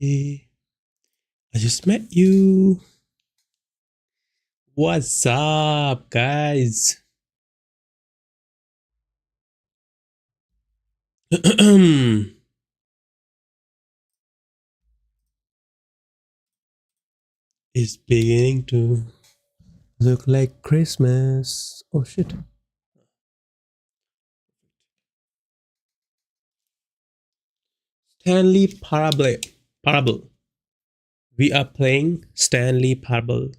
Hey, I just met you. What's up, guys? It's beginning to look like Christmas. Oh shit. Stanley Parable. Parable. We are playing Stanley Parable.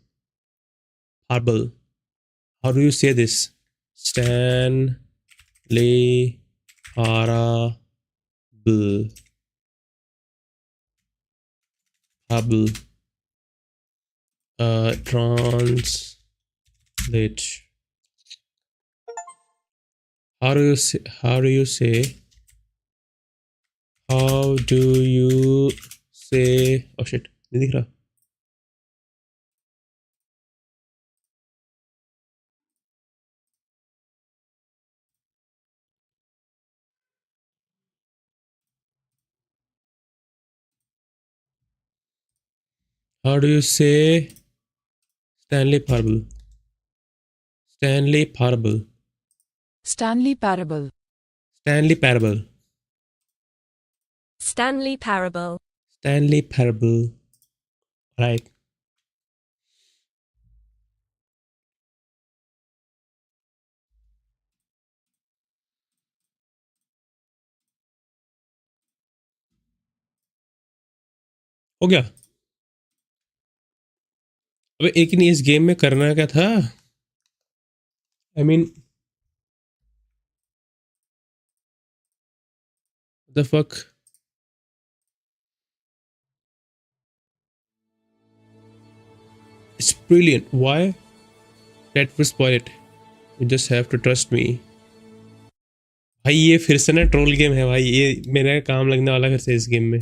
Parable. How do you say this? Stanley Parable. Parable. Translate. How do you say? How do you say? How do you say? Oh shit, नहीं दिख रहा. How do you say Stanley Parable? Stanley Parable. Stanley Parable. Stanley Parable. Stanley Parable. Stanley Parable. Right. हो गया. अबे एक नहीं, इस game में करना क्या था? I mean, what the fuck? It's brilliant. Why? That will spoil it. You just have to trust me. भाई ये फिर से ना ट्रोल गेम है भाई. ये मेरा काम लगने वाला फिर से इस गेम में.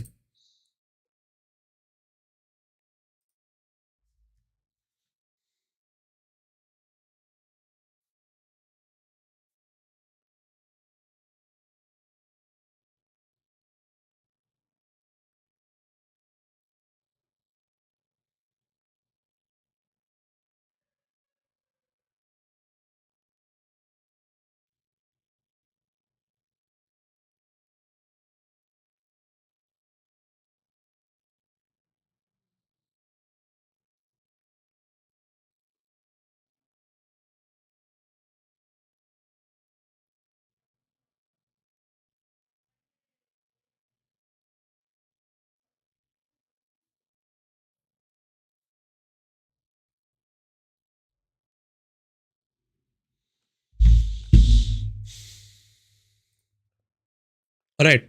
Alright,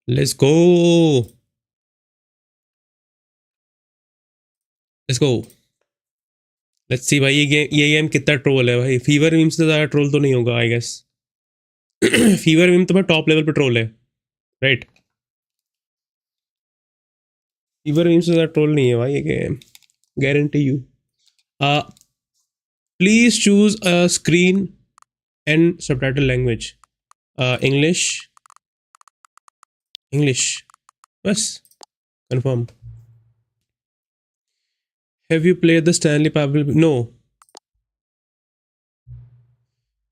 let's go. Let's go. Let's see भाई ये गेम कितना ट्रोल है भाई. फीवर मीम से ज़्यादा ट्रोल तो नहीं होगा आई गेस. फीवर मीम तो भाई टॉप लेवल पे ट्रोल है, राइट? फीवर मीम से ज़्यादा ट्रोल नहीं है भाई ये game, guarantee you. Please choose a screen and subtitle language. English. English बस. Confirm. Have you played the Stanley Parable? No.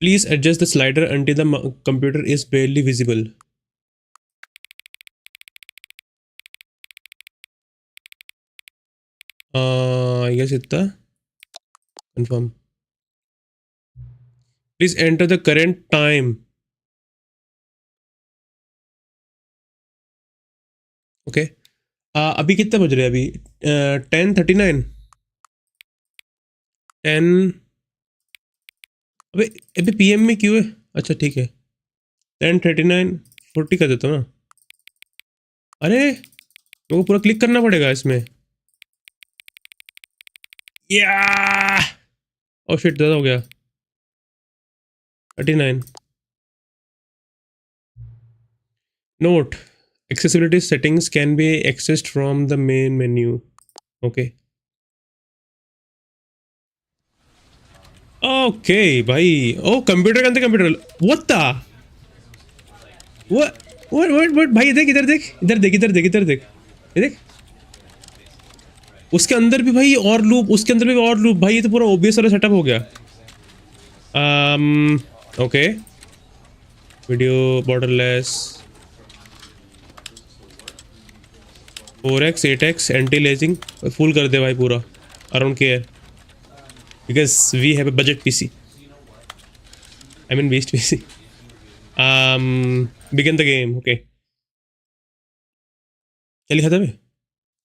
Please adjust the slider until the computer is barely visible. I guess इतना. Confirm. Please enter the current time. Okay. अभी कितने बज रहे हैं अभी? 10:39. 10. अबे अभी PM में क्यों है? अच्छा ठीक है. 10:39 40 कर देता हूँ ना. अरे मेरे को पूरा क्लिक करना पड़ेगा इसमें. या ओ शिट, ज़्यादा हो गया. 39. Note: accessibility settings can be accessed from the main menu. Okay. Okay भाई. ओ कंप्यूटर के अंदर कंप्यूटर. व्हाट द व्हाट भाई. देख इधर देख, इधर देख, इधर देख, इधर देख, ये देख. उसके अंदर भी भाई और लूप, उसके अंदर भी और लूप भाई, ये तो पूरा ओबीएस वाला सेटअप हो गया। Okay, video borderless 4x 8x anti aliasing full कर दे भाई पूरा। I don't care because we have a budget PC, I mean best PC. Begin the game. Okay, क्या लिखा था मैं?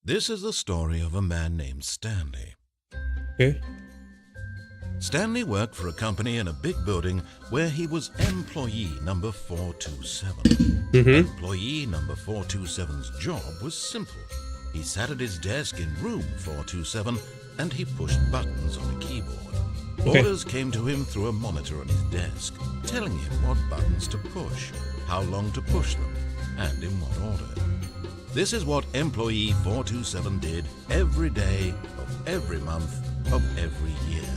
This is the story of a man named Stanley. Okay Stanley worked for a company in a big building where he was employee number 427. Employee number 427's job was simple. He sat at his desk in room 427 and he pushed buttons on a keyboard. Okay. Orders came to him through a monitor on his desk, telling him what buttons to push, how long to push them, and in what order. This is what employee 427 did every day of every month of every year.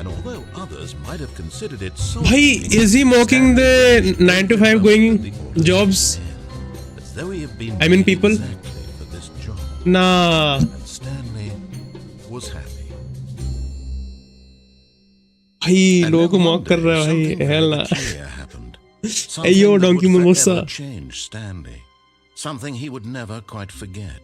And although others might have considered it so, भाई is he mocking the 9 to 5 going jobs? as though he had been I mean made people? exactly for this job. Nah, And Stanley was happy. भाई And लोगों को then one mock कर day, रहा है भाई, something hell very ना। peculiar happened. Hey Something yo, that donkey would mimosa. forever change Stanley. Something he would never quite forget.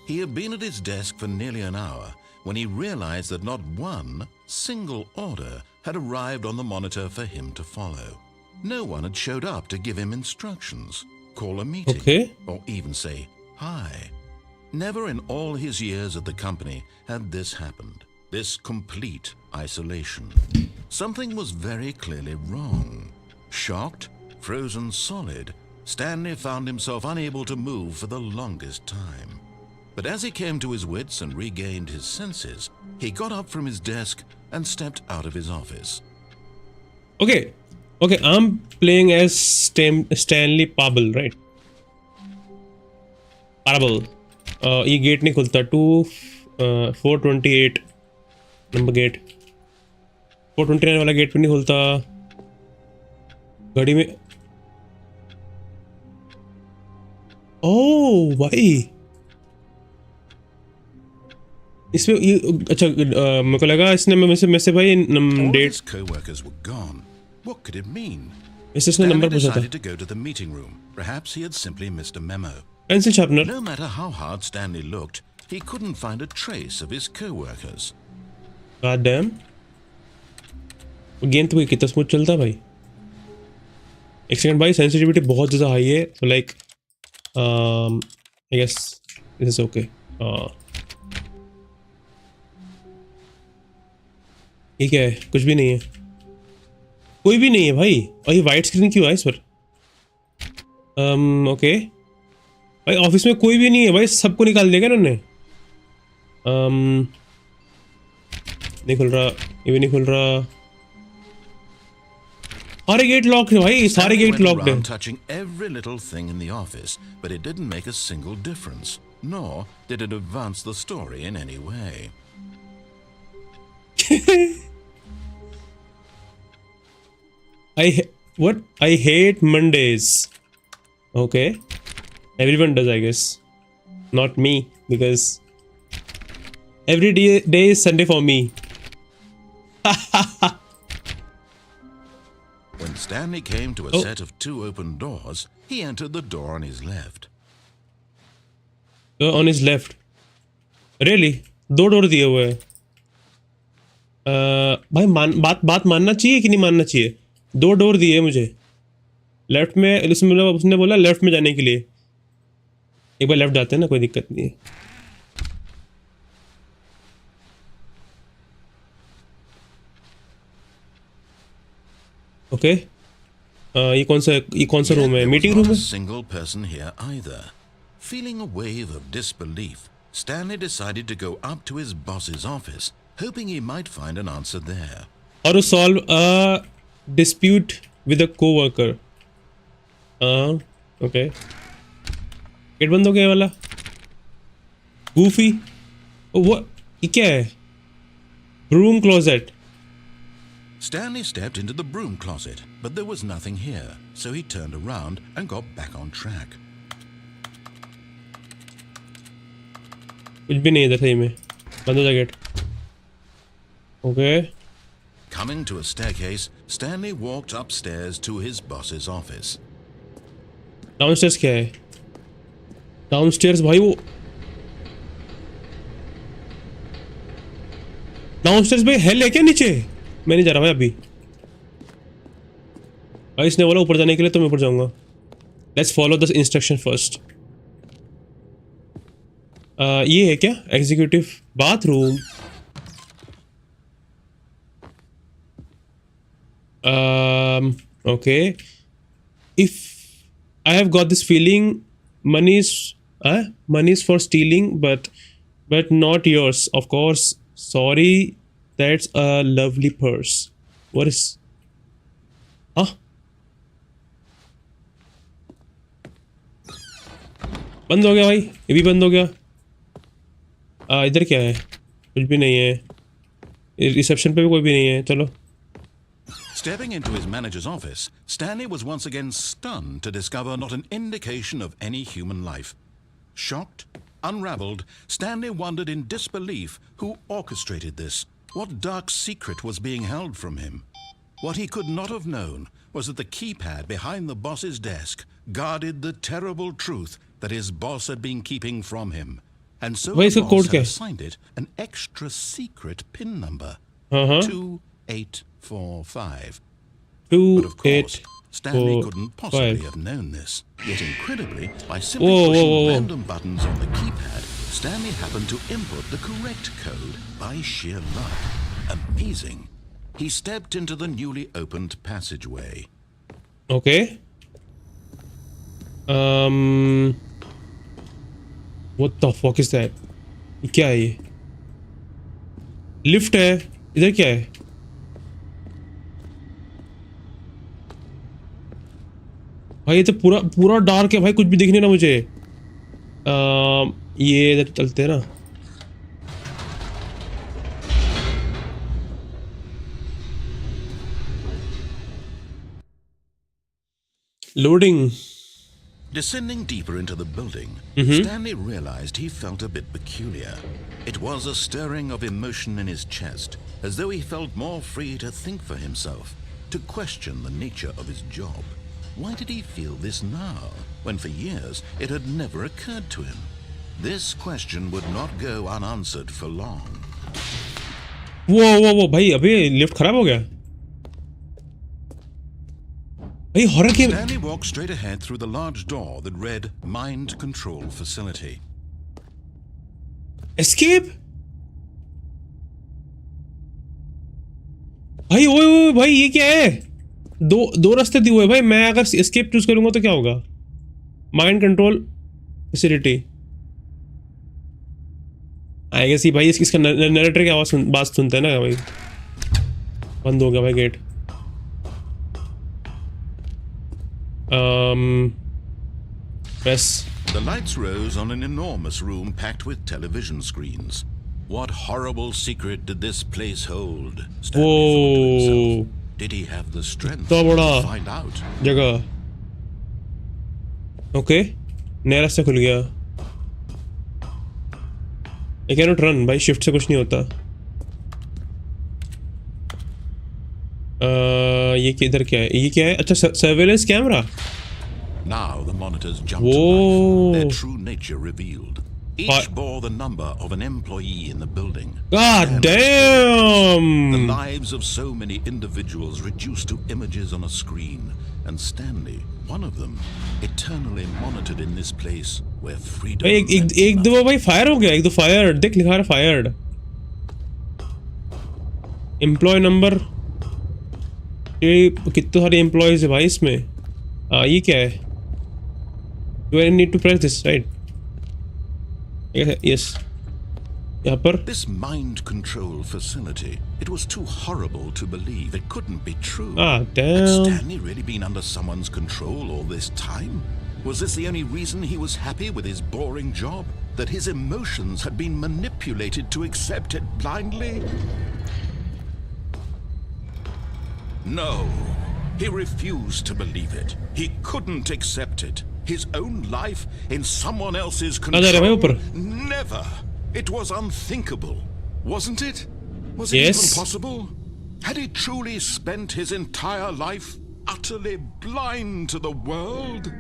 He had been at his desk for nearly an hour when he realized that not one single order had arrived on the monitor for him to follow. No one had showed up to give him instructions, call a meeting, Okay. or even say hi. Never in all his years at the company had this happened. This complete isolation. Something was very clearly wrong. Shocked, frozen solid, Stanley found himself unable to move for the longest time. But as he came to his wits and regained his senses, he got up from his desk and stepped out of his office. Okay, okay, I'm playing as Stanley Parable, right? Parable. ये gate नहीं खुलता। 428 number gate, 429 वाला gate पे नहीं खुलता गाड़ी में। ओह भाई, इसमें ये अच्छा, मेरे को लगा इसने में से भाई All that his co-workers were gone. What could it mean? इसने Stanley नंबर पूछा था। decided to go to the meeting room. Perhaps he had simply missed a memo. Pencil sharpener. No matter how hard Stanley looked, he couldn't find a trace of his co-workers. God damn, game तो भाई कितना smooth चलता है भाई। एक second भाई, sensitivity बहुत ज़्यादा हाई है, तो like I guess this is okay. ये क्या है? कुछ भी नहीं है, कोई भी नहीं है भाई। और ये वाइट स्क्रीन क्यों है इस पर? ओके भाई, ऑफिस में कोई भी नहीं है भाई, सबको निकाल दिया क्या इन्होंने? नहीं खुल रहा, ये भी नहीं खुल रहा। सारे गेट लॉक है भाई, सारे Stanley गेट went लॉक्ड है। around touching every little thing in the office, but it didn't make a single difference, nor did it advance the story in any way. I hate Mondays. Okay, everyone does, I guess. Not me, because every day is Sunday for me. When Stanley came to a Oh. set of 2 open doors, he entered the door on his left. On his left. Really? 2 door दिए हुए हैं। भाई बात मानना चाहिए कि नहीं मानना चाहिए? 2 डोर दिए मुझे लेफ्ट में, उसने बोला लेफ्ट में जाने के लिए। एक बार लेफ्ट जाते हैं ना, कोई दिक्कत नहीं है। ओके, ये कौन सा रूम है? There was meeting not room a है? single person here either. Feeling a wave of disbelief, Stanley decided to go up to his boss's office, hoping he might find an answer there. और solve a dispute with a coworker. Okay, gate बंद हो गया वाला। Goofy, वो ये क्या है? Room closet. Stanley stepped into the broom closet, but there was nothing here, so he turned around and got back on track. कुछ भी नहीं है इधर सही में, बंद हो जा gate. Okay Coming to a staircase, Stanley walked upstairs to his boss's office. Downstairs क्या है? डाउनस्टेयर्स भाई वो डाउनस्टेयर्स भाई हेल है क्या नीचे? मैं नहीं जा रहा भाई अभी। भाई इसने बोला ऊपर जाने के लिए तो मैं ऊपर जाऊंगा। Let's follow the instruction first. ये है क्या executive bathroom? Okay. If I have got this feeling, money's for stealing, but not yours, of course. Sorry, that's a lovely purse. What is? Huh? बंद हो गया भाई, ये भी बंद हो गया। इधर क्या है? कुछ भी नहीं है। रिसेप्शन पे भी कोई भी नहीं है। चलो। Stepping into his manager's office, Stanley was once again stunned to discover not an indication of any human life. Shocked, unraveled, Stanley wondered in disbelief who orchestrated this. What dark secret was being held from him? What he could not have known was that the keypad behind the boss's desk guarded the terrible truth that his boss had been keeping from him. And so the boss had assigned it an extra secret PIN number. 2845. But of course, Stanley couldn't possibly have known this. Yet incredibly, by simply pushing random buttons on the keypad, Stanley happened to input the correct code by sheer luck. Amazing. He stepped into the newly opened passageway. Okay. What the fuck is that? ये क्या है ये? Lift है। इधर क्या है? भाई ये तो पूरा डार्क है भाई, कुछ भी दिख नहीं रहा मुझे। ये इधर चलते हैं ना। Loading. Descending deeper into the building, Stanley realized he felt a bit peculiar. It was a stirring of emotion in his chest, as though he felt more free to think for himself, to question the nature of his job. Why did he feel this now, when for years it had never occurred to him? This question would not go unanswered for long. वो भाई अबे lift खराब हो गया भाई। Horror game. Stanley walked straight ahead through the large door that read Mind Control Facility. Escape. भाई ओए भाई ये क्या है? दो रास्ते दिए हुए भाई। मैं अगर एस्केप चूज करूंगा तो क्या होगा? Mind control facility. I guess he भाई इसका नरेटर की बात सुनते हैं ना भाई। बंद हो गया भाई gate. Press. The lights rose on an enormous room packed with television screens. What horrible secret did this place hold? Stanley thought to himself. Did he have the strength to find out? जगह। Okay, नया रास्ता खुल गया। I cannot run भाई, shift से कुछ नहीं होता। ये किधर क्या है? ये क्या है? अच्छा surveillance camera. Now the monitors jumped to life, their true nature revealed. Each bore the number of an employee in the building. God damn! The lives of so many individuals reduced to images on a screen, and Stanley, one of them, eternally monitored in this place where freedom. एक दो भाई fire हो गया। एक दो fire देख, लिखा है फायर्ड। Employ number. ये कितने सारे एम्प्लॉयज है भाई इसमें। ये क्या है? Do I need to press this, right? Yes. यहाँ पर This mind control facility, it was too horrible to believe. It couldn't be true. Damn. Had Stanley really been under someone's control all this time? Was this the only reason he was happy with his boring job? That his emotions had been manipulated to accept it blindly? No. He refused to believe it. He couldn't accept it. His own life in someone else's control. Never. It was unthinkable, wasn't it? Was it Yes. even possible? Had he truly spent his entire life utterly blind to the world?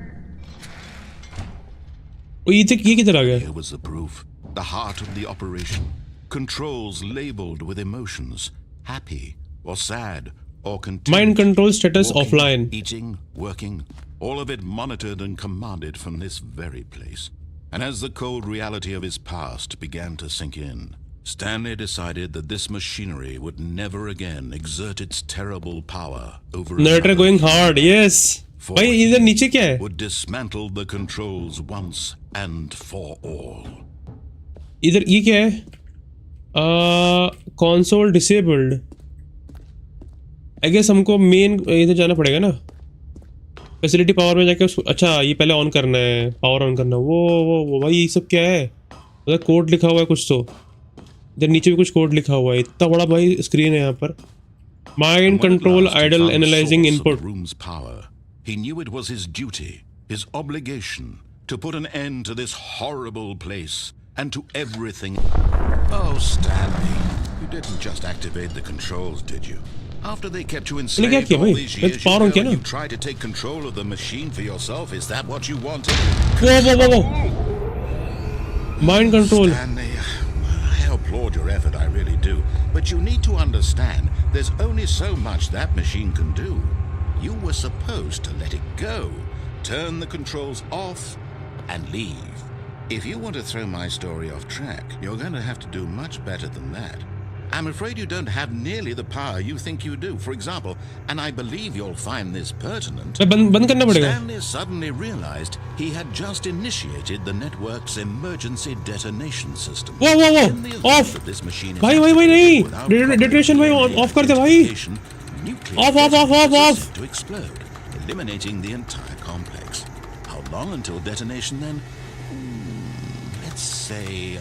ओ ये किधर आ गया? Here was the proof. The heart of the operation. Controls labeled with emotions. Happy or sad or content. Mind control status Walking, offline. Eating, working. All of it monitored and commanded from this very place. And as the cold reality of his past began to sink in, Stanley decided that this machinery would never again exert its terrible power over Narrator another going human. hard. Yes. For भाई he इधर नीचे क्या है? would dismantle the controls once and for all. इधर ये क्या है? Console disabled. I guess हमको मेन इधर जाना पड़ेगा ना? फैसिलिटी पावर में जाके उसको अच्छा ये पहले ऑन करना है, पावर ऑन करना है। वो भाई ये सब क्या है? उधर कोड लिखा हुआ है कुछ तो। इधर नीचे भी कुछ कोड लिखा हुआ है। इतना बड़ा भाई स्क्रीन है यहाँ पर। Mind control idle analyzing input. Room's power. He knew it was his duty, his obligation, to put an end to this horrible place and to everything. Oh, Stanley, you didn't just activate the controls, did you? After they kept you enslaved all these years, you tried to take control of the machine for yourself. Is that what you wanted? Whoa. Mind control. Stanley, I applaud your effort, I really do. But you need to understand, there's only so much that machine can do. You were supposed to let it go, turn the controls off, and leave. If you want to throw my story off track, you're going to have to do much better than that. I'm afraid you don't have nearly the power you think you do. For example, and I believe you'll find this pertinent, बंद करना पड़ेगा। Stanley suddenly realized he had just initiated the network's emergency detonation system. Whoa. In the event Off. that this machine is भाई activated नहीं। without proper Detonation भाई immediate off कर दे भाई। identification, nuclear Off. physics to explode, eliminating the entire complex. How long until detonation then? Let's say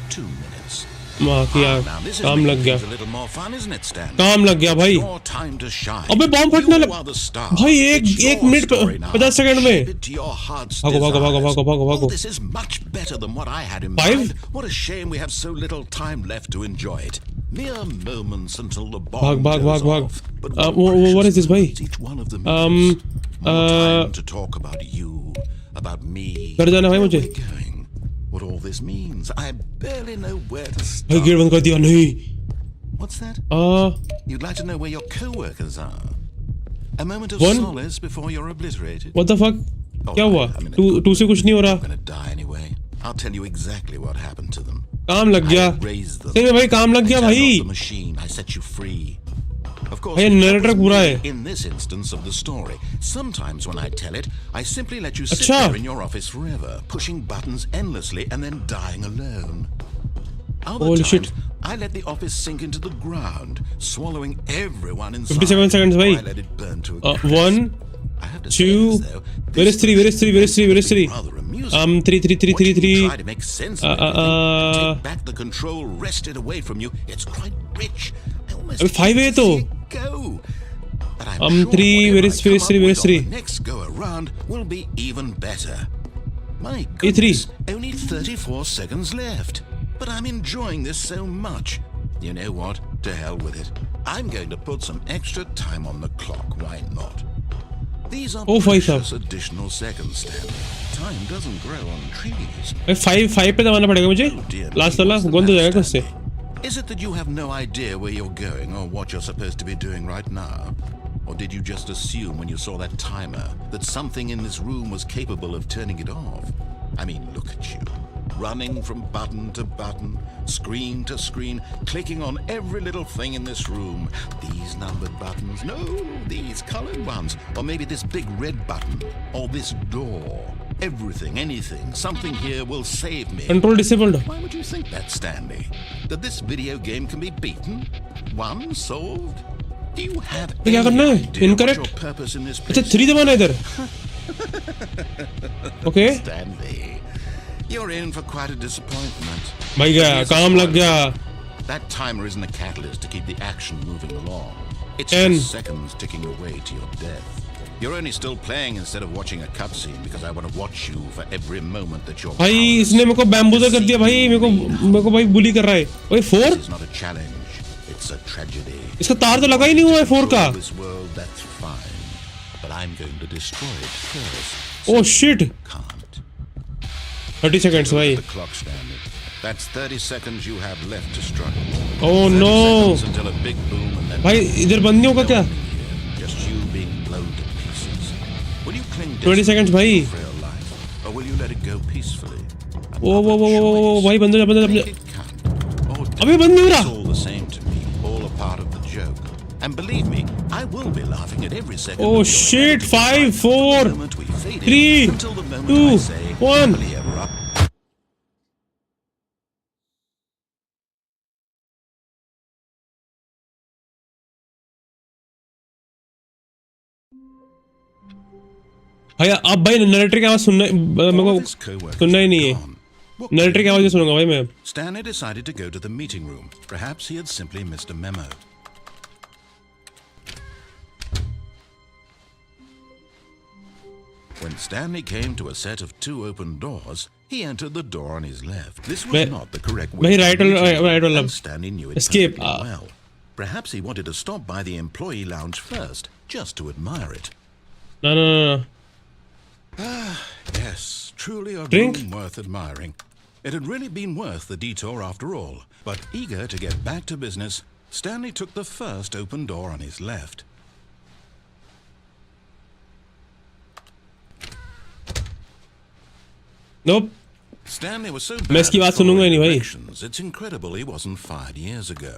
2 minutes. माँ किया Now this is काम लग making गया। things a little more fun, isn't it, Stan? काम लग गया भाई। Your time to shine. अबे बॉम्ब फटने You लग are the star. भाई It's एक your minute story now. 50 second में। Shape it to your heart's भागो। desires. Oh, this is much better than what I had in 5? mind. What a shame we have so little time left to enjoy it. Mere moments until the bomb भाग। goes off. But what what is this भाई? precious each one of them is. More time to talk about you, about me. घर जाना भाई where मुझे। we're going, what all this means. I barely know where to भाई start. Gate बंद कर दिया नहीं। What's that? What You'd like to know where your co-workers are. A moment of One? solace before you're obliterated. the fuck? All क्या right, हुआ? I'm in a too good to से कुछ नहीं हो mood. रहा। I'm gonna die anyway. I'll tell you exactly what happened to them. काम लग गया। I raised them. सही में भाई काम लग I गया turned भाई। off the machine. I set you free. Of course, भाई that narrator was पूरा me है। in this instance of the story. Sometimes when I tell it, I simply let you sit अच्छा। there in your office forever, pushing buttons endlessly and then dying alone. Other Holy times, shit. I let the office sink into the ground, swallowing everyone inside. 57 seconds, before भाई। I let it burn to a crisp. 1 I have to say 2 this, though, where is 3 where is 3 where is 3 where is 3 rather amusing. 3 Watching you 3 try to make sense of everything, take back the control wrested away from you. It's quite rich. I almost अबे 5 है hate to तो। see it go. But I'm sure 3 whatever where I is 3 come up where is with on 3 the next go around will be even better. My A3. goodness, only 34 seconds left. But I'm enjoying this so much. You know what? To hell with it. I'm going to put some extra time on the clock. Why not? These are Oh, भाई precious additional seconds, Stanley. Time doesn't grow on trees. भाई 5 पे दबाना पड़ेगा मुझे। Oh dear me, last वाला what's the गोंद हो matter, जाएगा उससे। Stanley? Is it that you have no idea where you're going or what you're supposed to be doing right now? Or did you just assume when you saw that timer that something in this room was capable of turning it off? I mean, look at you. Running from button to button, screen to screen, clicking on every little thing in this room. These numbered buttons, no, these colored ones. Or maybe this big red button, or this door. Everything, anything, something here will save me. Control disabled. Why would you think that, Stanley? That this video game can be beaten? Won? Solved? Do you have तो क्या any करना है? idea what Incorrect. your purpose in this अच्छा place 3 दबाना है इधर। Okay Stanley, you're in for quite a disappointment. भाई गया Here's a काम लग spoiler. गया। That timer isn't a catalyst to keep the action moving along. It's 10. just seconds ticking away to your death. You're only still playing instead of watching a cutscene because I want to watch you for every moment that you're भाई powerless. इसने मेरे को बैम्बूजर कर दिया भाई, मेरे को भाई बुली कर रहा है। ओए 4 This is not a challenge, it's a tragedy. इसका तार तो लगा ही नहीं हुआ है 4 का। This world, that's fine, but I'm going to destroy it first. Oh shit, Can't. 30 seconds भाई। The clock standard. That's 30 seconds you have left to struggle. Oh 30 no seconds until a big boom and then भाई इधर बंद नहीं होगा क्या? just you being blown to pieces. Will you cling 20 seconds भाई। for your life, or will you let it go peacefully? वो भाई बंद हो जा, बंद हो जा। Make it count. Or अबे बंद नहीं हो it's रहा। all the same to me, all a part of the joke. And believe me, I will be laughing at every second. Oh of your shit, editing 5 time 4 from the moment we fade in 3 until the moment 2 I say, 1 happily ever up. भाई अब भाई narrator की आवाज सुनना मेरे All को his co-workers सुनना ही नहीं were है। gone. What could नरेटर की he आवाज नहीं do? सुनूंगा भाई मैं। Stanley decided to go to the meeting room. Perhaps he had simply missed a memo. When Stanley came to a set of 2 open doors, he entered the door on his left. This was Wait- not the correct wait, way. to right the or- meeting room, right or and left? Stanley knew it Escape, perfectly well. Perhaps he wanted to stop by the employee lounge first, just to admire it. No. Yes, truly a Drink? room worth admiring. It had really been worth the detour after all. But eager to get back to business, Stanley took the first open door on his left. Nope. Stanley was so मैं bad इसकी at बात सुनूंगा ही following नहीं भाई। directions, it's incredible he wasn't fired years ago.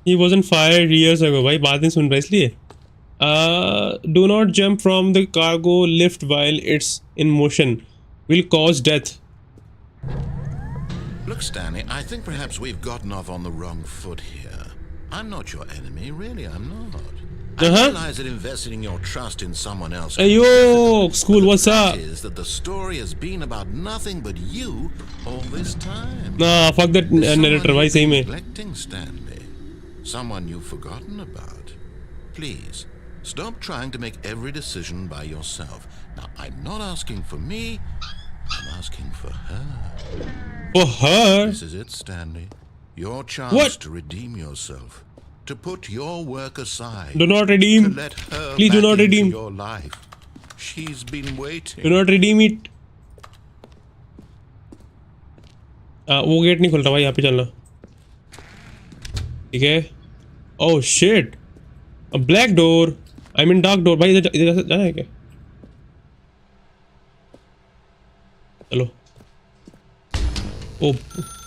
He wasn't fired years ago भाई, बात नहीं सुन रहा इसलिए। Do not jump from the cargo lift while it's in motion. Will cause death. Look, Stanley, I think perhaps we've gotten off on the wrong foot here. I'm not your enemy, really, I'm not. I realize that investing your trust in someone else Hey yo, school, what's up? is that the story has been about nothing but you all this time. Nah, fuck that narrator भाई सही में। Neglecting Stanley, someone you've forgotten about. Please, stop trying to make every decision by yourself. Now, I'm not asking for me, I'm asking for her. For her? This is it, Stanley. Your chance What? to redeem yourself. To put your work aside. Do not To redeem. let her Please do back not into redeem. your life. She's been waiting. Do not redeem it. वो gate नहीं खुल रहा भाई, यहाँ पे चलना। ठीक है। Oh shit. A black door. I mean dark door. भाई इधर जाना है क्या? चलो। ओ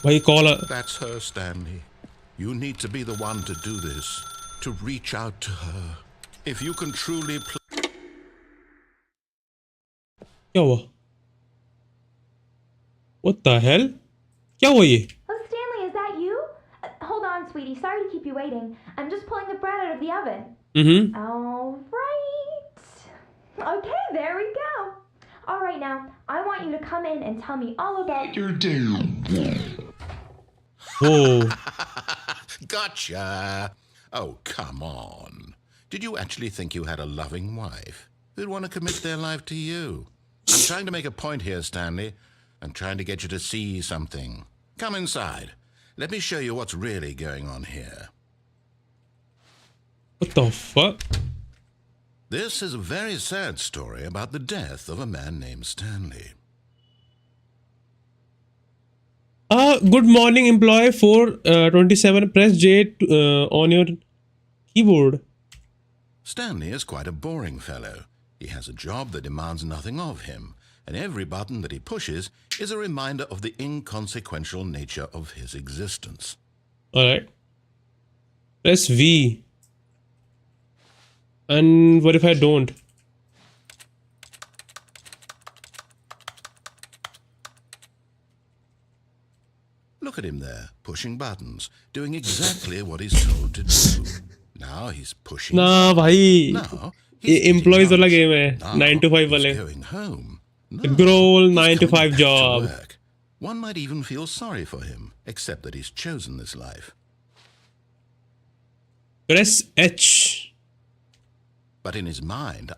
भाई call. That's her, Stanley. You need to be the one to do this. To reach out to her. If you can truly क्या हुआ? What the hell? क्या हुआ ये? Oh, Stanley, is that you? Hold on, sweetie. Sorry to keep you waiting. I'm just pulling the bread out of the oven. Mm-hmm. All right. Okay, there we go. All right, now, I want you to come in and tell me all about your day. Oh. Gotcha. Oh, come on. Did you actually think you had a loving wife who'd want to commit their life to you? I'm trying to make a point here, Stanley. I'm trying to get you to see something. Come inside. Let me show you what's really going on here. What the fuck? This is a very sad story about the death of a man named Stanley. Good morning, employee 427. Press J on your keyboard. Stanley is quite a boring fellow. He has a job that demands nothing of him, and every button that he pushes is a reminder of the inconsequential nature of his existence. Alright. Press V. And what if I don't? Look at him there, pushing buttons, doing exactly what he's told to do. Now he's pushing. Nah, भाई. Now ये he's eating employees वाला lunch. game है. Now 9 to 5 he's वाले. going home. The good old he's 9 to coming 5 back job. work. One might even feel sorry for him, except that he's chosen this life. Press H. But in his mind,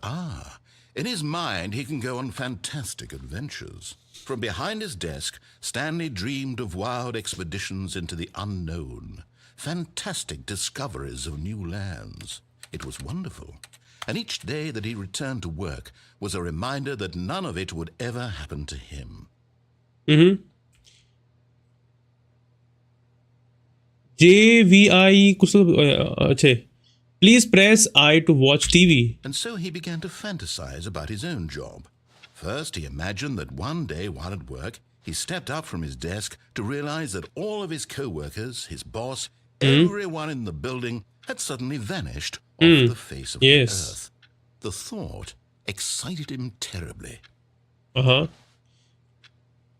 he can go on fantastic adventures. From behind his desk, Stanley dreamed of wild expeditions into the unknown, fantastic discoveries of new lands. It was wonderful. And each day that he returned to work was a reminder that none of it would ever happen to him. JVI कुछ अच्छे. Please press I to watch TV. And so he began to fantasize about his own job. First, he imagined that one day while at work, he stepped up from his desk to realize that all of his co-workers, his boss, everyone in the building had suddenly vanished off the face of the earth. The thought excited him terribly.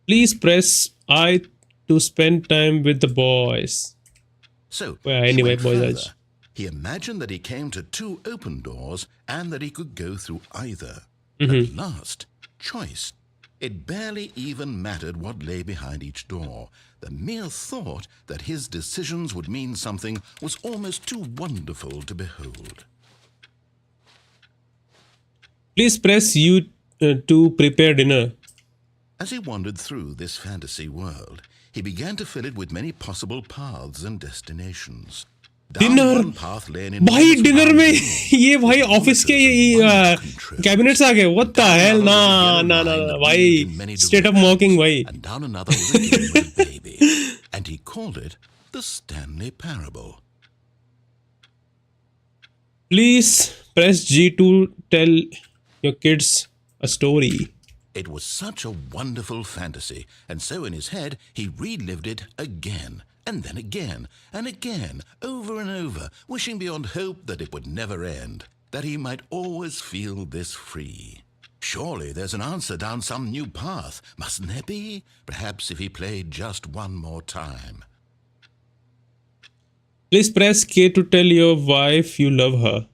Please press I to spend time with the boys. So, Well, he anyway, went boys, further. He imagined that he came to two open doors and that he could go through either. At last, choice. It barely even mattered what lay behind each door. The mere thought that his decisions would mean something was almost too wonderful to behold. Please press U to prepare dinner. As he wandered through this fantasy world, he began to fill it with many possible paths and destinations. Down Dinner. one path lay an भाई enormous dinner round में room ये भाई with office के monitors and controls. Cabinets आ गए. What the hell? ना ना ना भाई straight up mocking भाई. And down another was a game with a baby. And he called it the Stanley Parable. Please press G to tell your kids a story. It was such a wonderful fantasy, and so in his head he relived it again, and then again, and again, over and over, wishing beyond hope that it would never end, that he might always feel this free. Surely there's an answer down some new path, mustn't there be? Perhaps if he played just one more time. Please press K to tell your wife you love her.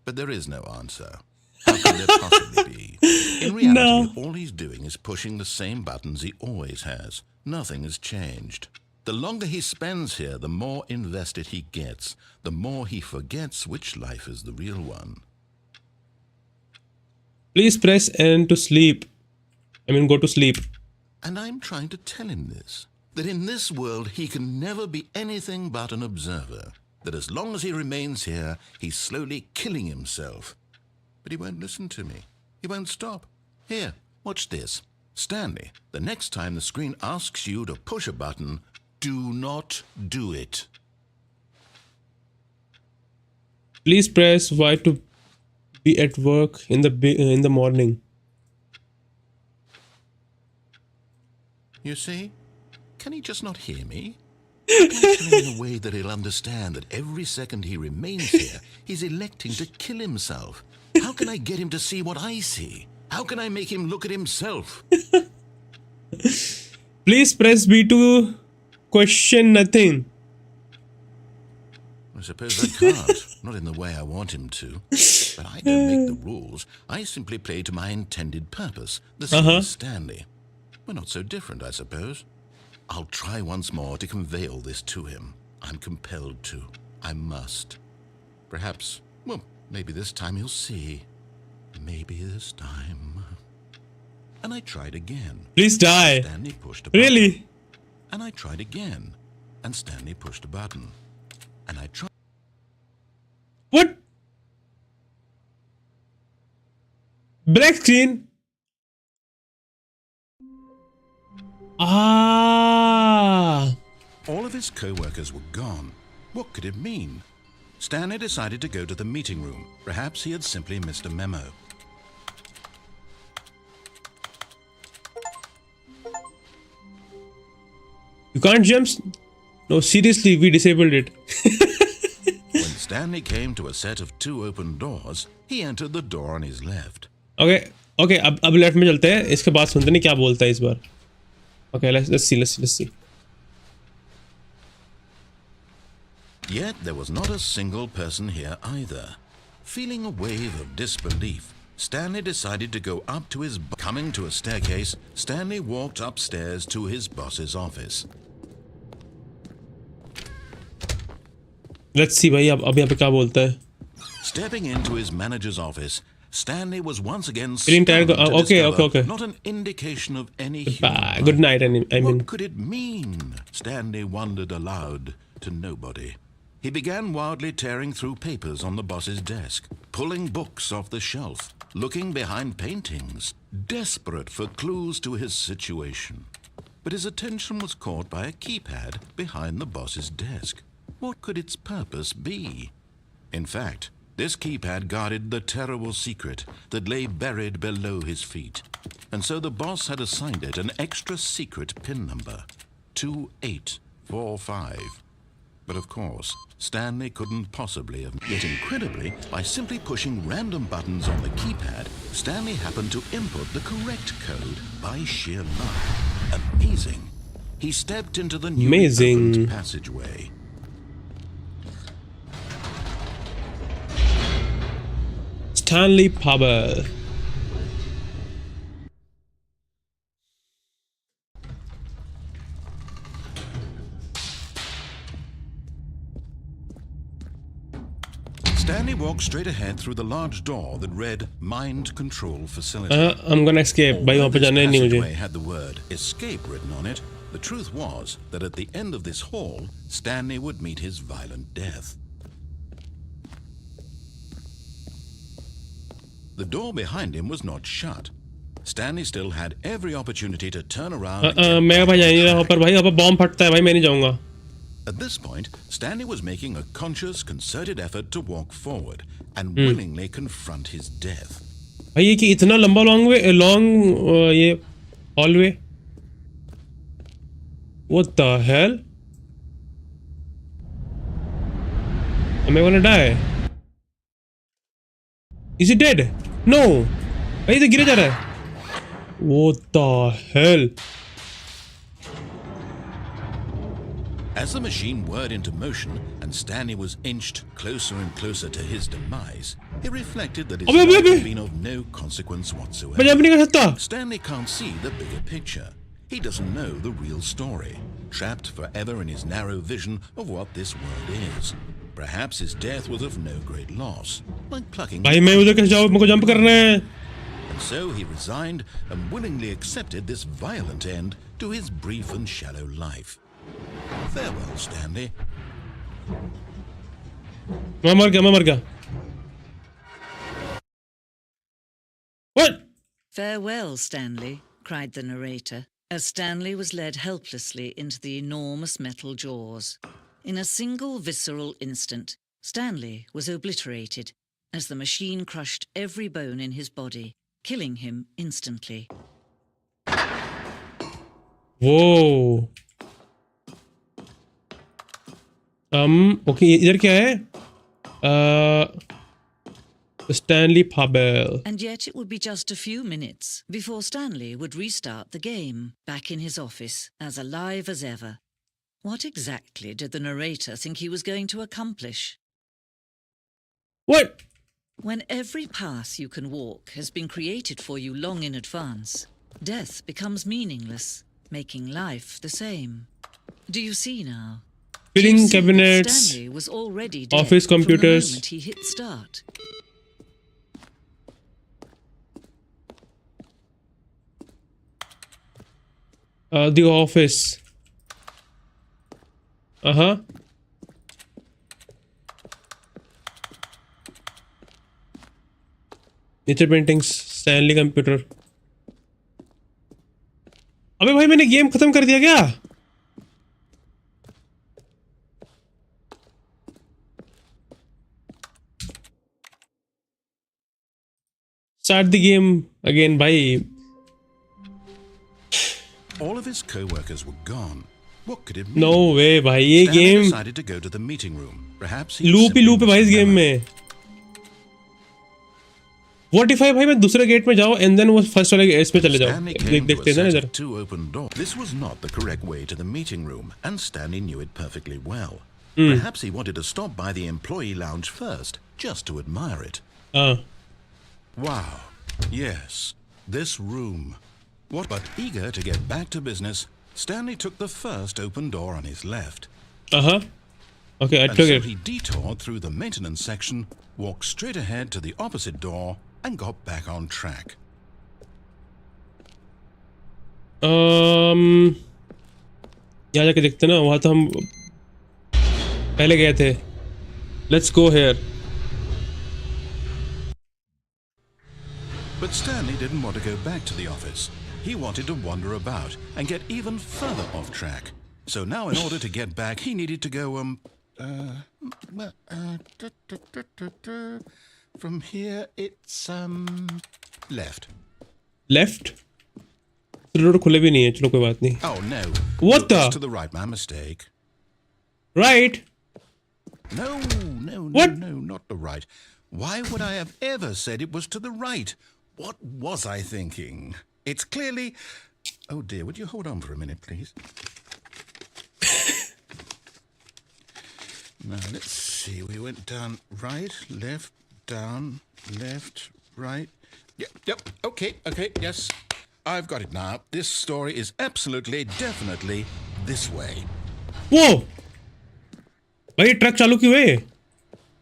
But there is no answer. How could there possibly be? In reality, all he's doing is pushing the same buttons he always has. Nothing has changed. The longer he spends here, the more invested he gets, the more he forgets which life is the real one. Please press N to sleep. Go to sleep. And I'm trying to tell him this, that in this world he can never be anything but an observer, that as long as he remains here, he's slowly killing himself. But he won't listen to me. He won't stop. Here, watch this. Stanley, the next time the screen asks you to push a button, do not do it. Please press Y to be at work in the morning. You see? Can he just not hear me? Can I tell him in a way that he'll understand that every second he remains here, he's electing to kill himself? How can I get him to see what I see? How can I make him look at himself? Please press B to question nothing. I suppose I can't. Not in the way I want him to. But I don't make the rules. I simply play to my intended purpose. The same as Stanley. We're not so different, I suppose. I'll try once more to convey all this to him. I'm compelled to. I must. Perhaps, well, maybe this time he'll see. Maybe this time. And I tried again. Please die. Stanley pushed a button. Really? And I tried again. And Stanley pushed a button. And I tried. What? Black screen? Ah. All of his co-workers were gone. What could it mean? Stanley decided to go to the meeting room. Perhaps he had simply missed a memo. You can't jump? No, seriously, we disabled it. When Stanley came to a set of two open doors, he entered the door on his left. Okay, अब left में चलते हैं. इसके बाद सुनते नहीं क्या बोलता है इस बार. Okay, let's see. Yet there was not a single person here either. Feeling a wave of disbelief, Stanley decided to go up to his... Coming to a staircase, Stanley walked upstairs to his boss's office. Let's see भाई अब यहाँ पे क्या बोलता है. Stepping into his manager's office, Stanley was once again Feeling tired. stunned to Okay, discover okay. not an indication of any Bye. human Good life. night. I mean. What could it mean? Stanley wondered aloud to nobody. He began wildly tearing through papers on the boss's desk, pulling books off the shelf, looking behind paintings, desperate for clues to his situation. But his attention was caught by a keypad behind the boss's desk. What could its purpose be? In fact, this keypad guarded the terrible secret that lay buried below his feet. And so the boss had assigned it an extra secret PIN number, 2845. But of course, Stanley couldn't possibly have... Yet incredibly, by simply pushing random buttons on the keypad, Stanley happened to input the correct code by sheer luck. Amazing. He stepped into the newly opened passageway. Stanley Parable. Stanley walked straight ahead through the large door that read Mind Control Facility. I'm gonna escape. भाई वहाँ पे जाना ही नहीं मुझे. Passageway had the word escape written on it. The truth was that at the end of this hall, Stanley would meet his violent death. The door behind him was not shut. Stanley still had every opportunity to turn around. मैं भाई नहीं रहा पर भाई अब bomb फटता है भाई मैं नहीं जाऊँगा. At this point, Stanley was making a conscious, concerted effort to walk forward and willingly confront his death. भाई ये कि इतना लंबा लॉन्ग ये hallway. What the hell? Am I gonna die? Is he dead? No. भाई तो गिरे जा रहा है. What the hell? As the machine whirred into motion and Stanley was inched closer and closer to his demise, he reflected that his life had been of no consequence whatsoever. मैं jump नहीं कर सकता. Stanley can't see the bigger picture. He doesn't know the real story, trapped forever in his narrow vision of what this world is. Perhaps his death was of no great loss, like plucking... भाई मैं उधर कैसे जाऊँ? मेरे को jump करना है. And so he resigned and willingly accepted this violent end to his brief and shallow life. Farewell, Stanley. मैं मर गया. What? Farewell, Stanley, cried the narrator, as Stanley was led helplessly into the enormous metal jaws. In a single visceral instant, Stanley was obliterated as the machine crushed every bone in his body, killing him instantly. Whoa. Okay, इधर क्या है? Stanley Parable. And yet it would be just a few minutes before Stanley would restart the game, back in his office, as alive as ever. What exactly did the narrator think he was going to accomplish? What? When every path you can walk has been created for you long in advance, death becomes meaningless, making life the same. Do you see now? Filling cabinets, Stanley was already dead office computers. from the moment he hit start. The office. Nature paintings, Stanley computer. अबे भाई मैंने game खत्म कर दिया क्या? Start the game again, bhai. All of his co-workers were gone. What could it mean? No way, bhai. ये Stanley game decided to go to the meeting room. Perhaps he loop he loop है भाई इस simply game में. What if I भाई मैं दूसरे gate में जाऊँ and then वो first वाले इसमें चले जाऊँ. Stanley came to देखते a हैं ना set इधर. of two open doors. This was not the correct way to the meeting room, and Stanley knew it perfectly well. Perhaps he wanted to stop by the employee lounge first, just to admire it. Wow, Yes, this room. What? But eager to get back to business, Stanley took the first open door on his left. Uh-huh. Okay, I And took so it. he detoured through the maintenance section, walked straight ahead to the opposite door, and got back on track. यहाँ जाके देखते ना, वहाँ तो हम पहले गए थे. Let's go here. But Stanley didn't want to go back to the office. He wanted to wander about and get even further off track. So now in order to get back, he needed to go, from here it's, left. Left? Road खुले भी नहीं है, चलो कोई बात नहीं. Oh, no. What It's the? to the right, my mistake. Right? No, What? no, not the right. Why would I have ever said it was to the right? What was I thinking? It's clearly... Oh dear, would you hold on for a minute, please? Now, let's see. We went down right, left, down, left, right. Yep, okay, yes. I've got it now. This story is absolutely, definitely this way. वो भाई truck चालू क्यों है?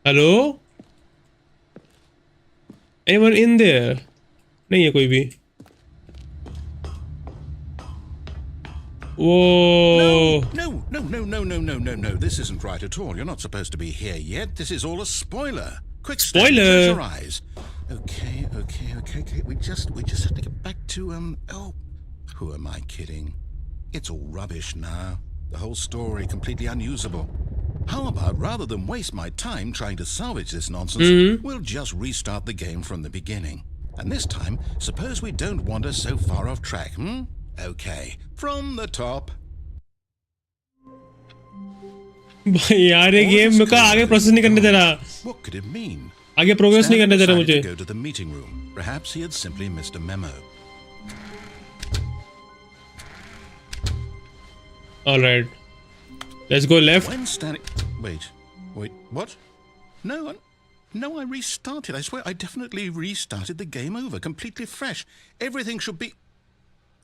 Hello? Anyone in there? नहीं है कोई भी. Whoa! No. This isn't right at all. You're not supposed to be here yet. This is all a spoiler. Quick, Spoiler? Stanley, close your eyes. Okay. We just have to get back to, oh, who am I kidding? It's all rubbish now. The whole story completely unusable. How about, rather than waste my time trying to salvage this nonsense, we'll just restart the game from the beginning. And this time, suppose we don't wander so far off track, Okay, from the top. भाई यार ये game का आगे process नहीं करने दे रहा. What could it mean? आगे progress नहीं करने दे रहा Stanley मुझे. decided to go to the meeting room. Perhaps he had simply missed a memo. All right, let's go left. When Stanley... Wait, what? No, I restarted. I swear I definitely restarted the game over, completely fresh. Everything should be...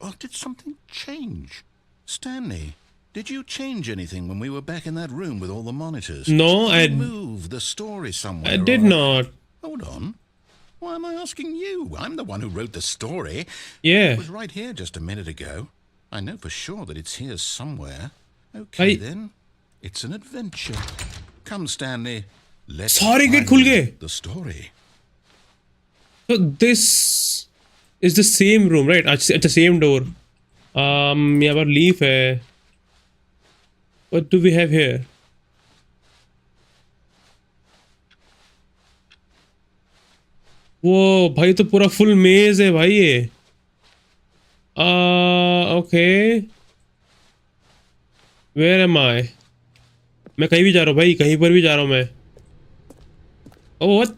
Oh, did something change? Stanley, did you change anything when we were back in that room with all the monitors? No, Did I you move the story somewhere? I did or- not. Hold on. Why am I asking you? I'm the one who wrote the story. Yeah. It was right here just a minute ago. I know for sure that it's here somewhere. Okay, then. It's an adventure. Come, Stanley. Let's सारे gate find खुल गए. the story. So this is the same room, right? It's the same door. यहाँ पर leaf है. What do we have here? वो भाई तो पूरा full maze है भाई ये. Okay. Where am I? मैं कहीं भी जा रहा हूँ भाई, कहीं पर भी जा रहा हूँ मैं. Oh, what?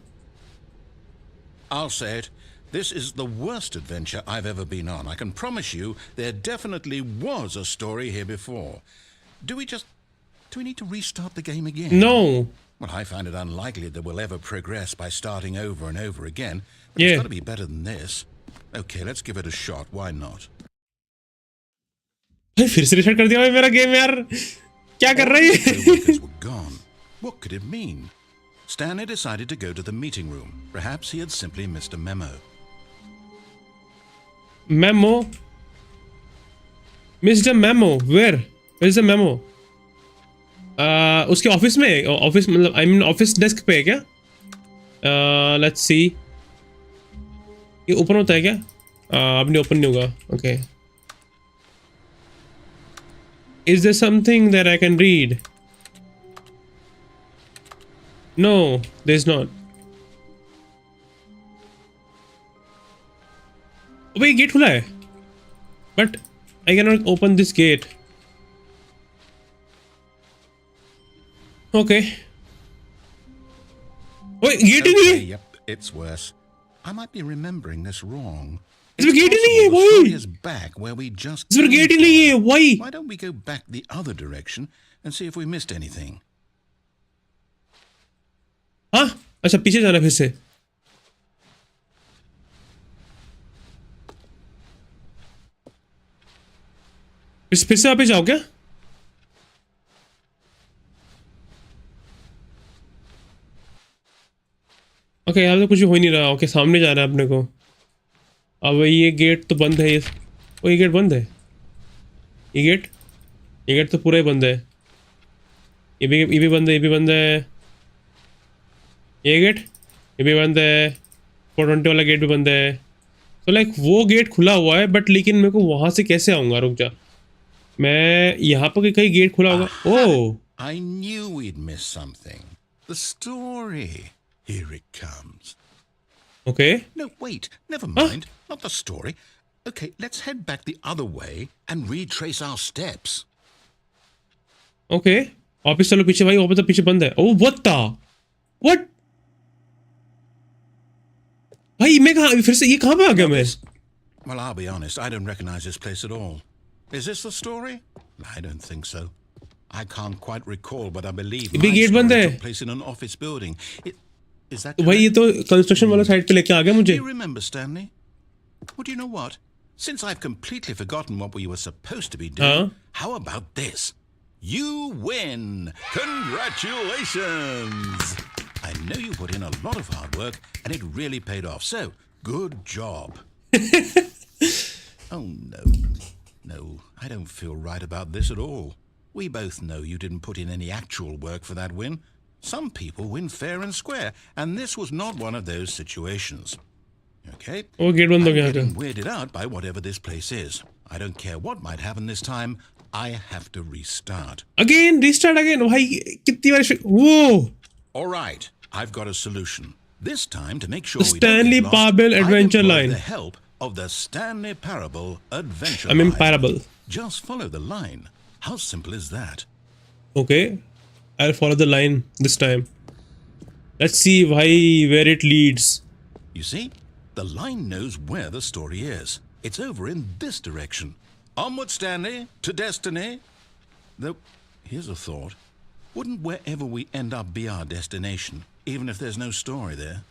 I'll say it. This is the worst adventure I've ever been on. I can promise you there definitely was a story here before. Do we need to restart the game again? No. Well, I find it unlikely that we'll ever progress by starting over and over again. But Yeah. It's got to be better than this. Okay, let's give it a shot. Why not? भाई फिर से reset कर दिया भाई मेरा game यार. क्या कर रही The है? workers were gone. What could it mean? Stanley decided to go to the meeting room. Perhaps he had simply missed a memo. Memo. Missed a memo. Where? Where's the memo? उसके office में, office मतलब I mean office desk पे है क्या? Let's see. ये open होता है क्या? अब नहीं ओपन नहीं होगा. Okay. Is there something that I can read? No, there's not. Oh, wait, gate खुला है. But I cannot open this gate. Okay. Wait, gate ही नहीं है. Yep, it's worse. I might be remembering this wrong. इसमें gate ही नहीं है The story भाई. is back where we just इसमें came gate ही नहीं है. Why? Why don't we go back the other direction and see if we missed anything? हाँ, अच्छा पीछे जाना फिर से. फिर से वापस जाओ क्या? ओके यहाँ तो कुछ हो ही नहीं रहा. ओके सामने जाना है अपने को. अब ये गेट तो बंद है. ये गेट बंद है. ये गेट तो पूरा ही बंद है. ये भी बंद है. ये भी बंद है. ये भी बंद है. 420 वाला गेट भी बंद है. तो लाइक वो गेट खुला हुआ है बट लेकिन मेरे को वहां से कैसे आऊंगा? रुक जा, मैं यहाँ पर कहीं गेट खुला होगा. ओह I knew we'd miss something. The story. Here it comes. Okay. No, wait. Never mind. Not the story. Okay, let's head back the other way and retrace our steps. Okay वापिस चलो पीछे भाई. वापस तो पीछे बंद है. ओह व्हाट द व्हाट भाई मैं कहाँ फिर से ये कहाँ पे आ गया मैं? Well, I'll be honest. I don't recognize this place at all. Is this the story? I don't think so. I can't quite recall, but I believe ये भी गेट बंद है. took place in an office building. Is that तो भाई ये correct? तो construction वाला side पे लेके आ गया Do मुझे. you remember, Stanley? Well, do you know what? Since I've completely forgotten what we were supposed to be doing, how about this? You win! Congratulations! I know you put in a lot of hard work, and it really paid off. So, good job. Oh, no. No, I don't feel right about this at all. We both know you didn't put in any actual work for that win. Some people win fair and square, and this was not one of those situations. Okay? वो gate बंद हो I'm गया getting था. weirded out by whatever this place is. I don't care what might happen this time. I have to restart. Again restart again. भाई कितनी बार वो All right, I've got a solution. This time, to make sure we Stanley don't get lost, Parable I've Adventure employed Line. the help of the Stanley Parable Adventure I mean Line. parable. Just follow the line. How simple is that? Okay, I'll follow the line this time. Let's see where it leads. You see, the line knows where the story is. It's over in this direction. Onward, Stanley, to destiny. Though, here's a thought. Wouldn't wherever we end up be our destination, even if there's no story there?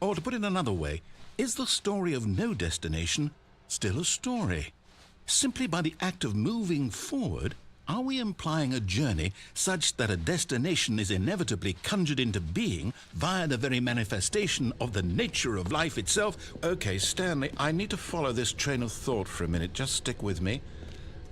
Or to put it another way, is the story of no destination still a story? Simply by the act of moving forward, are we implying a journey such that a destination is inevitably conjured into being via the very manifestation of the nature of life itself? Okay, Stanley, I need to follow this train of thought for a minute. Just stick with me.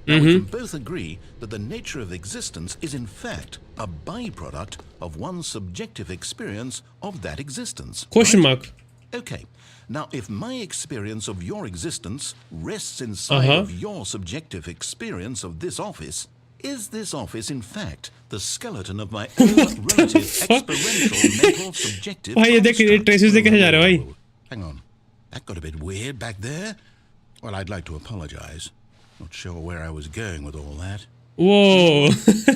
Now, we can both agree that the nature of existence is in fact a byproduct of one's subjective experience of that existence. Question right? mark. Okay. Now, if my experience of your existence rests inside of your subjective experience of this office, is this office in fact the skeleton of my own relative experiential mental subjective भाई ये देख ये construct? Traces देख कैसे जा रहे हो भाई? Hang on. That got a bit weird back there. Well, I'd like to apologize. Not sure where I was going with all that. Whoa.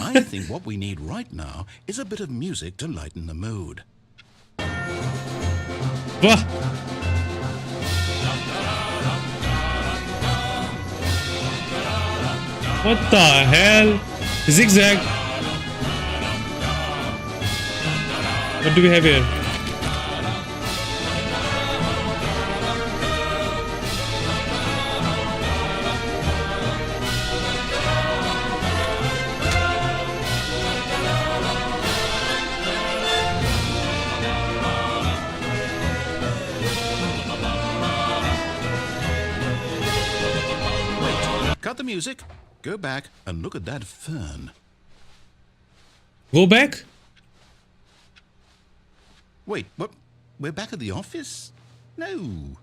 I think what we need right now is a bit of music to lighten the mood. वाह. What the hell? Zigzag. What do we have here? Cut the music, go back and look at that fern. Go back? Wait, what? We're back at the office? No.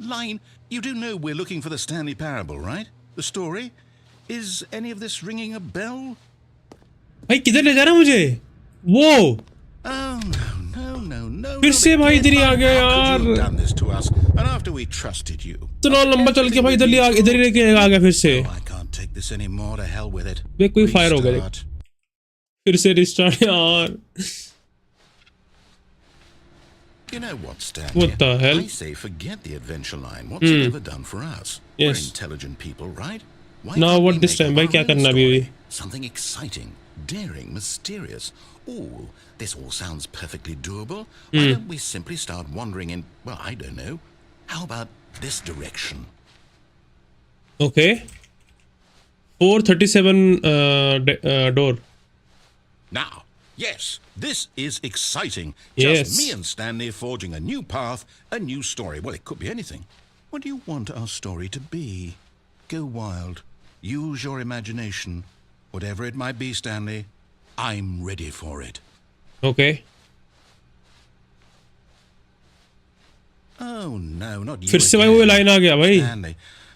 Line, you do know we're looking for the Stanley Parable, right? The story? Is any of this ringing a bell? भाई किधर ले जा रहा है मुझे? वो Oh, no. फिर से भाई इधर ही आ गया How यार. could you have done this to us? And after we trusted you. इतना लंबा चल के भाई इधर ही लेके आ गया फिर से. Oh, I can't take this anymore. To hell with it. वे कोई फायर हो गया. Restart. फिर से रिस्टार्ट यार. You know what, Stanley? What the hell? I say forget the adventure line. What's it ever done for us? Yes. We're intelligent people, right? Why Now can't what we this make time? up भाई our क्या own करना अभी? story? Something exciting, daring, mysterious. Oh, this all sounds perfectly doable. Why don't we simply start wandering in, well, I don't know. How about this direction? Okay. 437 door. Now, yes, this is exciting. Yes. Just me and Stanley forging a new path, a new story. Well, it could be anything. What do you want our story to be? Go wild. Use your imagination. Whatever it might be, Stanley, I'm ready for it. Okay. Oh, no, not you फिर से भाई वो again. Line आ गया भाई. Stanley,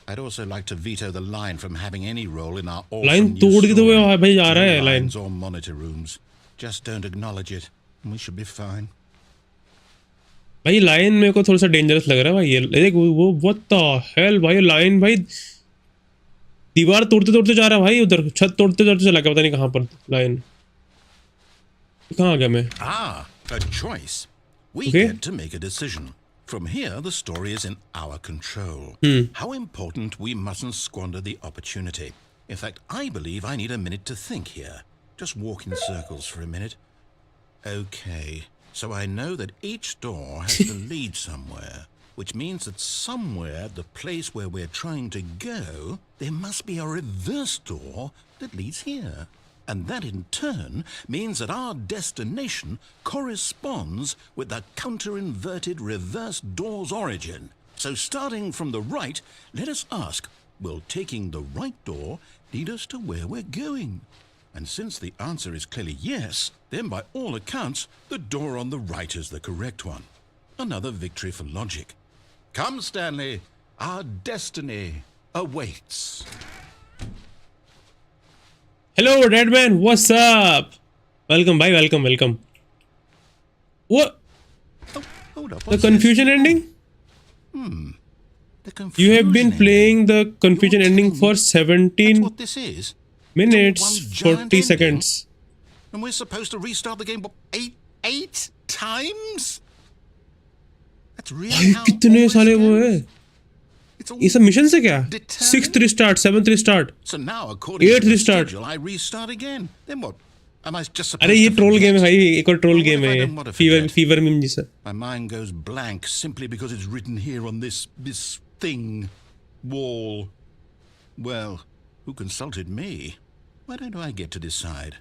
I'd also like to veto the line from having any role in our awesome line new तोड़ के तो story. वो भाई जा रहा No है line. lines or monitor rooms. Just don't acknowledge it, and we should be fine. भाई line मेरे को थोड़ा सा डेंजरस लग रहा है भाई. ये देख वो व्हाट द हेल भाई. लाइन भाई दीवार तोड़ते तोड़ते जा रहा है भाई. उधर छत तोड़ते तोड़ते चला गया पता नहीं कहाँ पर लाइन. कहाँ आ गया मैं? Ah, a choice. We Okay. get to make a decision. From here, the story is in our control. How important we mustn't squander the opportunity. In fact, I believe I need a minute to think here. Just walk in circles for a minute. Okay, so I know that each door has to lead somewhere, which means that somewhere, the place where we're trying to go, there must be a reverse door that leads here. And that in turn means that our destination corresponds with the counter-inverted reverse door's origin. So starting from the right, let us ask, will taking the right door lead us to where we're going? And since the answer is clearly yes, then by all accounts, the door on the right is the correct one. Another victory for logic. Come, Stanley, our destiny awaits. Hello, Redman. What's up? Welcome, bye. Welcome. What? Oh, hold up. The what's confusion ending? this? The You have been confusion playing the confusion You're ending telling for me That's 17 what this is? minutes, One giant 40 ending? seconds. And we're supposed to restart the game what, eight times? That's really भाई how कितने all this साले वो goes? है. It's all ये सब mission से क्या? determined. 6th restart, 7th restart. So now, according to Eighth the restart. schedule, I restart again. Then what? Am I just supposed अरे ये to ट्रोल forget? गेम है भाई. एक और ट्रोल What गेम if है I ये. don't want to forget? Fever meme जैसा. My mind goes blank simply because it's written here on this thing, wall. Well, who consulted me? Why don't I get to decide?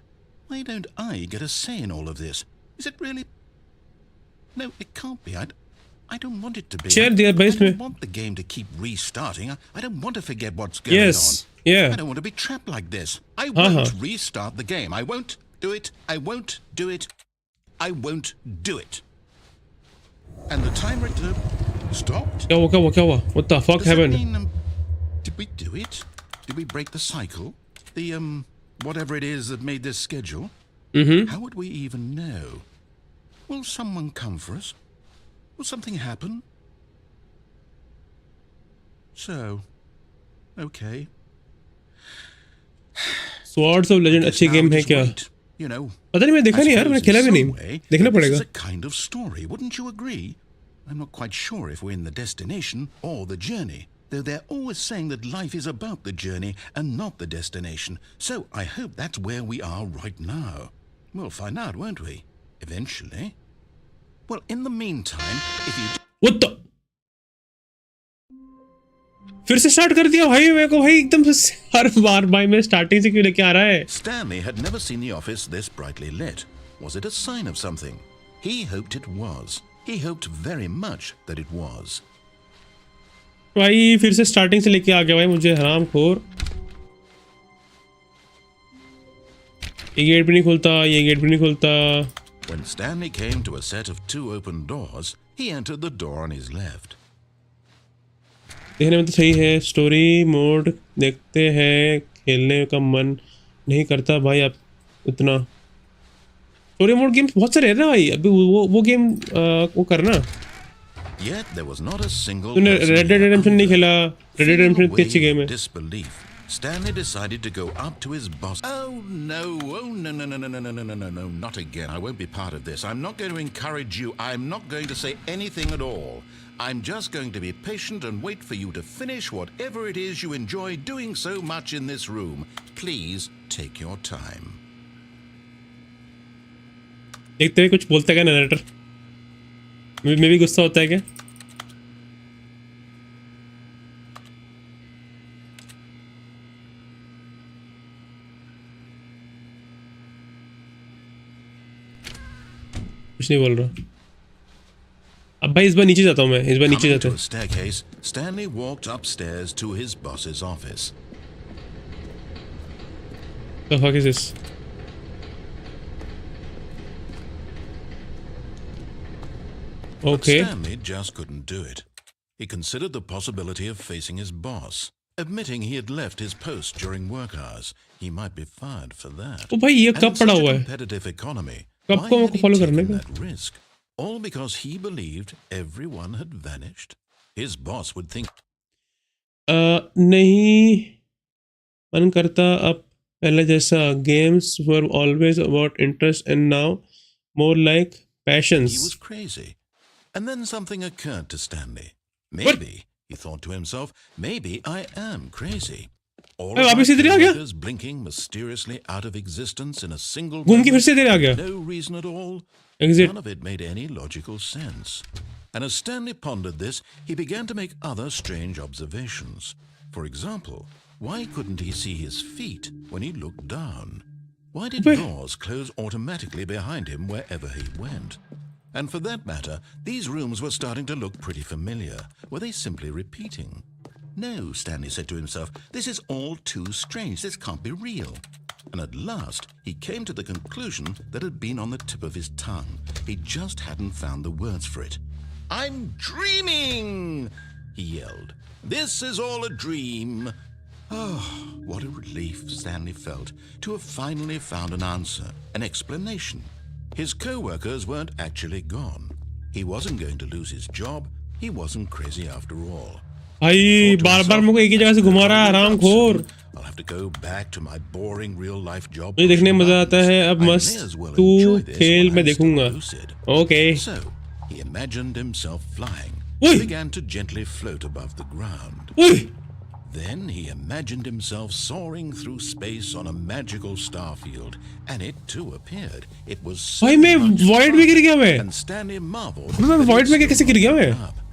Why don't I get a say in all of this? Is it really? No, it can't be. I don't want it to be. Share दिया भाई I इसमें. don't want the game to keep restarting. I don't want to forget what's going Yes. on. Yeah. I don't want to be trapped like this. I Uh-huh. won't restart the game. I won't do it. I won't do it. I won't do it. And the timer stopped. क्या हुआ? What the fuck Does that happened? mean, did we do it? Did we break the cycle? The, whatever it is that made this schedule? Mm-hmm. How would we even know? Will someone come for us? Will something happen? So, okay. Swords of Legend अच्छी Now game है just क्या? wait, You know, पता नहीं मैं देखा I नहीं यार. मैंने suppose खेला in भी some नहीं. way देखना that this पड़ेगा. is a kind of story, wouldn't you agree? I'm not quite sure if we're in the destination or the journey, though they're always saying that life is about the journey and not the destination. So I hope that's where we are right now. We'll find out, won't we? Eventually. Well, in the meantime, if you... What the? फिर से start कर दिया भाई. मेरे को भाई एकदम से हर बार भाई मैं स्टार्टिंग से क्यों लेके आ रहा है? Stanley had never seen the office this brightly lit. Was it a sign of something? He hoped it was. He hoped very much that it was. भाई फिर से स्टार्टिंग से लेके आ गया भाई मुझे हराम खोर. ये गेट भी नहीं खुलता. When Stanley came to a set of 2 open doors, he entered the door on his left. देखने में तो सही है. स्टोरी मोड देखते हैं. खेलने का मन नहीं करता भाई अब उतना. स्टोरी मोड गेम्स बहुत सारे हैं ना भाई. अभी वो गेम वो करना. Yet there was not a single तूने person red dead here redemption नहीं either. खेला. Red dead Feeling a redemption इतनी अच्छी wave गेम of है. disbelief, Stanley decided to go up to his boss. Oh no, no, not again. I won't be part of this. I'm not going to encourage you. I'm not going to say anything at all. I'm just going to be patient and wait for you to finish whatever it is you enjoy doing so much in this room. Please take your time. देखते हैं कुछ बोलता है क्या narrator. मैं भी गुस्सा होता है क्या? कुछ नहीं बोल रहा। अब भाई इस बार नीचे जाता हूँ मैं, इस बार नीचे Coming जाता to हूँ। a staircase, Stanley walked upstairs to his boss's office. The fuck is this? But Okay. Stanley just couldn't do it. He considered the possibility of facing his boss. Admitting he had left his post during work hours, he might be fired for that. ओ भाई ये And कब in पड़ा such a हुआ है? competitive economy, कब why को मेरे had को he follow करने taken का? that risk? All because he believed everyone had vanished? His boss would think नहीं मन करता अब पहले जैसा। Games were always about interest and now more like he patience. was crazy. And then something occurred to Stanley. Maybe, he thought to himself, maybe I am crazy. All अरे of my वापस इधर ही आ गया। coworkers blinking mysteriously out of existence in a single घूम के फिर moment, से इधर आ गया। no reason at all. Exit. None of it made any logical sense. And as Stanley pondered this, he began to make other strange observations. For example, why couldn't he see his feet when he looked down? Why did Wait. doors close automatically behind him wherever he went? And for that matter, these rooms were starting to look pretty familiar. Were they simply repeating? No, Stanley said to himself, this is all too strange. This can't be real. And at last, he came to the conclusion that had been on the tip of his tongue. He just hadn't found the words for it. I'm dreaming, he yelled. This is all a dream. Oh, what a relief Stanley felt to have finally found an answer, an explanation. His co-workers weren't actually gone. He wasn't going to lose his job. He wasn't crazy after all. भाई बार बार मेरे को एक ही जगह से घुमा रहा है आराम खोर। I'll have to go back to my boring real-life job. मुझे देखने में मजा आता है। अब I may मस्त as well तू enjoy this खेल while मैं I'm still देखूंगा। lucid. Okay. So, he imagined himself flying. Oi! He began to gently float above the ground. ओए Then he imagined himself soaring through space on a magical starfield, and it too appeared. It was so भाई मैं much void में गिर गया मैं। and Stanley marveled. मैं that void it में still कैसे गिर गया मैं? opened up.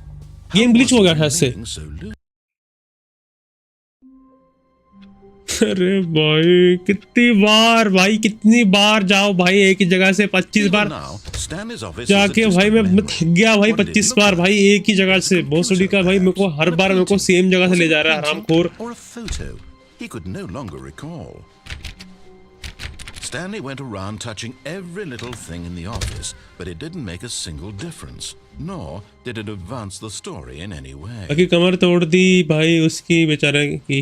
How game glitch was हो he गया शायद से। remaining so lucid? अरे भाई कितनी बार जाओ भाई एक ही जगह से 25 Even bar now, Stanley's office is a जाके भाई distant मैं memory. थक गया भाई। What did it 25 look bar like? भाई एक ही जगह से। भोसड़ी का भाई मेरे को हर बार मेरे को सेम जगह से ले जा रहा है हरामखोर। Or a photo. He could no longer recall. Stanley went around touching every little thing in the office, but it didn't make a single difference, nor did it advance the story in any way. बाकी कमर तोड़ दी भाई उसकी बेचारे की।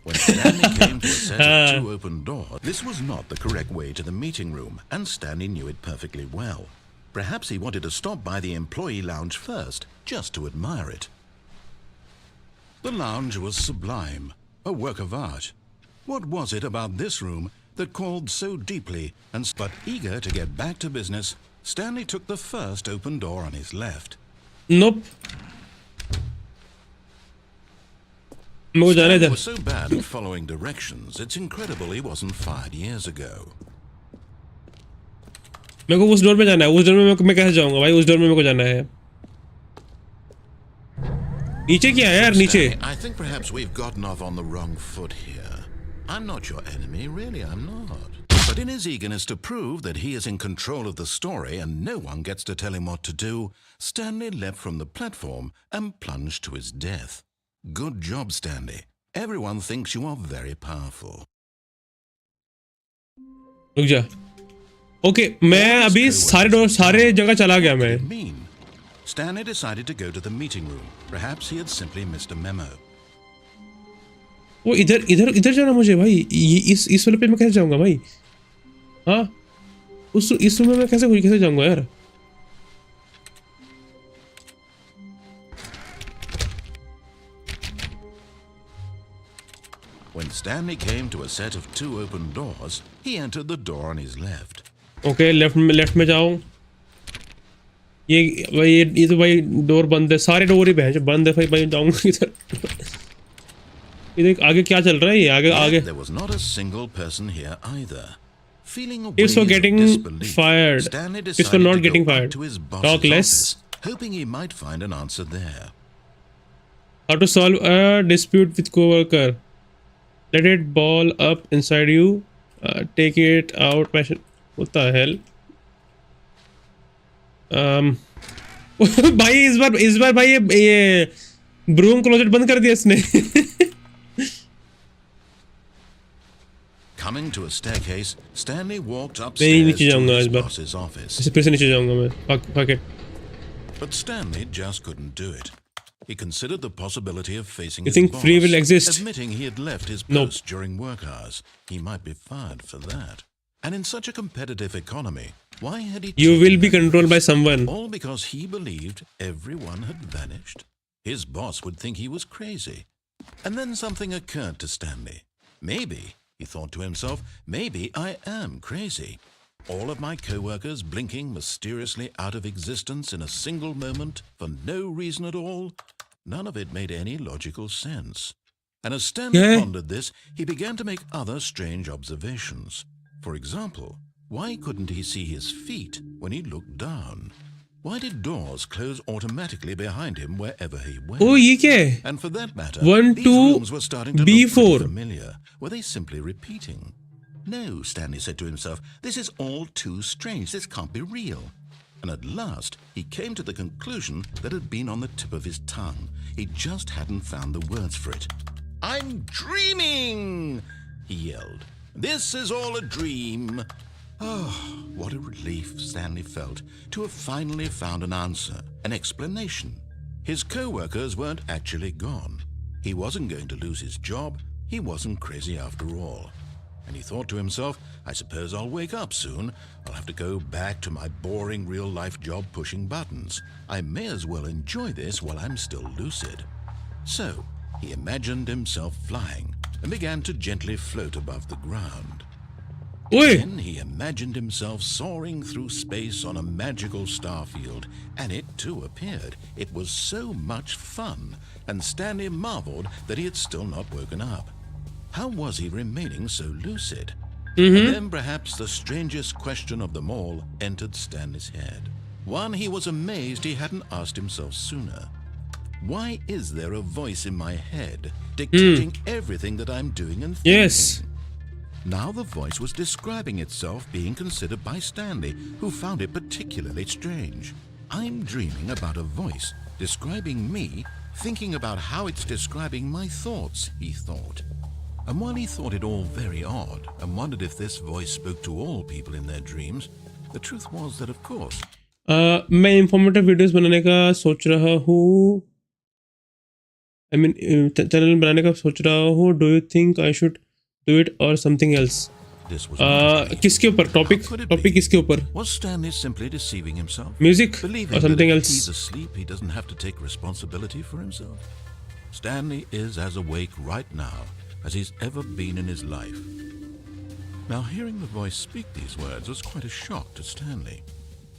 When Stanley came to a set of two open doors, this was not the correct way to the meeting room, and Stanley knew it perfectly well. Perhaps he wanted to stop by the employee lounge first, just to admire it. The lounge was sublime, a work of art. What was it about this room that called so deeply, but eager to get back to business, Stanley took the first open door on his left. Nope. मेरे को जाना है Stanley इधर। was so bad at following directions, it's incredible he wasn't fired years ago. मेरे को उस door में जाना है। उस डोर में मैं कैसे जाऊंगा भाई? उस डोर में मेरे को जाना है। नीचे क्या है यार? नीचे Stanley, I think perhaps we've gotten off on the wrong foot here. I'm not your enemy, really, I'm not. But in his eagerness to prove that he is in control of the story and no one gets to tell him what to do, Stanley leapt from the platform and plunged to his death. Good job, Stanley. Everyone thinks you are very powerful. रुक जा। Okay मैं अभी सारे जगह चला गया मैं। What did it mean? Stanley decided to go to the meeting room. Perhaps he had simply missed a memo. वो इधर जाना मुझे भाई। इस वाले पे मैं कैसे जाऊंगा भाई? हाँ इस रूम में मैं कैसे जाऊंगा यार? When Stanley came to a set of two open doors, he entered the door on his left. Okay left में जाओ। ये तो भाई डोर बंद है। सारे डोर ही बंद है भाई जाऊंगा किधर? इधर आगे क्या चल रहा है? ये आगे There was not a single person here either. Feeling a Tips for wave of getting disbelief, fired. Stanley Tips for decided not to getting go up fired. to his Talk boss's less. office, hoping he might find an answer there. How to solve a dispute with coworker? Let it ball up inside you. Take it out. What the hell? भाई इस बार भाई ये broom closet बंद कर दिया इसने. Coming to a staircase, Stanley walked मैं upstairs नीचे to जाऊंगा his इस बार. boss's office. ऐसे फिर से नीचे जाऊंगा मैं. Fuck it. But Stanley just couldn't do it. He considered the possibility of facing You his think boss, free will exist? admitting he had left his Nope. post during work hours. He might be fired for that. And in such a competitive economy, why had he You taken will be that controlled by risk? someone. All because he believed everyone had vanished? His boss would think he was crazy. And then something occurred to Stanley. Maybe, he thought to himself, maybe I am crazy. All of my co-workers blinking mysteriously out of existence in a single moment for no reason at all. None of it made any logical sense. And as Stanley Yeah. pondered this, he began to make other strange observations. For example, why couldn't he see his feet when he looked down? Why did doors close automatically behind him wherever he went? Oh, ये क्या है? And for that matter, 1, these 2, rooms were starting to look B4. pretty familiar. Were they simply repeating? No, Stanley said to himself, this is all too strange. This can't be real. And at last, he came to the conclusion that had been on the tip of his tongue. He just hadn't found the words for it. I'm dreaming, he yelled. This is all a dream. Oh, what a relief Stanley felt to have finally found an answer, an explanation. His co-workers weren't actually gone. He wasn't going to lose his job. He wasn't crazy after all. And he thought to himself, I suppose I'll wake up soon. I'll have to go back to my boring real-life job pushing buttons. I may as well enjoy this while I'm still lucid. So, he imagined himself flying and began to gently float above the ground. Oi. Then he imagined himself soaring through space on a magical starfield, and it too appeared. It was so much fun, and Stanley marveled that he had still not woken up. How was he remaining so lucid? And then perhaps the strangest question of them all entered Stanley's head. One he was amazed he hadn't asked himself sooner. Why is there a voice in my head dictating everything that I'm doing and thinking? Yes. Now the voice was describing itself being considered by Stanley, who found it particularly strange. I'm dreaming about a voice describing me, thinking about how it's describing my thoughts, he thought. And while he thought it all very odd and wondered if this voice spoke to all people in their dreams, the truth was that, of course, मैं informative videos बनाने का सोच रहा हूँ. I mean channel बनाने का सोच रहा हूँ. Do you think I should do it or something else? this was not a किसके ऊपर topic How could it topic be? किसके ऊपर? Was Stanley simply deceiving himself? Music Believing or that something if else? he's asleep, he doesn't have to take responsibility for himself? Stanley is as awake right now as he's ever been in his life. Now, hearing the voice speak these words was quite a shock to Stanley.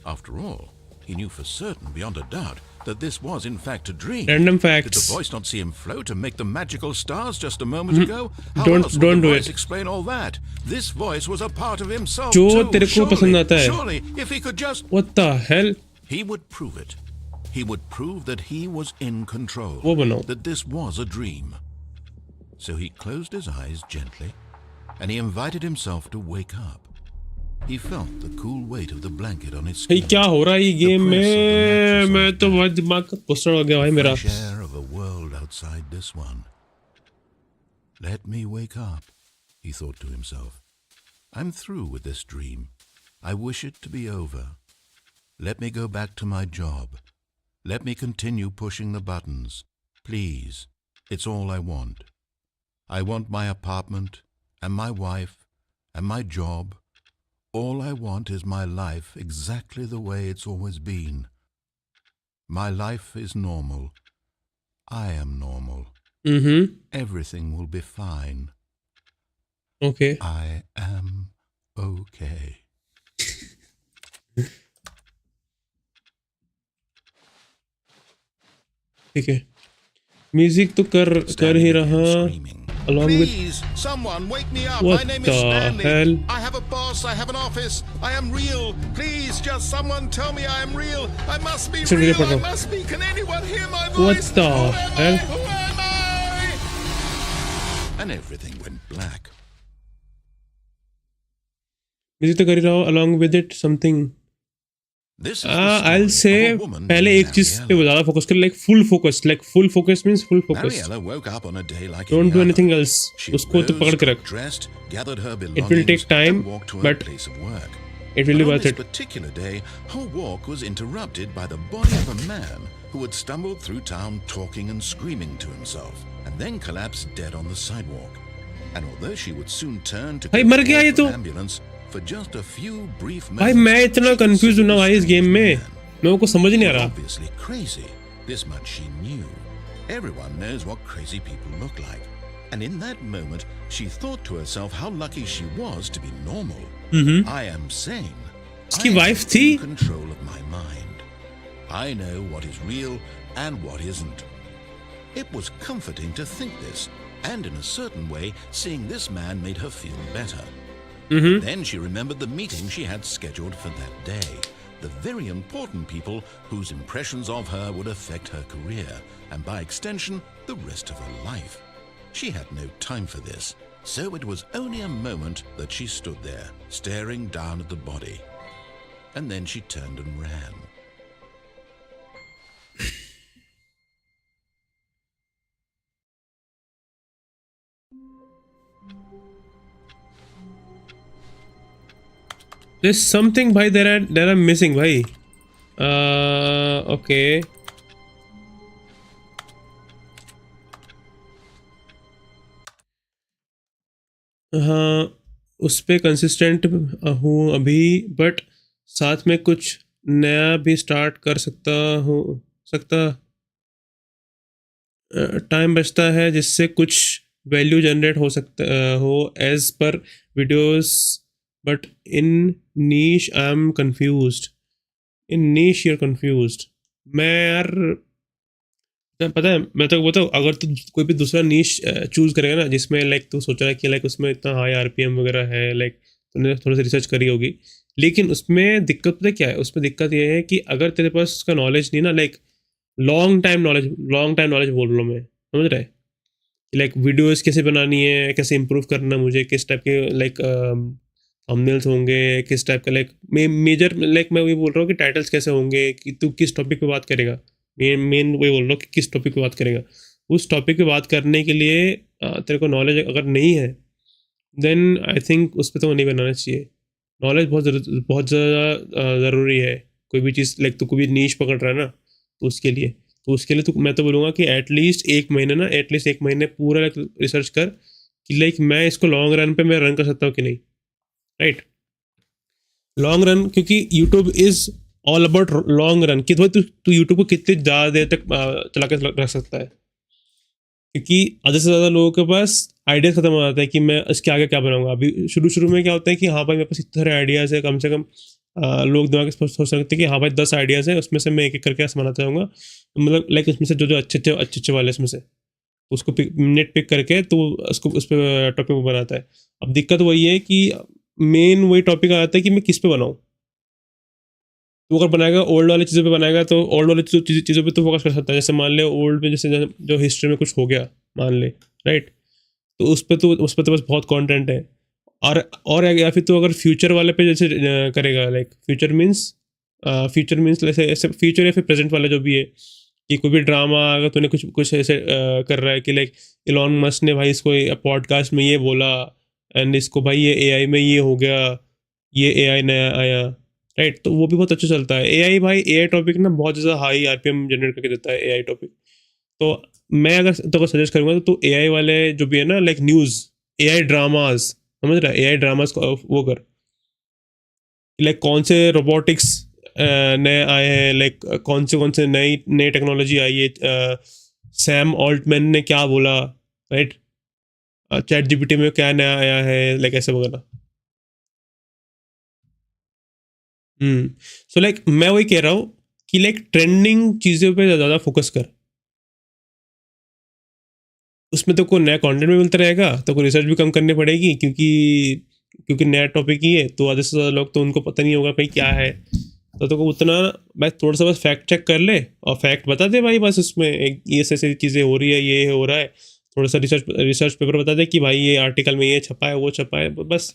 After all, he knew for certain, beyond a doubt, that this was in fact a dream. Random Did the facts. voice not see him float and make the magical stars just a moment ago? How Don't- else would don't the do voice it. explain all that? This voice was a part of himself जो too. तेरे को पसंद आता है. Surely, if he could just... What the hell? He would prove it. He would prove that he was in control. वो बनाओ. That this was a dream. So he closed his eyes gently, and he invited himself to wake up. He felt the cool weight of the blanket on his भाई skin. क्या हो रहा है ये game The press of the में? mattress on मैं his तो back. बहुत दिमाग का पोस्टर हो गया भाई मेरा. Fresh air of a world outside this one. Let me wake up, he thought to himself. I'm through with this dream. I wish it to be over. Let me go back to my job. Let me continue pushing the buttons. Please, it's all I want. I want my apartment and my wife and my job. All I want is my life exactly the way it's always been. My life is normal. I am normal. Everything will be fine. Okay. I am okay. ठीक है. Music तो कर ही Stanley रहा. began screaming. Along with Please, someone wake me up. What My name the is Stanley. hell? I have a boss. I have an office. I am real. Please, just someone tell me I am real. I must be Chal, real. ये I पढ़ो. must be. Can anyone hear my What voice? the Who am I? hell? Who am I? And everything went black. Music तो कर ही रहा हूँ. Along with it something. This is the I'll story say of a woman पहले named एक चीज पे Mariella. ज़्यादा focus कर, like full focus means full focus. Mariella woke up on a day like Don't any do other. anything else. She उसको तो पकड़ rose, के got रख. dressed, gathered her It will belongings, take time, and walked to her but place of work. it will But be on worth this it. particular day, her walk was interrupted by the body of a man who had stumbled through town talking and screaming to himself, and then collapsed dead on the sidewalk. And although she would soon turn to भाई go मर गया call ये for तो. an ambulance, for just a few brief भाई moments, मैं इतना she confuse हूँ ना considered भाई इस the गेम strange में, man. मेरे को समझ नहीं आ He was रहा. obviously crazy. This much she knew. Everyone knows what crazy people look like. And in that moment, she thought to herself how lucky she was to be normal. I am sane. उसकी I am wife थी. in control of my mind. I know what is real and what isn't. It was comforting to think this, and in a certain way, seeing this man made her feel better. Then she remembered the meeting she had scheduled for that day. The very important people whose impressions of her would affect her career, and by extension, the rest of her life. She had no time for this, so it was only a moment that she stood there, staring down at the body. And then she turned and ran. There's something भाई there are missing भाई. Okay. हाँ, उस पे consistent हूँ अभी, but साथ में कुछ नया भी स्टार्ट कर सकता टाइम बचता है जिससे कुछ वैल्यू जनरेट हो सकता हो as per videos, but in niche I am confused. In niche you're confused. मैं यार पता है, मैं तो बताऊँ, अगर तू कोई भी दूसरा नीश चूज करेगा ना जिसमें लाइक तू सोच रहा है कि लाइक उसमें इतना हाई आरपीएम वगैरह है, लाइक तूने थोड़ा सा रिसर्च करी होगी, लेकिन उसमें दिक्कत पता है क्या है? उसमें दिक्कत ये है कि अगर तेरे पास उसका नॉलेज नहीं ना, लाइक लॉन्ग टाइम नॉलेज बोल रहा हूँ मैं, समझ रहा है? लाइक वीडियोस कैसे बनानी है, कैसे इंप्रूव करना, मुझे किस टाइप के लाइक थंबनेल्स होंगे, किस टाइप का लाइक मेजर, लाइक मैं वही बोल रहा हूँ कि टाइटल्स कैसे होंगे, कि तू किस टॉपिक पे बात करेगा. मेन वही बोल रहा हूँ कि किस टॉपिक पे बात करेगा. उस टॉपिक पे बात करने के लिए तेरे को नॉलेज अगर नहीं है, देन आई थिंक उस पर तो नहीं बनाना चाहिए. नॉलेज बहुत ज़्यादा ज़रूरी है. कोई भी चीज़ लाइक तू कोई भी नीश पकड़ रहा है ना, तो उसके लिए तो मैं तो बोलूँगा कि एटलीस्ट एक महीने पूरा रिसर्च कर कि लाइक मैं इसको लॉन्ग रन पे मैं रन कर सकता हूँ कि नहीं, राइट? लॉन्ग रन, क्योंकि YouTube is all about long run. कि भाई तू यूट्यूब को कितनी ज़्यादा देर तक चला के रख सकता है, क्योंकि आधे से ज़्यादा लोगों के पास आइडियाज़ खत्म हो जाता है कि मैं इसके आगे क्या बनाऊंगा. अभी शुरू में क्या होता है कि हाँ भाई मेरे पास इतने सारे आइडियाज़ है, कम से कम लोग दिमाग में सोच सकते हैं कि हाँ भाई 10 आइडियाज़ है, उसमें से मैं एक करके बनाना चाहूँगा. मतलब लाइक उसमें से जो अच्छे वाले इसमें से उसको नेट पिक करके तो उसको उस पर टॉपिक पर बनाता है. अब दिक्कत वही है कि मेन वही टॉपिक आ जाता है कि मैं किस पे बनाऊँ. तो अगर बनाएगा ओल्ड वाली चीज़ों पे बनाएगा तो ओल्ड वाली चीज़ों पे तो फोकस कर सकता है. जैसे मान ले ओल्ड में जैसे जो हिस्ट्री में कुछ हो गया मान ले, राइट, तो उस पर तो बस बहुत कंटेंट है. और या फिर तो अगर फ्यूचर वाले पे जैसे करेगा, लाइक फ्यूचर मीन्स ऐसे फ्यूचर या फिर प्रेजेंट वाला जो भी है, कि कोई भी ड्रामा अगर तूने कुछ ऐसे कर रहा है कि लाइक इलॉन मस्क ने भाई इसको पॉडकास्ट में ये बोला, एंड इसको भाई ये एआई में ये हो गया, ये एआई नया आया, राइट, तो वो भी बहुत अच्छा चलता है. एआई टॉपिक ना बहुत ज़्यादा हाई आरपीएम जनरेट करके देता है एआई टॉपिक. तो मैं अगर सजेस्ट करूँगा तो एआई वाले जो भी है ना, लाइक न्यूज़, एआई ड्रामाज, समझ रहा है, एआई ड्रामाज को वो कर, लाइक कौन से रोबोटिक्स नए आए हैं, लाइक कौन से नई टेक्नोलॉजी आई है, सैम ऑल्टमैन ने क्या बोला, राइट, चैट जीपीटी में क्या नया आया है, लाइक ऐसे वगैरह. सो लाइक मैं वही कह रहा हूँ कि लाइक ट्रेंडिंग चीज़ों पे ज़्यादा फोकस कर. उसमें तो कोई नया कंटेंट भी मिलता रहेगा, तो कोई रिसर्च भी कम करनी पड़ेगी, क्योंकि नया टॉपिक ही है, तो आधे से ज़्यादा लोग तो उनको पता नहीं होगा भाई क्या है. तो उतना भाई थोड़ा सा बस फैक्ट चेक कर ले और फैक्ट बता दे भाई, बस उसमें एक ये ऐसी चीज़ें हो रही है, ये हो रहा है, थोड़ा सा रिसर्च पेपर बता दे कि भाई ये आर्टिकल में ये छपा है, वो छपा है, बस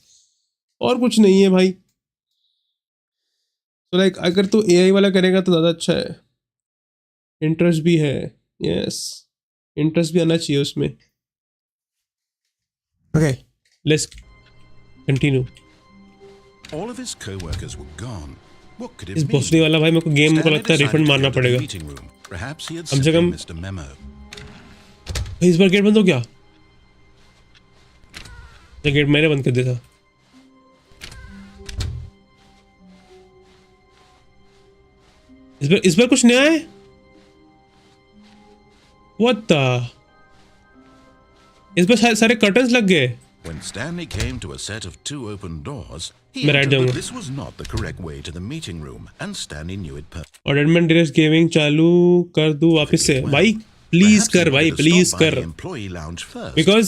और कुछ नहीं है भाई. तो लाइक अगर तू एआई वाला करेगा तो ज़्यादा अच्छा है, इंटरेस्ट भी है, यस इंटरेस्ट भी आना चाहिए उसमें। Okay let's continue. All of his co-workers were gone. What could it इस mean? भोसड़ी वाला भाई मेरे को गेम को Stanley लगता है decided रिफंड to मारना go to the पड़ेगा। meeting room. Perhaps he had कम से simply come missed a memo. इस बार गेट बंद हो गया, ये गेट मैंने बंद कर दिया था। इस बार कुछ नया है। What the? इस बार सारे कर्टन्स लग गए। When Stanley came to a set of 2 open doors, he मैं राइट entered जाऊंगा। that this was not the correct way to the meeting room, and Stanley knew it perfectly. और admin direct gaming चालू कर दूं वापस से। भाई please Perhaps he कर, भाई wanted to please stop by कर, the employee lounge first. Because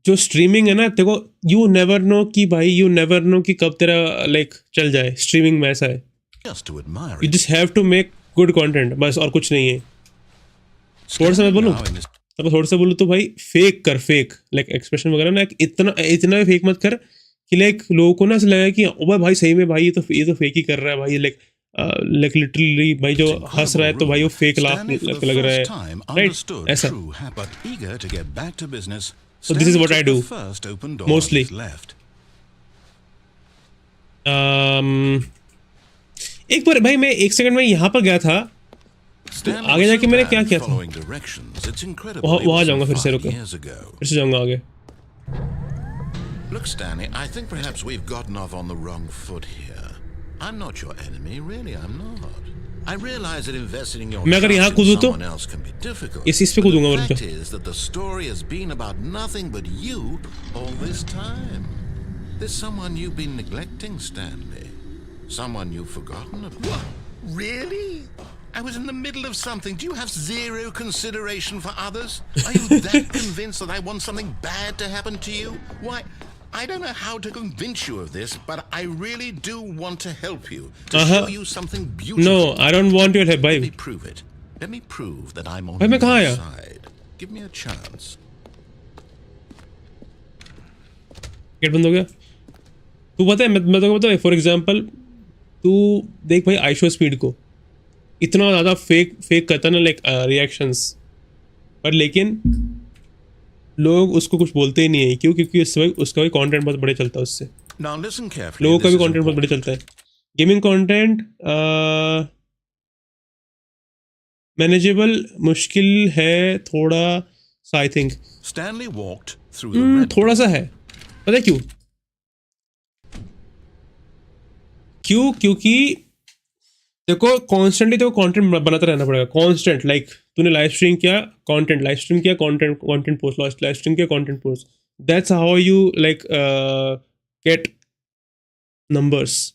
जो स्ट्रीमिंग है ना, देखो यू नेवर नो कि भाई यू नेवर नो कि कब तेरा लाइक चल जाए। स्ट्रीमिंग में ऐसा है, Just to admire you it. Just have to make good content, बस और कुछ नहीं है। थोड़ा सा मैं बोलूँ, Now in this अब थोड़ा सा बोलूँ तो भाई फेक कर, फेक लाइक एक्सप्रेशन वगैरह ना, इतना इतना भी फेक मत कर कि लाइक लोगों को ना ऐसा लगा कि ओ भाई सही में भाई ये तो फेक ही कर रहा है भाई, लाइक लिटरली भाई जो हंस रहा है तो भाई वो fake laugh Stanley for the लग रहा first है, time राइट? understood ऐसा true habit, but eager to get back to business. So this is what Stanley I took do, the first open door on mostly. his left. एक बार भाई मैं एक second में यहाँ पर गया था, Stanley आगे was जाके so मैंने bad क्या at किया था? following directions, it's incredible वहाँ it was जाऊंगा फिर से, 5 रुको years ago. फिर से जाऊंगा आगे। Look, Stanley, I think perhaps we've gotten off on the wrong foot here. I'm not your enemy, really, I'm not. I realize that investing in your मैं अगर यहाँ trust in कूदूँ तो? someone else can be difficult. इस चीज़ पे but कूदूंगा the बोल fact पे। is that the story has been about nothing but you all this time. There's someone you've been neglecting, Stanley. Someone you've forgotten about. Really? I was in the middle of something. Do you have zero consideration for others? Are you that convinced that I want something bad to happen to you? Why, I don't know how to convince you of this, but I really do want to help you. To show you something beautiful. No, I don't want your help, Let भाई। me prove it. Let me prove that I'm on भाई मैं कहाँ your आया? side. Give me a chance. Gate बंद हो गया। तू पता है, मैं तो बताऊँ, फॉर एग्जांपल तू देख भाई आईशो स्पीड को, इतना ज़्यादा फेक करता ना लाइक रिएक्शंस, पर लेकिन लोग उसको कुछ बोलते ही नहीं है। क्यों? क्योंकि उसका भी कंटेंट बहुत बड़े चलता है उससे। Now listen carefully. लोगों का This भी is कंटेंट बहुत बड़े important. चलता है। गेमिंग कंटेंट मैनेजेबल मुश्किल है थोड़ा सा, I think. Stanley walked through the red थोड़ा सा है, पता है क्यों? क्योंकि देखो कॉन्स्टेंटली तो कंटेंट बनाता रहना पड़ेगा, कांस्टेंट। लाइक तूने लाइव स्ट्रीम किया, कंटेंट पोस्ट, लाइव स्ट्रीम किया, content post. That's how you like get numbers,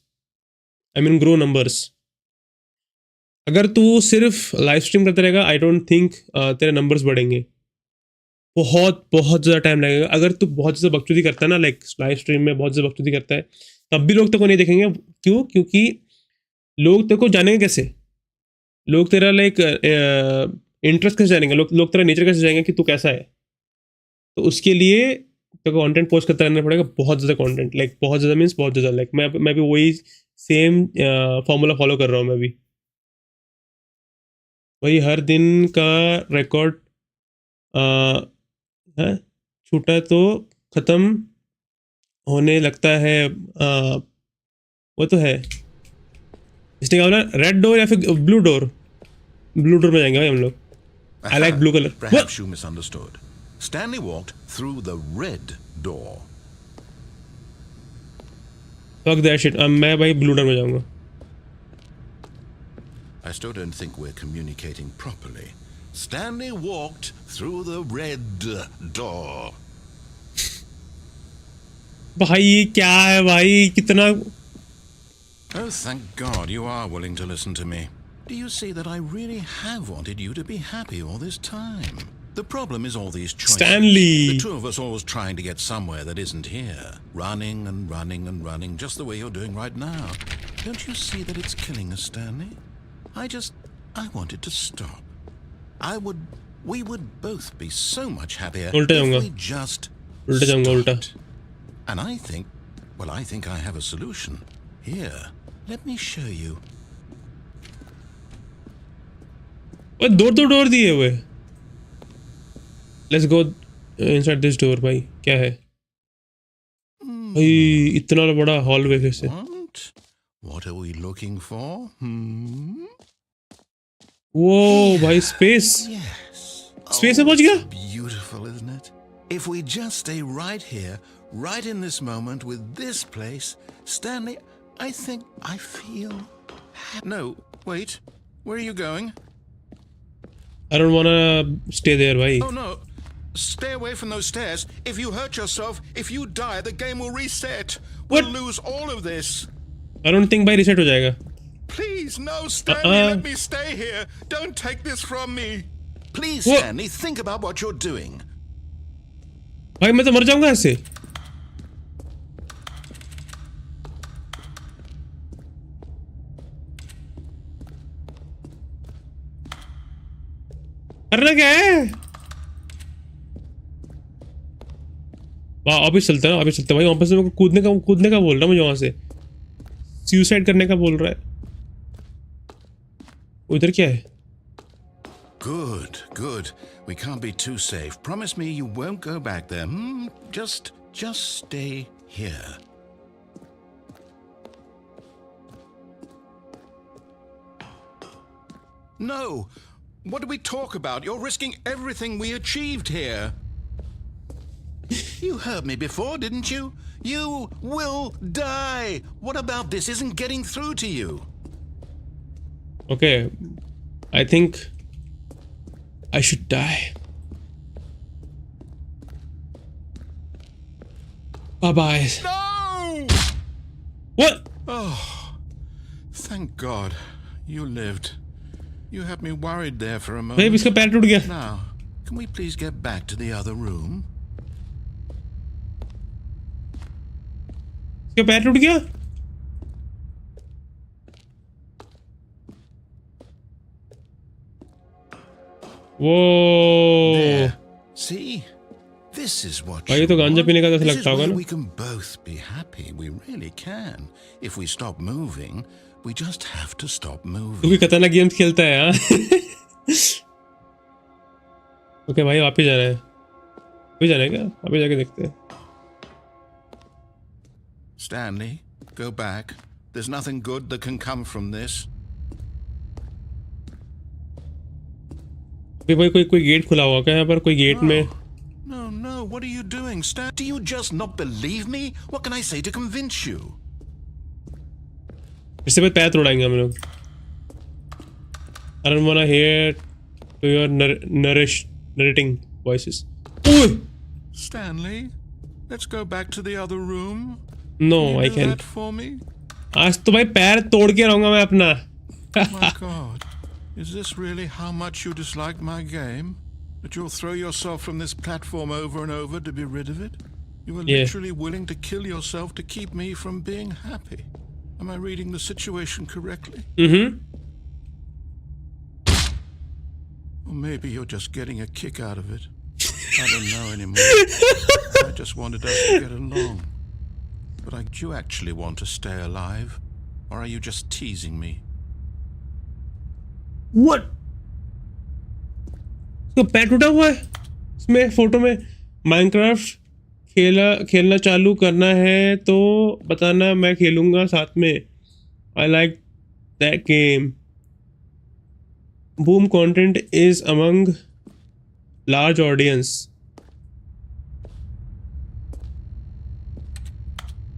I mean grow numbers. अगर तू सिर्फ लाइव स्ट्रीम करता रहेगा, आई डोंट थिंक तेरे नंबर्स बढ़ेंगे। बहुत बहुत ज़्यादा टाइम लगेगा। अगर तू बहुत ज़्यादा बकचोदी करता है ना, लाइक लाइव स्ट्रीम में बहुत ज़्यादा बकचोदी करता है, तब भी लोग तेरे को नहीं देखेंगे। क्यों? क्योंकि लोग तेरे को जानेंगे कैसे? लोग तेरा लाइक इंटरेस्ट कैसे जानेंगे? लोग तेरा नेचर कैसे जानेंगे कि तू कैसा है? तो उसके लिए तेरे को कंटेंट पोस्ट करता रहना पड़ेगा, बहुत ज़्यादा कंटेंट, लाइक बहुत ज़्यादा मीन्स बहुत ज़्यादा। लाइक मैं भी वही सेम फॉर्मूला फॉलो कर रहा हूँ मैं भी। वही हर दिन का रिकॉर्ड है, छूटा तो ख़त्म होने लगता है। वो तो है। इसने क्या बोला, रेड डोर या फिर ब्लू डोर? ब्लू डोर में जाएंगे भाई हम लोग। I like blue colour. Perhaps you misunderstood. Stanley walked through the red door. Fuck that shit, मैं भाई ब्लू डोर में जाऊंगा। I still don't think we're communicating properly. Stanley walked through the red door. भाई ये क्या है भाई, कितना Oh, thank God you are willing to listen to me. Do you see that I really have wanted you to be happy all this time? The problem is all these choices. Stanley. The two of us always trying to get somewhere that isn't here. Running and running and running just the way you're doing right now. Don't you see that it's killing us, Stanley? I wanted to stop. We would both be so much happier उल्टा if जाऊंगा। we just उल्टा जाऊंगा, उल्टा। stopped. And I think I have a solution. Here, Let me show you. ओए दो door दिए हुए. Let's go inside this door भाई. क्या है? भाई इतना बड़ा हॉलवे फिर से. What are we looking for? वो भाई स्पेस. Yes. स्पेस में पहुंच गया. Beautiful, isn't it? If we just stay right here, right in this moment with this place, Stanley, I think I feel... No, wait. Where are you going? I don't wanna stay there भाई. Oh no. Stay away from those stairs. If you hurt yourself, if you die, the game will reset. We'll lose all of this. I don't think भाई reset हो जाएगा. Please, no, Stanley, let me stay here. Don't take this from me. Please, Stanley, think about what you're doing. भाई मैं तो मर जाऊंगा ऐसे. करना क्या है? वाह अभी चलता है, अभी चलता है भाई. वहां पर से मेरे को कूदने का बोल रहा है मुझे, वहां से सुसाइड करने का बोल रहा है. उधर क्या है? Good, good. We can't be too safe. Promise me you won't go back there. Just stay here. No! What did we talk about? You're risking everything we achieved here. You heard me before, didn't you? You will die. What about this isn't getting through to you? Okay. I think I should die. Bye-bye. No! What? Oh, thank God you lived. You had me worried there for a moment. भाई इसका पैर टूट गया. Now, can we please get back to the other room? इसका पैर टूट गया. Whoa. There. See? This is what भाई ये you तो गांजा want. पीने का जैसा This is लगता होगा where ना. we can both be happy. We really can. If we stop moving, we just have to stop moving. तू भी खतरनाक गेम्स खेलता है हाँ. ओके भाई वापस जाना है. वापस जाना है क्या? वापस जाके देखते हैं. Stanley, go back. There's nothing good that can come from this. भाई कोई गेट खुला हुआ क्या यहाँ पर? कोई गेट में? No, what are you doing, Stan? Do you just not believe me? What can I say to convince you? इससे पे पैर तोड़ाएंगे हम लोग. I don't wanna hear to your narrating voices. Ooh! Stanley, let's go back to the other room. No, Can you I do can't. that for me? आज तो भाई पैर तोड़ के रहूंगा मैं अपना. My God, is this really how much you dislike my game? That you'll throw yourself from this platform over and over to be rid of it? You were literally willing to kill yourself to keep me from being happy. Am I reading the situation correctly? Mm-hmm. Or maybe you're just getting a kick out of it. I don't know anymore. I just wanted us to get along. But do you actually want to stay alive? Or are you just teasing me? What? तो पैर टूटा हुआ है इसमें photo में. Minecraft खेलना चालू करना है तो बताना, मैं खेलूंगा साथ में. I like that game. Boom content is among large audience.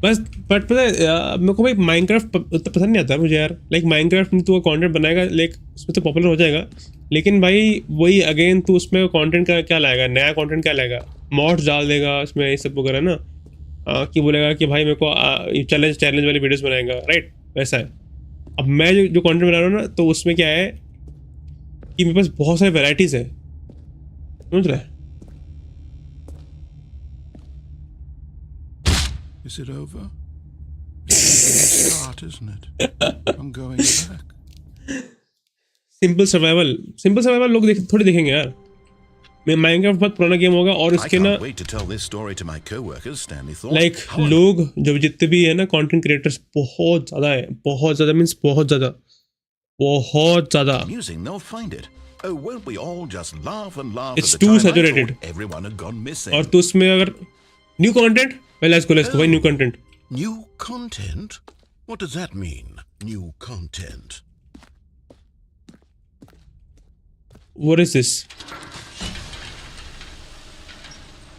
बस बट पता है मेरे को भाई माइनक्राफ्ट उतना पसंद नहीं आता मुझे यार. लाइक माइनक्राफ्ट में तू कंटेंट बनाएगा, लाइक उसमें तो पॉपुलर हो जाएगा, लेकिन भाई वही अगेन तू उसमें कंटेंट का क्या लाएगा, नया कंटेंट क्या लाएगा, मॉड्स डाल देगा उसमें ये सब वगैरह ना. कि बोलेगा कि भाई मेरे को चैलेंज वाली वीडियोस बनाएगा, राइट? वैसा है. अब मैं जो कंटेंट बना रहा हूँ ना, तो उसमें क्या है कि मेरे पास बहुत सारी वेराइटीज़ है, समझ रहा है? Is it over? It's a start, isn't it? I'm going back. Simple survival लोग थोड़ी देखेंगे यार. माइनक्राफ्ट बहुत पुराना गेम होगा और I उसके ना can't wait to tell this story to my co-workers, Stanley thought. Like लोग जब जितने भी है ना कंटेंट क्रिएटर्स बहुत ज़्यादा है, बहुत ज़्यादा मीन्स बहुत ज़्यादा Amusing, they'll find it. Oh, won't we all just laugh and laugh It's at the too time I saturated. thought everyone had gone missing. और तो उसमें अगर न्यू कंटेंट लेट्स गो भाई new content New content? What does that mean? New content. What is this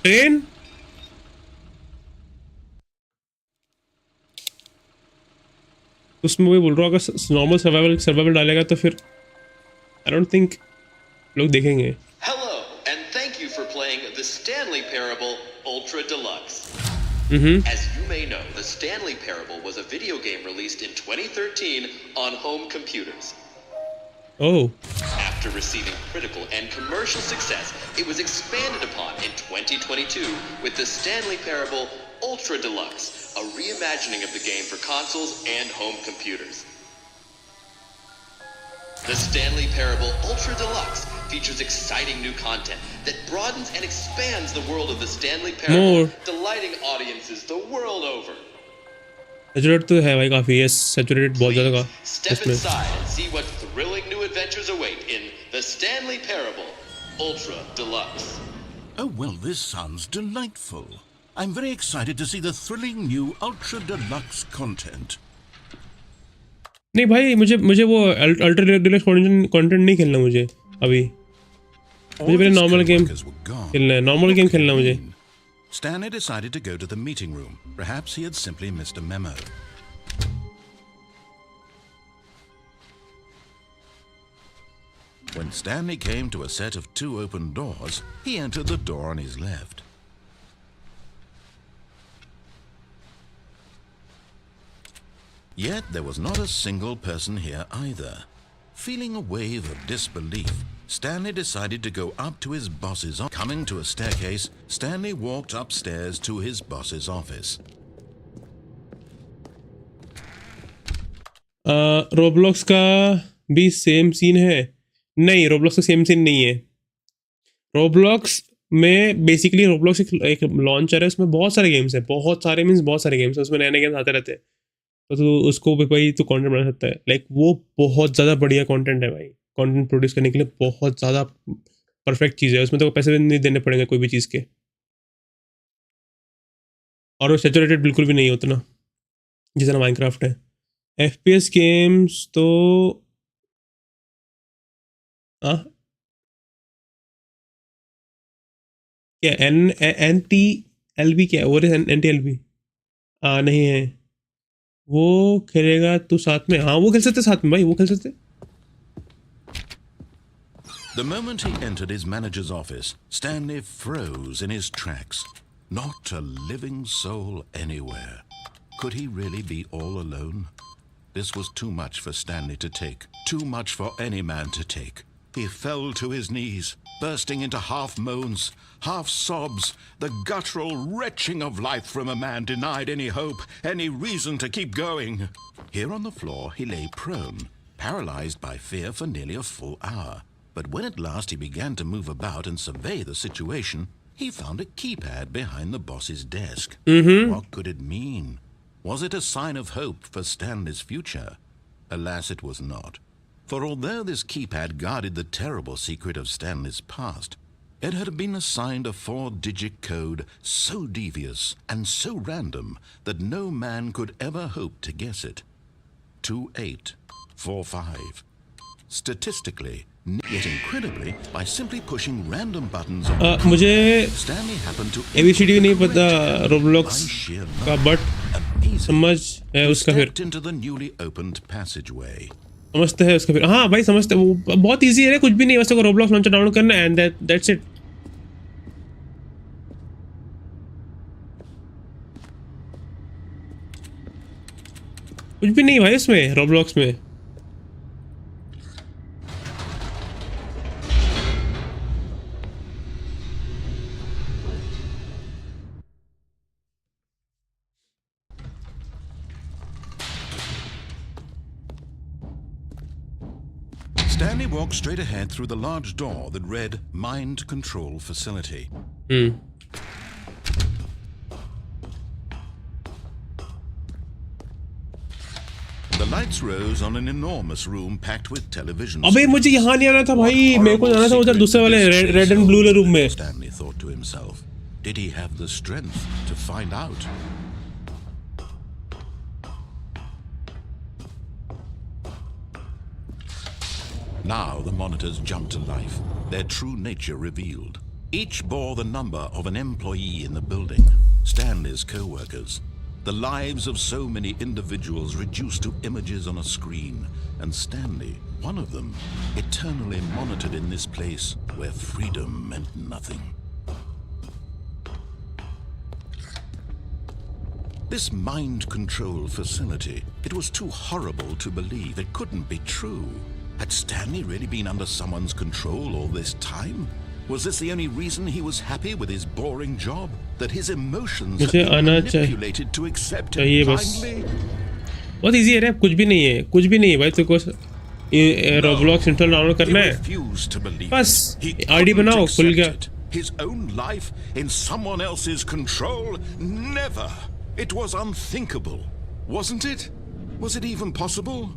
train उसमें वही बोल रहा हूँ अगर नॉर्मल सर्वाइवल डालेगा तो फिर आई डोंट थिंक लोग देखेंगे Hello, and thank you for playing the Stanley Parable Ultra Deluxe. As you may know, the Stanley Parable was a video game released in 2013 on home computers. Oh. After receiving critical and commercial success, it was expanded upon in 2022 with the Stanley Parable Ultra Deluxe, a reimagining of the game for consoles and home computers. The Stanley Parable Ultra Deluxe features exciting new content that broadens and expands the world of the Stanley Parable, More. delighting audiences the world over. Saturate तो है भाई काफी yes saturated बहुत ज़्यादा का Please step इसमें inside and see what thrilling new adventures await in the Stanley Parable Ultra Deluxe. Oh, well, this sounds delightful. I'm very excited to see the thrilling new Ultra Deluxe content. नहीं भाई मुझे वो ultra deluxe content नहीं खेलना मुझे अभी मुझे पहले नॉर्मल गेम खेलना है नॉर्मल गेम खेलना मुझे Stanley decided to go to the meeting room. Perhaps he had simply missed a memo. When Stanley came to a set of 2 open doors, he entered the door on his left. Yet there was not a single person here either. Feeling a wave of disbelief, Stanley decided to go up to his boss's office. Coming to a staircase, Stanley walked upstairs to his boss's office. Roblox का भी same scene है नहीं Roblox का same scene नहीं है Roblox में basically Roblox एक launcher है उसमें बहुत सारे गेम्स हैं बहुत सारे मीन्स बहुत सारे गेम्स हैं उसमें नए नए गेम्स आते रहते हैं तो उसको भी भाई तो कंटेंट बना सकता है लाइक वो बहुत ज़्यादा बढ़िया कंटेंट है भाई कंटेंट प्रोड्यूस करने के लिए बहुत ज़्यादा परफेक्ट चीज़ है उसमें तो पैसे भी नहीं देने पड़ेंगे कोई भी चीज़ के और वो सैचुरेटेड बिल्कुल भी नहीं है उतना जितना माइनक्राफ्ट है FPS गेम्स तो क्या NTLB क्या है वो NTLB नहीं है वो खेलेगा तो साथ में हाँ वो खेल सकते साथ में भाई वो खेल सकते The moment he entered his manager's office, Stanley froze in his tracks. Not a living soul anywhere. Could he really be all alone? This was too much for Stanley to take. Too much for any man to take. He fell to his knees, bursting into half moans, half sobs, the guttural retching of life from a man denied any hope, any reason to keep going. Here on the floor, he lay prone, paralyzed by fear for nearly a full hour. But when at last he began to move about and survey the situation, he found a keypad behind the boss's desk. What could it mean? Was it a sign of hope for Stanley's future? Alas, it was not. For although this keypad guarded the terrible secret of Stanley's past, it had been assigned a 4-digit code so devious and so random that no man could ever hope to guess it. 2845. Statistically, yet incredibly, by simply pushing random buttons on मुझे Stanley happened to ABCD नहीं पता Roblox का but समझ है उसका फिर into the newly opened passageway. समझते हैं उसका फिर हाँ भाई समझते वो बहुत इजी है कुछ भी नहीं बस रोब्लॉक्स लॉन्चर डाउनलोड करना एंड दैट्स इट कुछ भी नहीं भाई उसमें रोब्लॉक्स में Stanley walked straight ahead through the large door that read Mind Control Facility. The lights rose on an enormous room packed with television. अबे मुझे यहाँ नहीं आना था भाई, मेरे को जाना था उधर दूसरे वाले रेड एंड ब्लू रूम में. Stanley thought to himself, did he have the strength to find out? Now the monitors jumped to life, their true nature revealed. Each bore the number of an employee in the building, Stanley's co-workers. The lives of so many individuals reduced to images on a screen, and Stanley, one of them, eternally monitored in this place where freedom meant nothing. This mind control facility, it was too horrible to believe. It couldn't be true. Had Stanley really been under someone's control all this time? Was this the only reason he was happy with his boring job? That his emotions had been manipulated to accept him blindly? बहुत easy है रे, कुछ भी नहीं है, कुछ भी नहीं है भाई. तेरे को रोब्लॉक्स इंस्टॉल डाउनलोड करना है, बस आईडी बनाओ, खुल गया. His own life in someone else's control? Never! It was unthinkable, wasn't it? Was it even possible?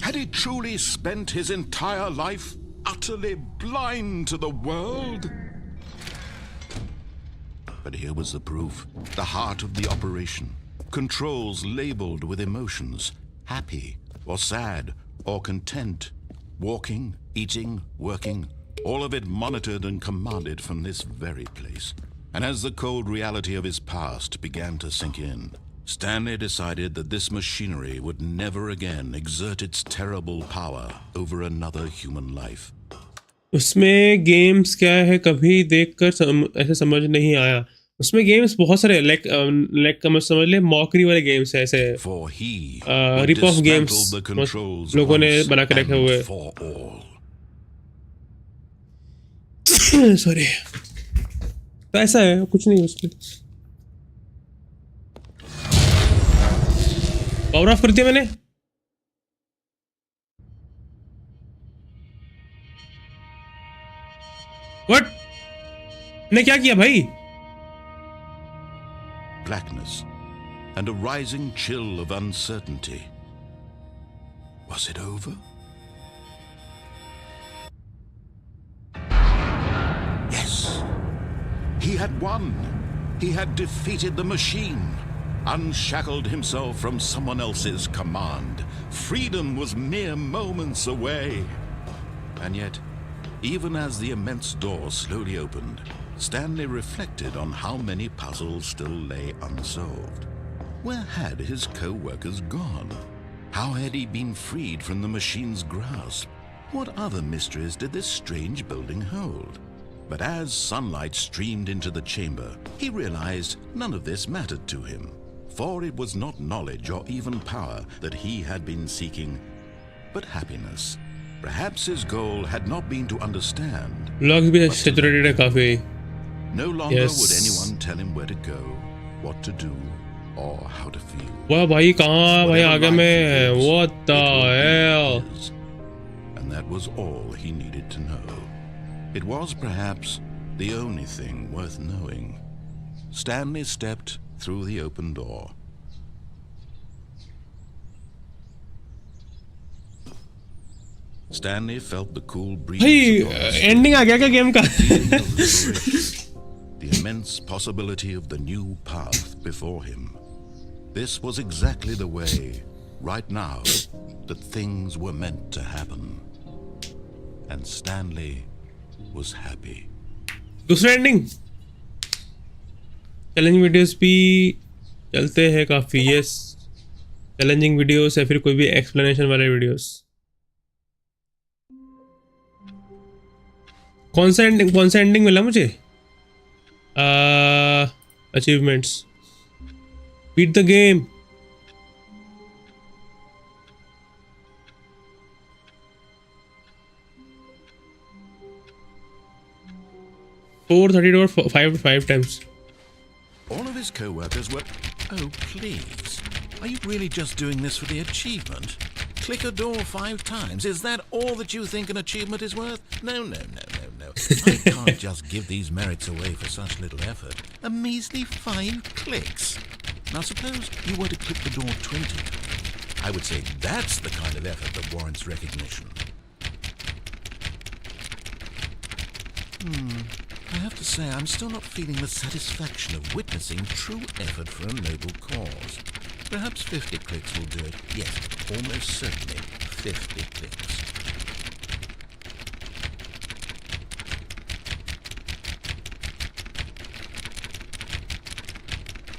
Had he truly spent his entire life utterly blind to the world? But here was the proof, the heart of the operation. Controls labeled with emotions, happy or sad or content, walking, eating, working, all of it monitored and commanded from this very place. And as the cold reality of his past began to sink in, Stanley decided that this machinery would never again exert its terrible power over another human life. उसमें games क्या है कभी देखकर ऐसे समझ नहीं आया. उसमें गेम्स बहुत सारे लाइक समझ ले मॉकरी वाले गेम्स है, ऐसे रिप ऑफ गेम्स लोगों ने बना के रखे हुए. सॉरी, तो ऐसा है, कुछ नहीं उसमें. पावर ऑफ कर दिया मैंने. व्हाट, मैंने क्या किया भाई? Blackness and a rising chill of uncertainty. Was it over? Yes. He had won. He had defeated the machine, unshackled himself from someone else's command. Freedom was mere moments away. And yet, even as the immense door slowly opened, Stanley reflected on how many puzzles still lay unsolved. Where had his co-workers gone? How had he been freed from the machine's grasp? What other mysteries did this strange building hold? But as sunlight streamed into the chamber, he realized none of this mattered to him. For it was not knowledge or even power that he had been seeking, but happiness. Perhaps his goal had not been to understand. Logs bhi saturated hai kafi. No longer would anyone tell him where to go, what to do, or how to feel. वाह भाई, कहाँ भाई आगे में? What the hell? And that was all he needed to know. It was perhaps the only thing worth knowing. Stanley stepped through the open door. Stanley felt the cool breeze. Hey, ending आ गया क्या game का? The immense possibility of the new path before him. This was exactly the way, right now, that things were meant to happen. And Stanley was happy. दूसरा ending. Challenging videos भी चलते हैं काफ़ी. Yes, challenging videos या फिर कोई भी explanation वाले वीडियोस. कौन सा एंडिंग मिला मुझे? Achievements. Beat the game. five times. All of his co-workers were... Oh, please. Are you really just doing this for the achievement? click a door 5 times. Is that all that you think an achievement is worth? No. I can't just give these merits away for such little effort. A measly 5 clicks. Now suppose you were to click the door 20. I would say that's the kind of effort that warrants recognition. I have to say, I'm still not feeling the satisfaction of witnessing true effort for a noble cause. Perhaps 50 clicks will do it. Yes, almost certainly 50 clicks.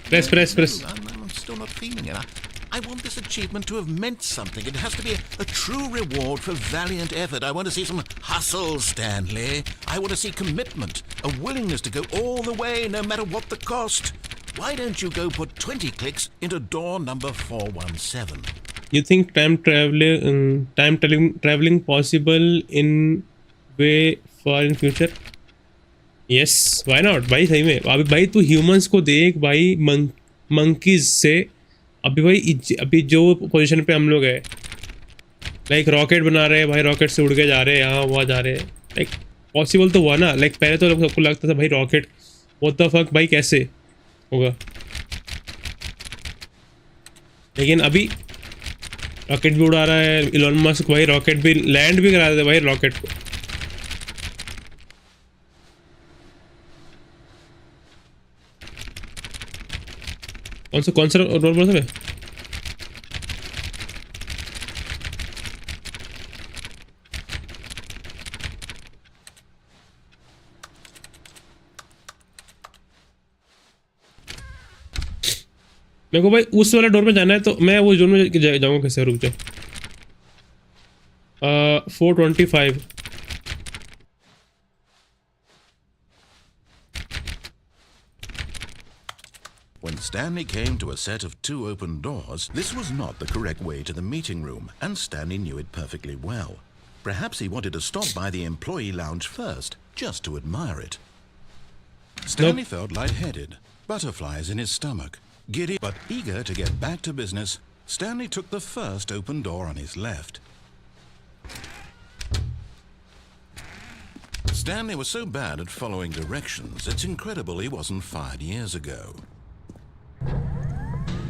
Press. I'm still not feeling it. I want this achievement to have meant something. It has to be a true reward for valiant effort. I want to see some hustle, Stanley. I want to see commitment, a willingness to go all the way, no matter what the cost. Why don't you go put 20 clicks into door number 417? You think time traveling possible in way far in future? Yes, why not? भाई सही में अभी भाई तू humans को देख भाई monkeys से अभी जो पोजीशन पे हम लोग है लाइक रॉकेट बना रहे हैं भाई रॉकेट से उड़ के जा रहे हैं यहाँ वहाँ जा रहे हैं लाइक पॉसिबल तो हुआ ना लाइक पहले तो सबको लगता था भाई रॉकेट व्हाट द फक भाई कैसे होगा लेकिन अभी रॉकेट भी उड़ा रहा है इलॉन मस्क भाई रॉकेट भी लैंड भी करा देते भाई रॉकेट को कौन सा रोल बोला था मैं मेरे को भाई उस वाले डोर में जाना है तो मैं वो जोन में जाऊंगा कैसे रुक जाओ 425 When Stanley came to a set of 2 open doors, this was not the correct way to the meeting room, and Stanley knew it perfectly well. Perhaps he wanted to stop by the employee lounge first, just to admire it. Stanley felt lightheaded, butterflies in his stomach. Giddy but eager to get back to business, Stanley took the first open door on his left. Stanley was so bad at following directions, it's incredible he wasn't fired years ago.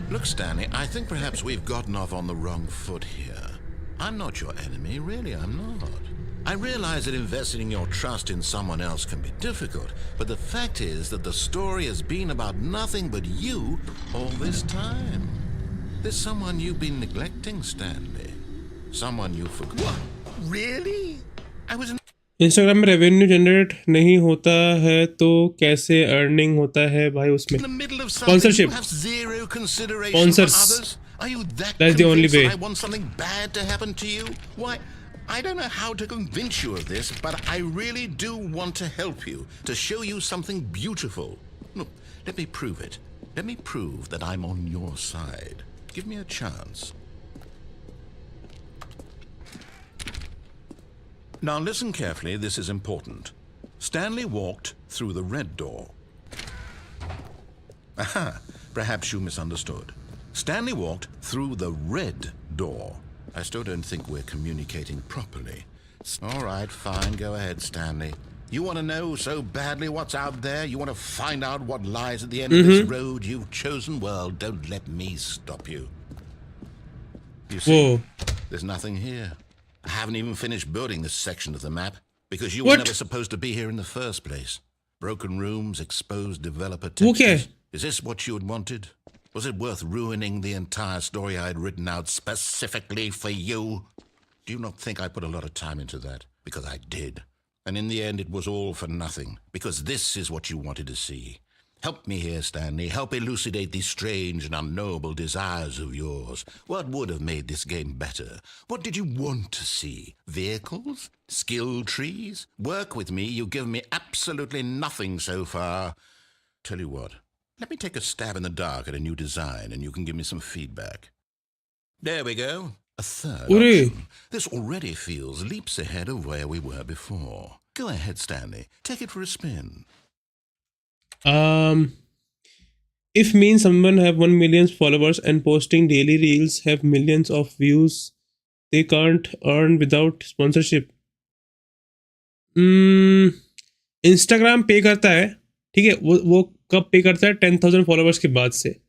Look, Stanley, I think perhaps we've gotten off on the wrong foot here. I'm not your enemy, really, I'm not. I realize that investing your trust in someone else can be difficult, but the fact is that the story has been about nothing but you all this time. There's someone you've been neglecting, Stanley. Someone you forgot. What? Really? I was in... Instagram में revenue generate नहीं होता है तो कैसे earning होता है भाई उसमें sponsorship sponsors That's the only way. I want something bad to happen to you? Why? I don't know how to convince you of this, but I really do want to help you, to show you something beautiful. Look, let me prove it. Let me prove that I'm on your side. Give me a chance. Now listen carefully, this is important. Stanley walked through the red door. Aha, perhaps you misunderstood. Stanley walked through the red door. I still don't think we're communicating properly. All right, fine, go ahead, Stanley. You want to know so badly what's out there? You want to find out what lies at the end of this road you've chosen? Well, don't let me stop you. You see, there's nothing here. I haven't even finished building this section of the map because you were never supposed to be here in the first place. Broken rooms, exposed developer textures. Okay. Is this what you had wanted? Was it worth ruining the entire story I had written out specifically for you? Do you not think I put a lot of time into that? Because I did. And in the end, it was all for nothing. Because this is what you wanted to see. Help me here, Stanley. Help elucidate these strange and unknowable desires of yours. What would have made this game better? What did you want to see? Vehicles? Skill trees? Work with me. You've given me absolutely nothing so far. Tell you what. Let me take a stab in the dark at a new design and you can give me some feedback. There we go. A third option. This already feels leaps ahead of where we were before. Go ahead, Stanley. Take it for a spin. If means someone have 1 million followers and posting daily reels have millions of views they can't earn without sponsorship. Instagram पे करता है, ठीक है, वो कब पे करता है? 10,000 फॉलोवर्स के बाद से.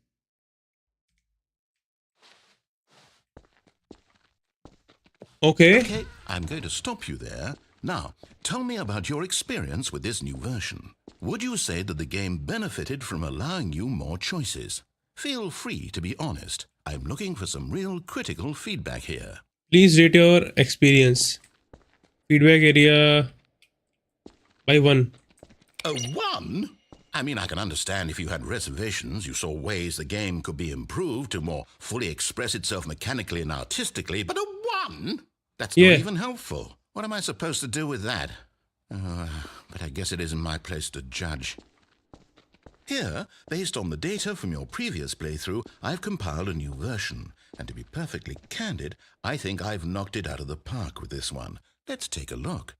Okay. Okay, I'm going to stop you there. Now, tell me about your experience with this new version. Would you say that the game benefited from allowing you more choices? Feel free to be honest. I'm looking for some real critical feedback here. Please rate your experience. Feedback area by 1. A 1? I mean, I can understand if you had reservations, you saw ways the game could be improved to more fully express itself mechanically and artistically, but a 1? That's not even helpful. What am I supposed to do with that? But I guess it isn't my place to judge. Here, based on the data from your previous playthrough, I've compiled a new version. And to be perfectly candid, I think I've knocked it out of the park with this one. Let's take a look.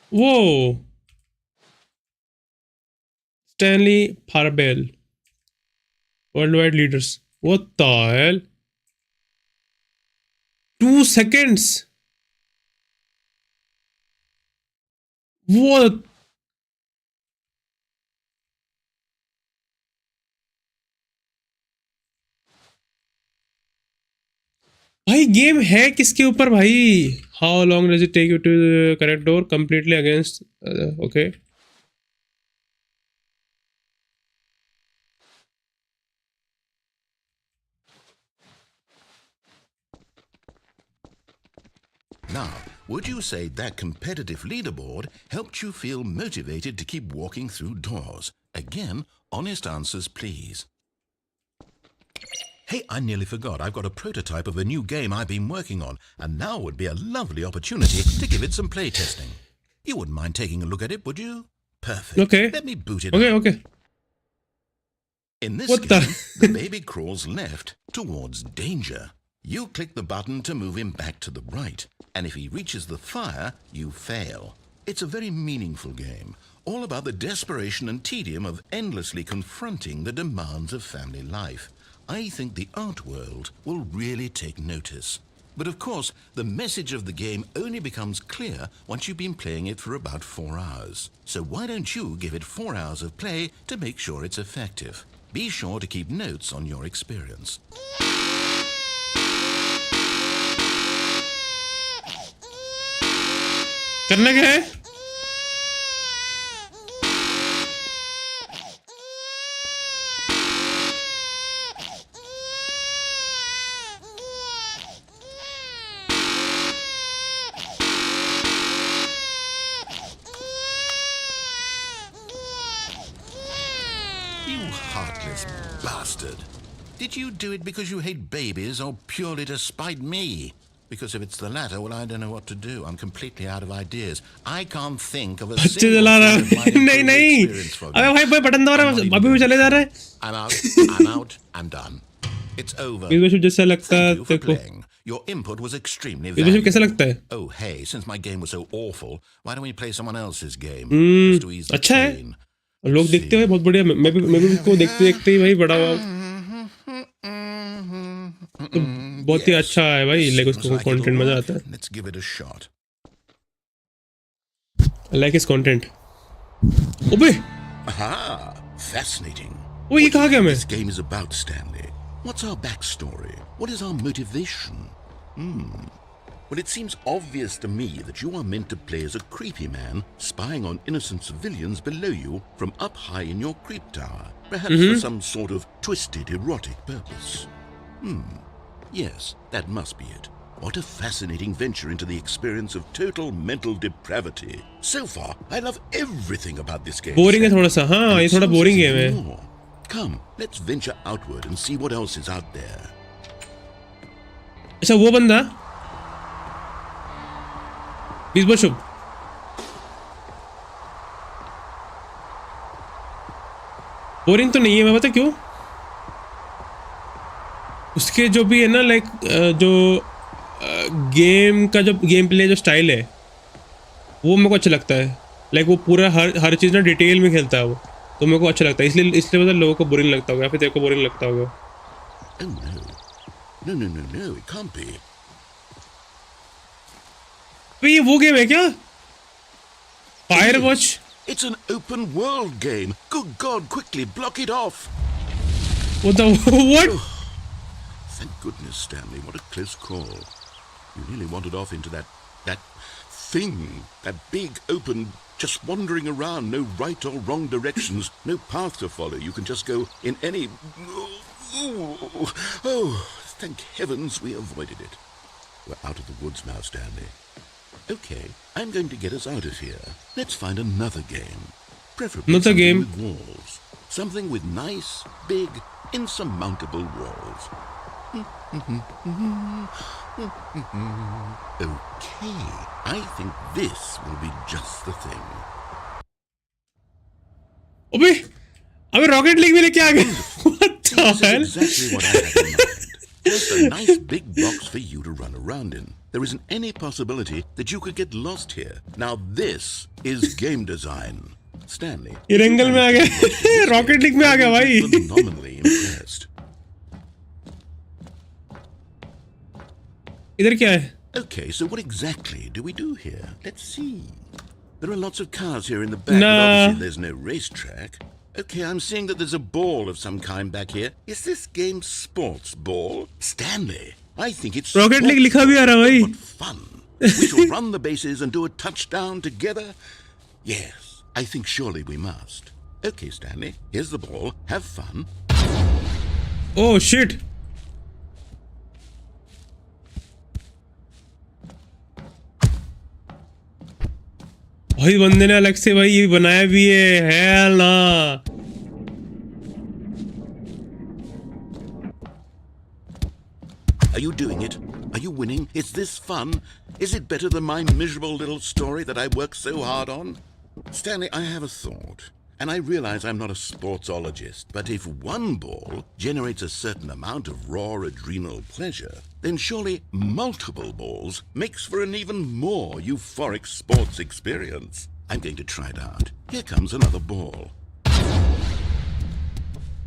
Whoa! Stanley Parable. Worldwide leaders. What the hell? 2 seconds! What? भाई game है किसके ऊपर भाई? How long does it take you to correct door completely against? Okay. Now, would you say that competitive leaderboard helped you feel motivated to keep walking through doors? Again, honest answers, please. Hey, I nearly forgot. I've got a prototype of a new game I've been working on, and now would be a lovely opportunity to give it some playtesting. You wouldn't mind taking a look at it, would you? Perfect. Okay. Let me boot it up. Okay. In this What game, the baby crawls left towards danger. You click the button to move him back to the right, and if he reaches the fire, you fail. It's a very meaningful game, all about the desperation and tedium of endlessly confronting the demands of family life. I think the art world will really take notice. But of course, the message of the game only becomes clear once you've been playing it for about 4 hours. So why don't you give it 4 hours of play to make sure it's effective? Be sure to keep notes on your experience. करना क्या है? You heartless bastard. Did you do it because you hate babies or purely to spite me? Because if it's the latter, well, I don't know what to do. I'm completely out of ideas. I can't think of a बच्चे single चला रहा thing that might है. नहीं improve the नहीं. experience for अबे me. भाई button दबा रहा है. अभी भी चले जा रहा है. I'm out. I'm out. I'm done. It's over. बीच में जैसा लगता है Thank you for तेरे को. playing. Your input was extremely बीच में कैसा valuable. लगता है? Oh, hey, since my game was so awful, why don't we play someone else's game? Just to ease the अच्छा है. pain. लोग देखते हुए बहुत बढ़िया. मैं भी इसको देखते देखते ही भाई बड़ा हुआ. तो बहुत ही अच्छा है भाई. लाइक उसको कंटेंट मजा आता है. Let's give it a shot. I like his content. ओबे Aha! Fascinating. वो ये कहाँ गया मैं? This game is about, Stanley. What's our backstory? What is our motivation? Well, it seems obvious to me that you are meant to play as a creepy man spying on innocent civilians below you from up high in your creep tower, perhaps for some sort of twisted erotic purpose. Yes, that must be it. What a fascinating venture into the experience of total mental depravity. So far, I love everything about this game. Boring है थोड़ा सा. हाँ, ये थोड़ा boring game है. More. Come, let's venture outward and see what else is out there. अच्छा वो बंदा बीस बहुत शुभ. बोरिंग तो नहीं है. मैं बता क्यों. उसके जो भी है ना लाइक जो गेम का जो गेम प्ले जो स्टाइल है वो मेरे को अच्छा लगता है. लाइक वो पूरा हर चीज़ ना डिटेल में खेलता है वो. तो मेरे को अच्छा लगता है. इसलिए मतलब लोगों को बोरिंग लगता होगा या फिर तेरे को बोरिंग लगता होगा. Oh no. No, no, no, no, it can't be. अबे ये वो गेम है क्या? Fire It watch? is. It's an open world game. Good God, quickly block it off. What the what? Thank goodness, Stanley. What a close call. You nearly wandered off into that thing. That big, open, just wandering around. No right or wrong directions. No path to follow. You can just go in any... Oh, thank heavens we avoided it. We're out of the woods now, Stanley. Okay, I'm going to get us out of here. Let's find another game. Preferably Another something game? with walls. Something with nice, big, insurmountable walls. Okay, I think this will be just the thing. अबे अबे rocket league में लेके आ गए. What the This is hell? exactly what I had in mind. Just a nice big box for you to run around in. There isn't any possibility that you could get lost here. Now this is game design. Stanley. ये रेंगल में आ गया. Rocket league में आ गया भाई. Phenomenally impressed. इधर क्या है? Okay, so what exactly do we do here? Let's see. There are lots of cars here in the back, but Nah. obviously there's no racetrack. Okay, I'm seeing that there's a ball of some kind back here. Is this game sports ball? Stanley, I think it's rocket league sports लिखा भी आ रहा भाई. What fun. We shall run the bases and do a touchdown together? Yes, I think surely we must. Okay, Stanley, here's the ball. Have fun. Oh shit. भाई बंदे ने अलग से भाई ये बनाया भी है. Hell ना. Are you doing it? Are you winning? Is this fun? Is it better than my miserable little story that I worked so hard on? Stanley, I have a thought. And I realize I'm not a sportsologist, but if one ball generates a certain amount of raw adrenal pleasure, then surely multiple balls makes for an even more euphoric sports experience. I'm going to try it out. Here comes another ball.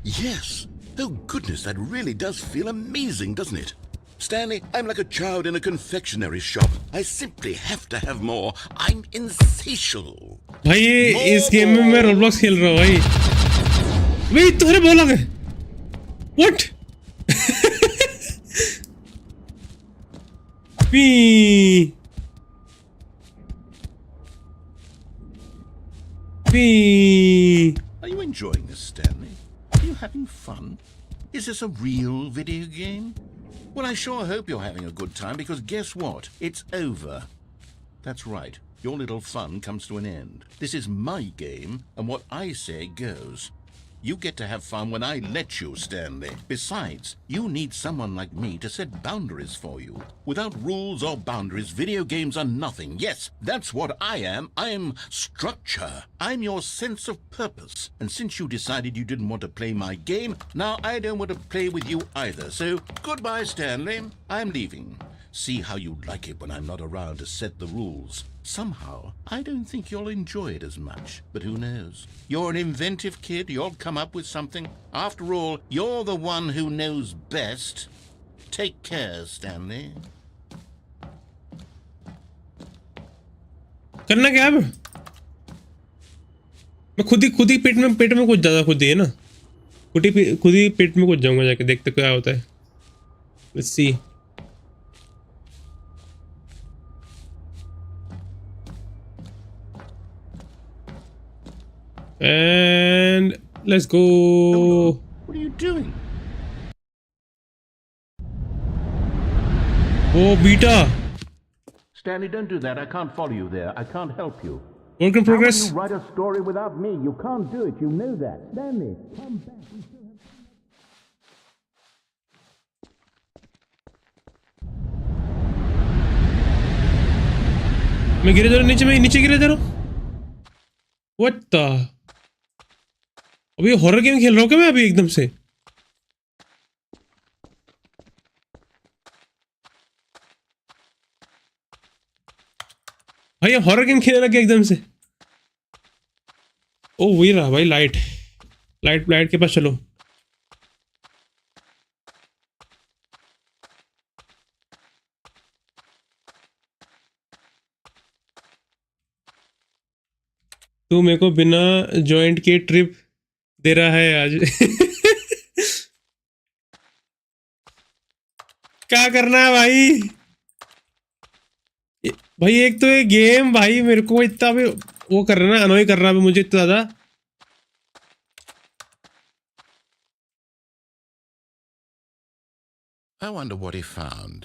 Yes! Oh goodness, that really does feel amazing, doesn't it? Stanley, I'm like a child in a confectionery shop. I simply have to have more. I'm insatiable. भाई ये इस game में मैं Roblox खेल रहा हूँ भाई. भाई तुम्हारे बॉल आ गए. What? Pee. Pee. Are you enjoying this, Stanley? Are you having fun? Is this a real video game? Well, I sure hope you're having a good time, because guess what? It's over. That's right. Your little fun comes to an end. This is my game, and what I say goes. You get to have fun when I let you, Stanley. Besides, you need someone like me to set boundaries for you. Without rules or boundaries, video games are nothing. Yes, that's what I am. I'm structure. I'm your sense of purpose. And since you decided you didn't want to play my game, now I don't want to play with you either. So, goodbye, Stanley. I'm leaving. See how you'd like it when I'm not around to set the rules. Somehow, I don't think you'll enjoy it as much. But who knows? You're an inventive kid. You'll come up with something. After all, you're the one who knows best. Take care, Stanley. करना क्या अब? मैं खुद ही पेट में कुछ ज्यादा खुद ही है ना. खुद ही पेट में कुछ जाऊंगा जाके देखते क्या होता है. Let's see. And let's go. What are you doing? Oh, beta. Stanley, don't do that. I can't follow you there. I can't help you. Work in progress. How can you write a story without me? You can't do it. You know that. Stanley, come back. मैं गिरे जा रहा नीचे. मैं नीचे गिरे जा रहा हूँ. What the? अभी हॉरर गेम खेल रहा हूँ क्या मैं अभी एकदम से? भाई हॉरर गेम खेलने लगे एकदम से. ओ वही रहा भाई. लाइट के पास चलो. तू मेरे को बिना जॉइंट के ट्रिप दे रहा है आज। क्या करना है भाई? भाई एक तो ये गेम भाई मेरे को इतना भी वो कर रहा है ना, अनोय कर रहा है मुझे इतना ज्यादा। I wonder what he found.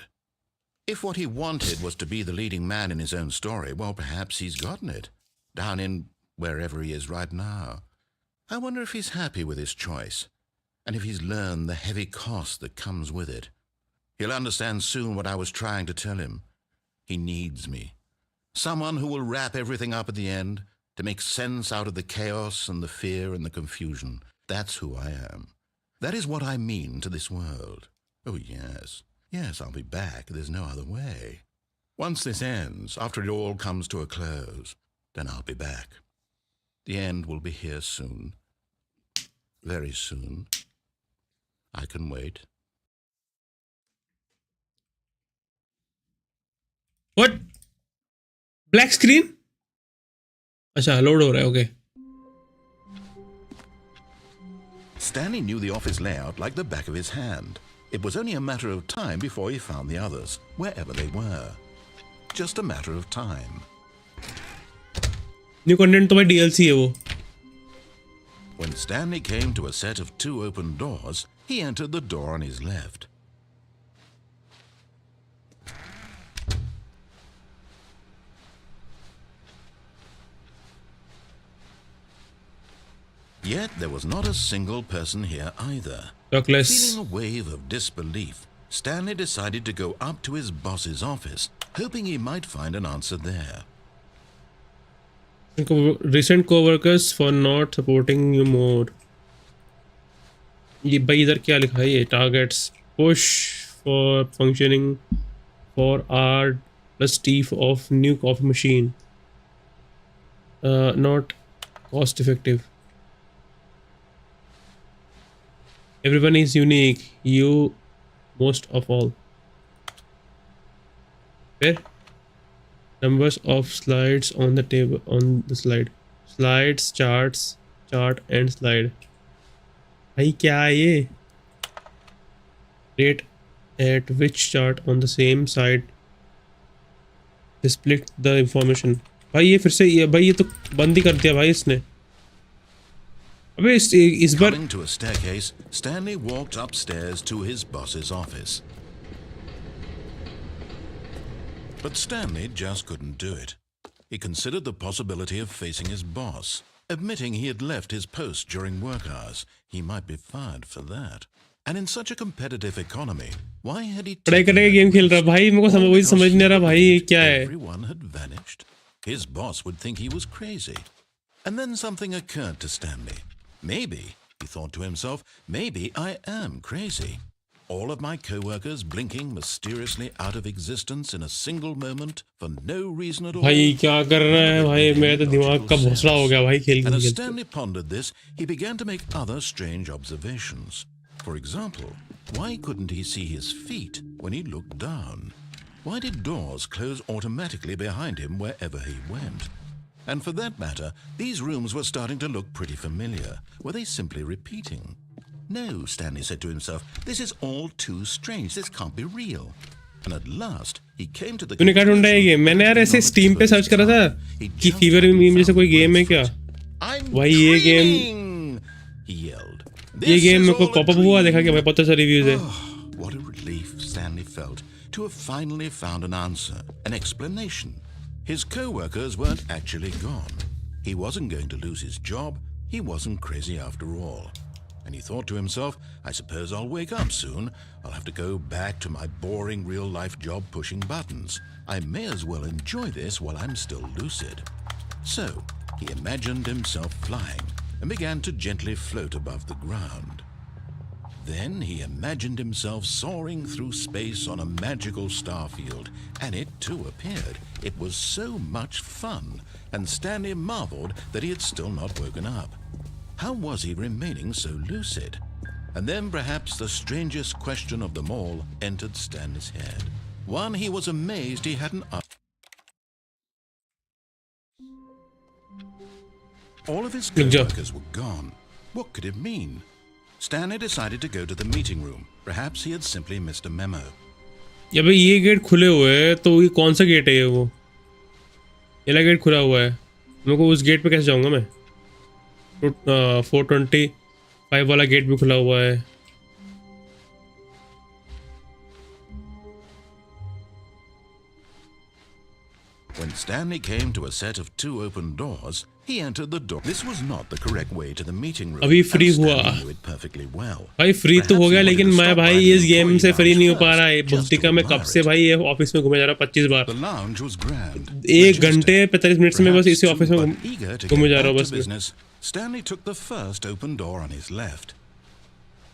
If what he wanted was to be the leading man in his own story, well, perhaps he's gotten it, down in wherever he is right now. I wonder if he's happy with his choice, and if he's learned the heavy cost that comes with it. He'll understand soon what I was trying to tell him. He needs me. Someone who will wrap everything up at the end, to make sense out of the chaos and the fear and the confusion. That's who I am. That is what I mean to this world. Oh, yes. Yes, I'll be back. There's no other way. Once this ends, after it all comes to a close, then I'll be back. The end will be here soon. Very soon. I can wait. What? Black screen? अच्छा load हो रहा है, okay. Stanley knew the office layout like the back of his hand. It was only a matter of time before he found the others, wherever they were. Just a matter of time. New content तो भाई DLC है वो. When Stanley came to a set of 2 open doors, he entered the door on his left. Yet there was not a single person here either. Douglas. Feeling a wave of disbelief, Stanley decided to go up to his boss's office, hoping he might find an answer there. Recent co-workers for not supporting you more. ये भाई इधर क्या लिखा है? ये targets push for functioning for R plus T of new coffee machine. Not cost effective. Everyone is unique. You most of all. Where? Numbers of slides on the table, on the slide. Slides, charts, chart and slide. भाई क्या है ये? Rate at which chart on the same side display the information. भाई ये फिर से ये भाई ये तो बंद ही कर दिया भाई इसने. अबे इस बार Coming to a staircase, Stanley walked upstairs to his boss's office. But Stanley just couldn't do it. He considered the possibility of facing his boss, admitting he had left his post during work hours. He might be fired for that. And in such a competitive economy, why had he पढ़ाई करने का game खेल रहा भाई मेरे को वही समझ नहीं आ रहा भाई ये क्या है. Everyone had vanished. His boss would think he was crazy. And then something occurred to Stanley. Maybe, he thought to himself, maybe I am crazy. All of my co-workers blinking mysteriously out of existence in a single moment for no reason at all. भाई क्या कर रहा है भाई? मेरा तो दिमाग का भोसड़ा हो गया भाई खेल And as खेल. Stanley pondered this, he began to make other strange observations. For example, why couldn't he see his feet when he looked down? Why did doors close automatically behind him wherever he went? And for that matter, these rooms were starting to look pretty familiar. Were they simply repeating? No, Stanley said to himself, this is all too strange. This can't be real. And at last, he came to the तूने क्या ढूंढा है game? मैंने यार ऐसे steam पे search करा था कि फीवर मीम जैसे कोई गेम है क्या? भाई ये गेम मेरे को पॉपअप हुआ देखा कि भाई बहुत अच्छा रिव्यूज है. What a relief Stanley felt to have finally found an answer, an explanation. His co-workers weren't actually gone. He wasn't going to lose his job. He wasn't crazy after all. And he thought to himself, I suppose I'll wake up soon. I'll have to go back to my boring real-life job pushing buttons. I may as well enjoy this while I'm still lucid. So, he imagined himself flying and began to gently float above the ground. Then he imagined himself soaring through space on a magical starfield, and it too appeared. It was so much fun, and Stanley marveled that he had still not woken up. How was he remaining so lucid? And then perhaps the strangest question of them all entered Stanley's head. One he was amazed he hadn't All of his Look, Joe. co-workers were gone. What could it mean? Stanley decided to go to the meeting room. Perhaps he had simply missed a memo. या भाई ये gate खुले हुए हैं, तो ये कौन सा गेट है ये? वो ये वाला गेट खुला हुआ है, मेरे को उस गेट पे कैसे जाऊंगा मैं? 425 वाला गेट भी खुला हुआ है. When Stanley came to a set of 2 open doors, he entered the door. This was not the correct way to the meeting room. अभी फ्री and हुआ. Stanley knew it perfectly well. भाई free तो हो Perhaps गया, he लेकिन wanted to मैं stop भाई by the इस गेम employee से फ्री lounge नहीं हो पा रहा है. first, just बुद्धिका to मैं कब admire से it. भाई ये ऑफिस में घूमे जा रहा हूँ 25 बार. The lounge was grand. 1 घंटे 45 मिनट से मैं बस Perhaps इसी too, ऑफिस में but eager to घूमे get जा रहा हूँ back to बस में. business, Stanley took the first open door on his left.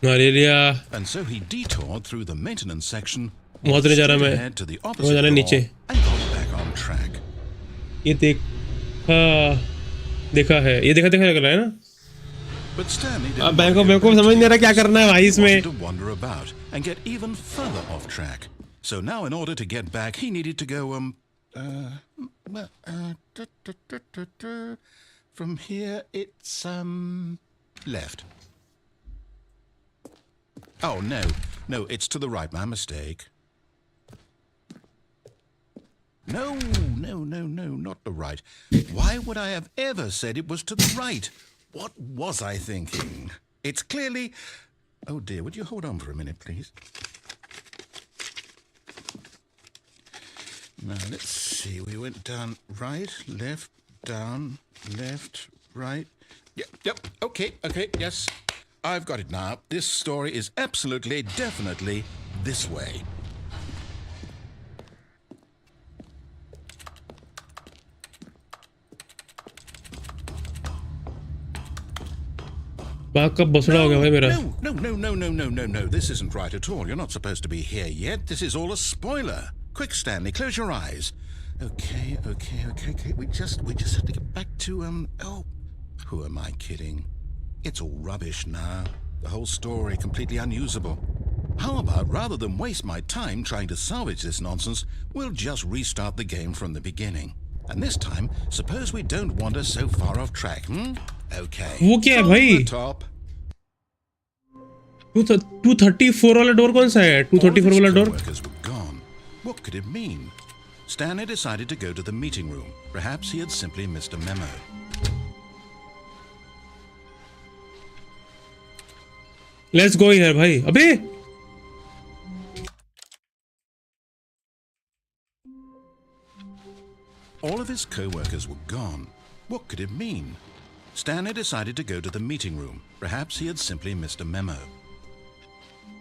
अरे लिया And so he detoured through the maintenance section, वहाँ तो नहीं जा रहा मैं. head to the वहाँ opposite जाना door, नीचे. and got back on track. ये देखा है, ये देखा लग रहा है ना. But Stanley अब didn't bank want of to go समझ नहीं रहा क्या empty-handed. करना है भाई He इसमें. wanted to wander about and get even further off track. So now, in order to get back, he needed to go from here. It's left. Oh no, it's to the right. My mistake. No, not the right. Why would I have ever said it was to the right? What was I thinking? It's clearly... Oh dear, would you hold on for a minute, please? Now, let's see. We went down right, left, down, left, right. Yep, okay, yes. I've got it now. This story is absolutely, definitely this way. बाग का बसड़ा हो गया भाई मेरा. No. This isn't right at all. You're not supposed to be here yet. This is all a spoiler. Quick, Stanley, close your eyes. Okay. We just have to get back to, who am I kidding? It's all rubbish now. The whole story completely unusable. How about, rather than waste my time trying to salvage this nonsense, we'll just restart the game from the beginning. And this time, suppose we don't wander so far off track, Okay. वो क्या है From भाई? the top. 234 वाला door कौन सा है? 234 वाला door. Co-workers were gone. What could it mean? Stanley decided to go to the meeting room. Perhaps he had simply missed a memo. Let's go यार भाई. अबे All of his co-workers were gone. What could it mean? Stanley decided to go to the meeting room. Perhaps he had simply missed a memo.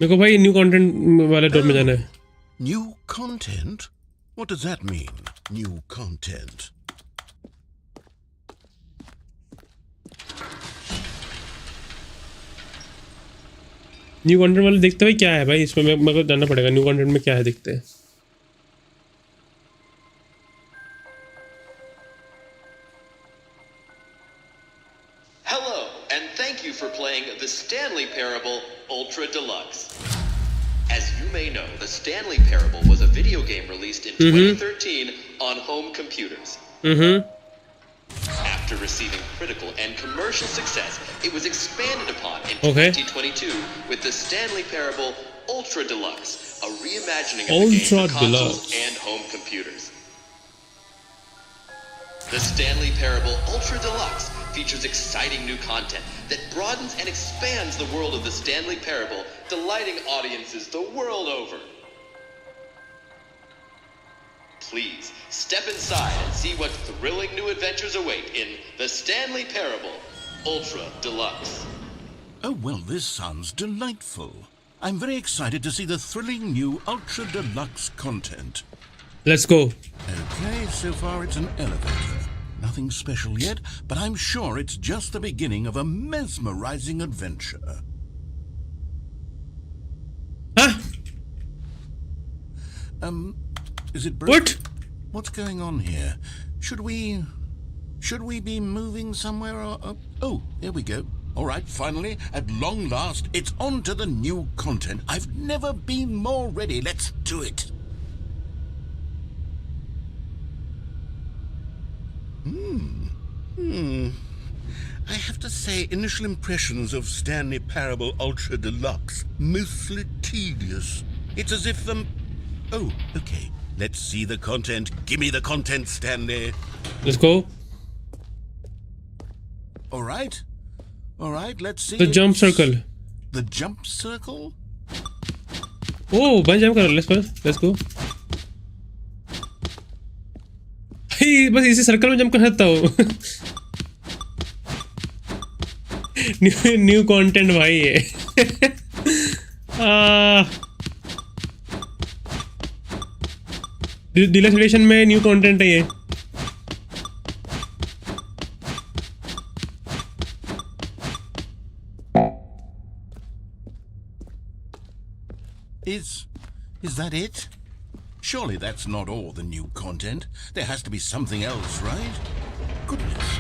मेरे को भाई new content वाले door में जाना है. New content? What does that mean? New content. New content वाले देखते हुए क्या है भाई इसमें? मेरे को जानना पड़ेगा न्यू कंटेंट में क्या है दिखते हैं. Hello, and thank you for playing The Stanley Parable Ultra Deluxe. As you may know, The Stanley Parable was a video game released in 2013 on home computers. After receiving critical and commercial success, it was expanded upon in 2022 with The Stanley Parable Ultra Deluxe, a reimagining of the game for Ultra consoles Deluxe. and home computers. The Stanley Parable Ultra Deluxe features exciting new content that broadens and expands the world of the Stanley Parable, delighting audiences the world over. Please step inside and see what thrilling new adventures await in The Stanley Parable Ultra Deluxe. Oh, well, this sounds delightful. I'm very excited to see the thrilling new Ultra Deluxe content. Let's go. Okay, so far it's an elevator. Nothing special yet, but I'm sure it's just the beginning of a mesmerizing adventure. Huh? Is it broken? What? What's going on here? Should we be moving somewhere? Oh, there we go. All right, finally, at long last, it's on to the new content. I've never been more ready. Let's do it. I have to say, initial impressions of Stanley Parable Ultra Deluxe, mostly tedious. It's as if Oh, okay. Let's see the content. Give me the content, Stanley. Let's go. All right, let's see. The jump circle. The jump circle? Oh, बन jump करो. Let's go. Hey, बस इसी circle में jump कर सकता हूँ. New content भाई ये. डिलक्स एडिशन में न्यू कंटेंट है ये. Is that it? Surely that's not all the new content. There has to be something else, right? Goodness,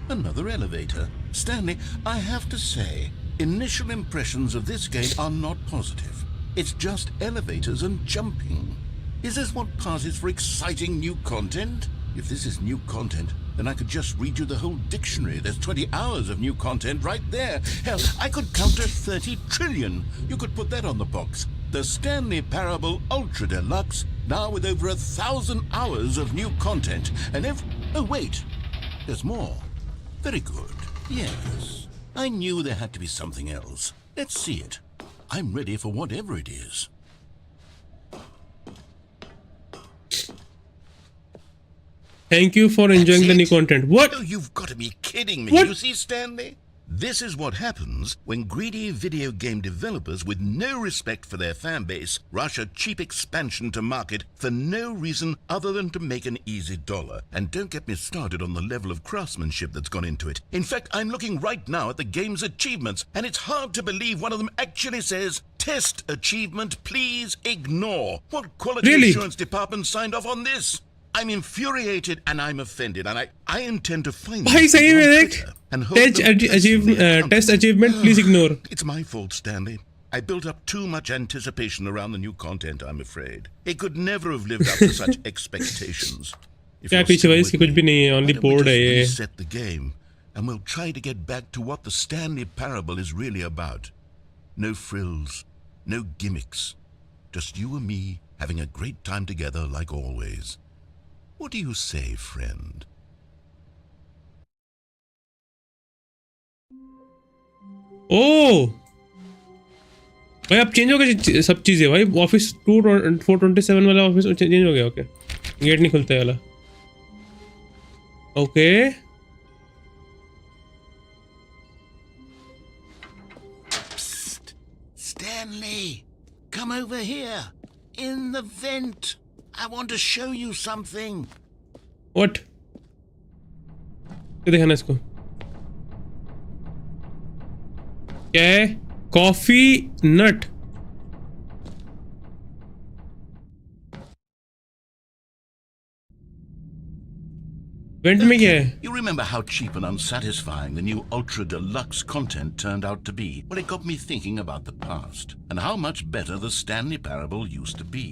another elevator. Stanley, I have to say, initial impressions of this game are not positive. It's just elevators and jumping. Is this what passes for exciting new content? If this is new content, then I could just read you the whole dictionary. There's 20 hours of new content right there. Hell, I could count to 30 trillion. You could put that on the box. The Stanley Parable Ultra Deluxe, now with over 1,000 hours of new content. And oh wait, there's more. Very good. Yes, I knew there had to be something else. Let's see it. I'm ready for whatever it is. Thank you for enjoying the new content. What? Oh, you've got to be kidding me. What? You see, Stanley? This is what happens when greedy video game developers with no respect for their fan base rush a cheap expansion to market for no reason other than to make an easy dollar. And don't get me started on the level of craftsmanship that's gone into it. In fact, I'm looking right now at the game's achievements, and it's hard to believe one of them actually says, "Test achievement, please ignore." What quality Really? assurance department signed off on this? I'm infuriated and I'm offended, and I intend to find भाई these सही people में on देख. Twitter and hold them personally accountable. Test achievement, please ignore. It's my fault, Stanley. I built up too much anticipation around the new content, I'm afraid. It could never have lived up to such expectations. If क्या you're पीछे still भाई with इसकी कुछ me, भी नहीं है. why Only don't we board है just ये. reset the game, and we'll try to get back to what the Stanley Parable is really about. No frills, no gimmicks. Just you and me having a great time together like always. What do you say, friend? ओह भाई अब change हो गया सब चीज़ें भाई. Office 427 वाला office change हो गया. ओके, गेट नहीं खुलता है वाला. Okay Psst. Stanley, come over here. In the vent. I want to show you something. What क्या दिखाना इसको? क्या है? कॉफी नट. वेंट में क्या है? You remember how cheap and unsatisfying the new Ultra Deluxe content turned out to be? Well, it got me thinking about the past and how much better the Stanley Parable used to be.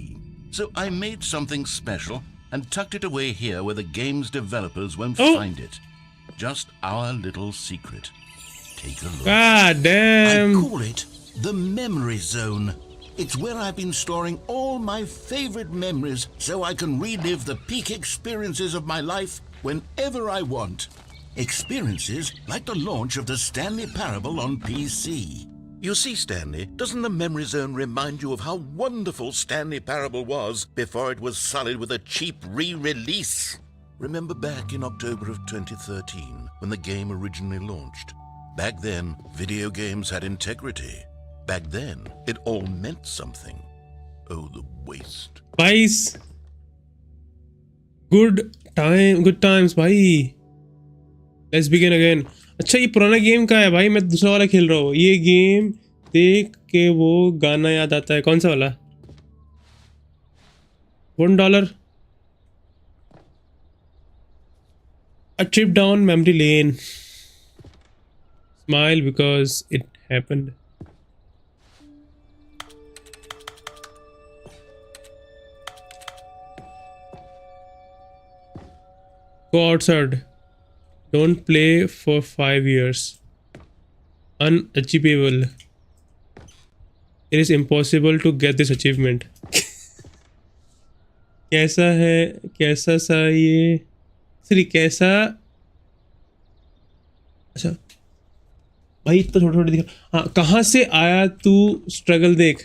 So I made something special and tucked it away here where the game's developers won't find it. Just our little secret. Take a look. God damn. I call it the Memory Zone. It's where I've been storing all my favorite memories so I can relive the peak experiences of my life whenever I want. Experiences like the launch of the Stanley Parable on PC. You see, Stanley, doesn't the Memory Zone remind you of how wonderful Stanley Parable was before it was sullied with a cheap re-release? Remember back in October of 2013 when the game originally launched? Back then, video games had integrity. Back then, it all meant something. Oh, the waste. Guys, good times भाई. Let's begin again. अच्छा, ये पुराना game का है भाई. मैं दूसरा वाला खेल रहा हूँ. ये गेम देख के वो गाना याद आता है. कौन सा वाला? $1. A trip down memory lane. Smile because it happened. Go outside. Don't play for 5 years. Unachievable. It is impossible to get this achievement. कैसा है, कैसा सा ये सॉरी कैसा, अच्छा भाई तो थोड़ा थोड़ा दिखा। हाँ, कहाँ से आया तू, स्ट्रगल देख,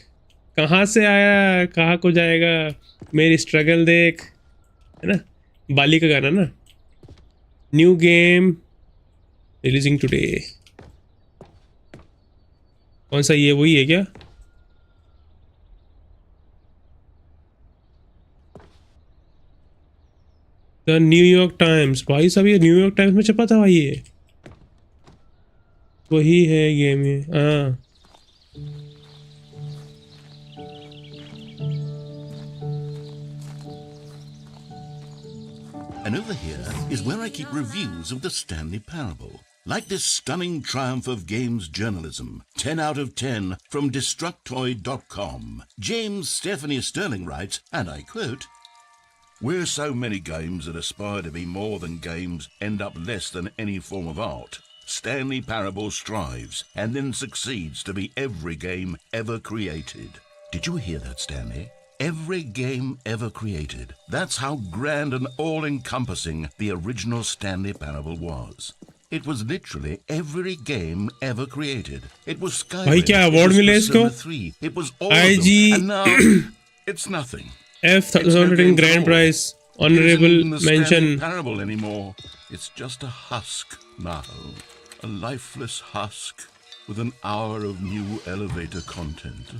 कहाँ से आया कहाँ को जाएगा, मेरी स्ट्रगल देख, है ना, बाली का गाना ना। न्यू गेम रिलीजिंग टुडे, कौन सा, ये वही है क्या? द न्यूयॉर्क टाइम्स, भाई साहब ये न्यूयॉर्क टाइम्स में छपा था भाई, ये वही है गेम ये। हाँ And over here is where I keep reviews of the Stanley Parable. Like this stunning triumph of games journalism, 10 out of 10 from Destructoid.com. James Stephanie Sterling writes, and I quote, "Where so many games that aspire to be more than games end up less than any form of art, Stanley Parable strives and then succeeds to be every game ever created." Did you hear that, Stanley? Every game ever created. That's how grand and all-encompassing the original Stanley Parable was. It was literally every game ever created. It was Skyrim. भाई क्या award मिले इसको? 3. It was all IG of them. And now it's nothing. F1000 grand prize, honorable It isn't the mention. Stanley Parable anymore. It's just a husk now. A lifeless husk with an hour of new elevator content.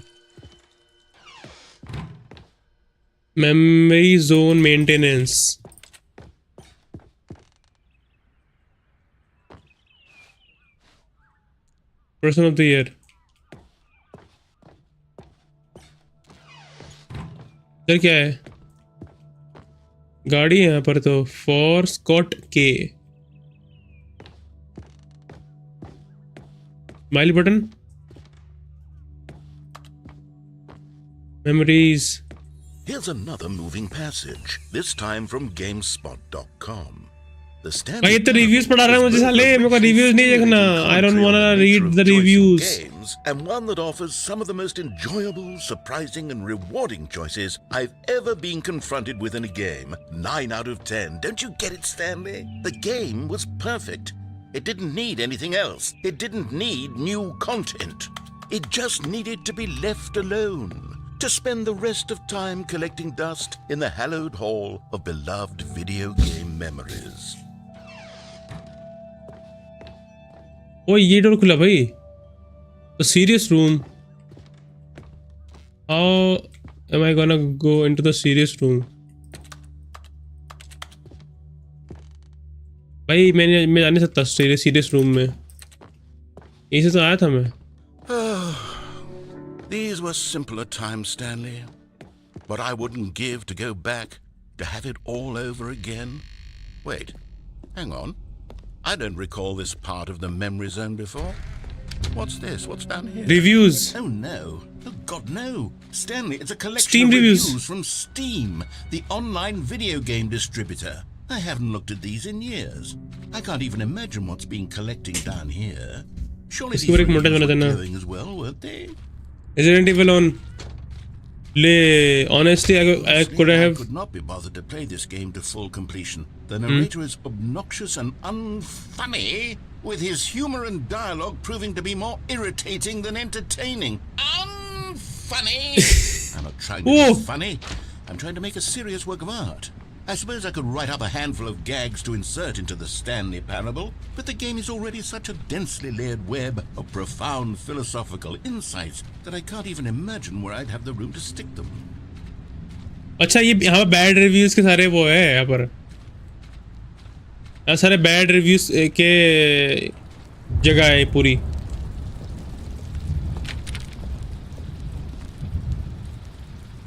Memory zone maintenance. Person of the year. Sir क्या है, गाड़ी है यहाँ पर तो, for Scott के, smile button, memories. Here's another moving passage, this time from GameSpot.com. The भाई ये तो रिव्यूज पढ़ा रहा है मुझे साले, मेरे को रिव्यूज नहीं देखना। I don't wanna read the reviews. Games, and one that offers some of the most enjoyable, surprising, and rewarding choices I've ever been confronted with in a game. 9 out of 10. Don't you get it, Stanley? The game was perfect. It didn't need anything else. It didn't need new content. It just needed to be left alone, to spend the rest of time collecting dust in the hallowed hall of beloved video game memories. ओ ये door खुला भाई, the serious room. How am I gonna go into the serious room? भाई मैं जा नहीं सकता serious room में, इसे तो आया था मैं। These were simpler times, Stanley. But I wouldn't give to go back, to have it all over again. Wait, hang on. I don't recall this part of the memory zone before. What's this? What's down here? Reviews. Oh no. Oh God, no. Stanley, it's a collection Steam of reviews. from Steam, the online video game distributor. I haven't looked at these in years. I can't even imagine what's been collecting down here. Surely these इसको एक reviews मोटा were बना देना। glowing as well, weren't they? Resident Evil on. Honestly, I could I have. could not be bothered to play this game to full completion. The narrator is obnoxious and unfunny, with his humor and dialogue proving to be more irritating than entertaining. Unfunny! I'm not trying to Whoa. be funny. I'm trying to make a serious work of art. I suppose I could write up a handful of gags to insert into the Stanley Parable, but the game is already such a densely layered web of profound philosophical insights that I can't even imagine where I'd have the room to stick them. अच्छा ये यहाँ पर bad reviews के सारे वो है, यहाँ पर यहाँ सारे बैड रिव्यूज के जगह है पूरी।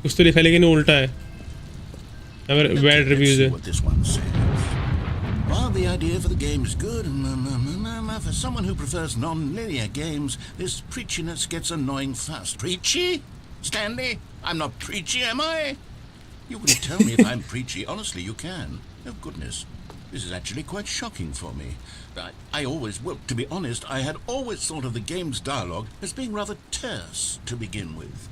कुछ तो लिखा लेकिन उल्टा है, यहाँ पर बैड रिव्यूज है। What this one says. While the idea for the game is good, for someone who prefers non-linear games, this preachiness gets annoying fast. Preachy? Stanley, I'm not preachy, am I? You can tell me if I'm preachy. Honestly, you can. Oh, goodness. This is actually quite shocking for me. I always, well, to be honest, I had always thought of the game's dialogue as being rather terse to begin with.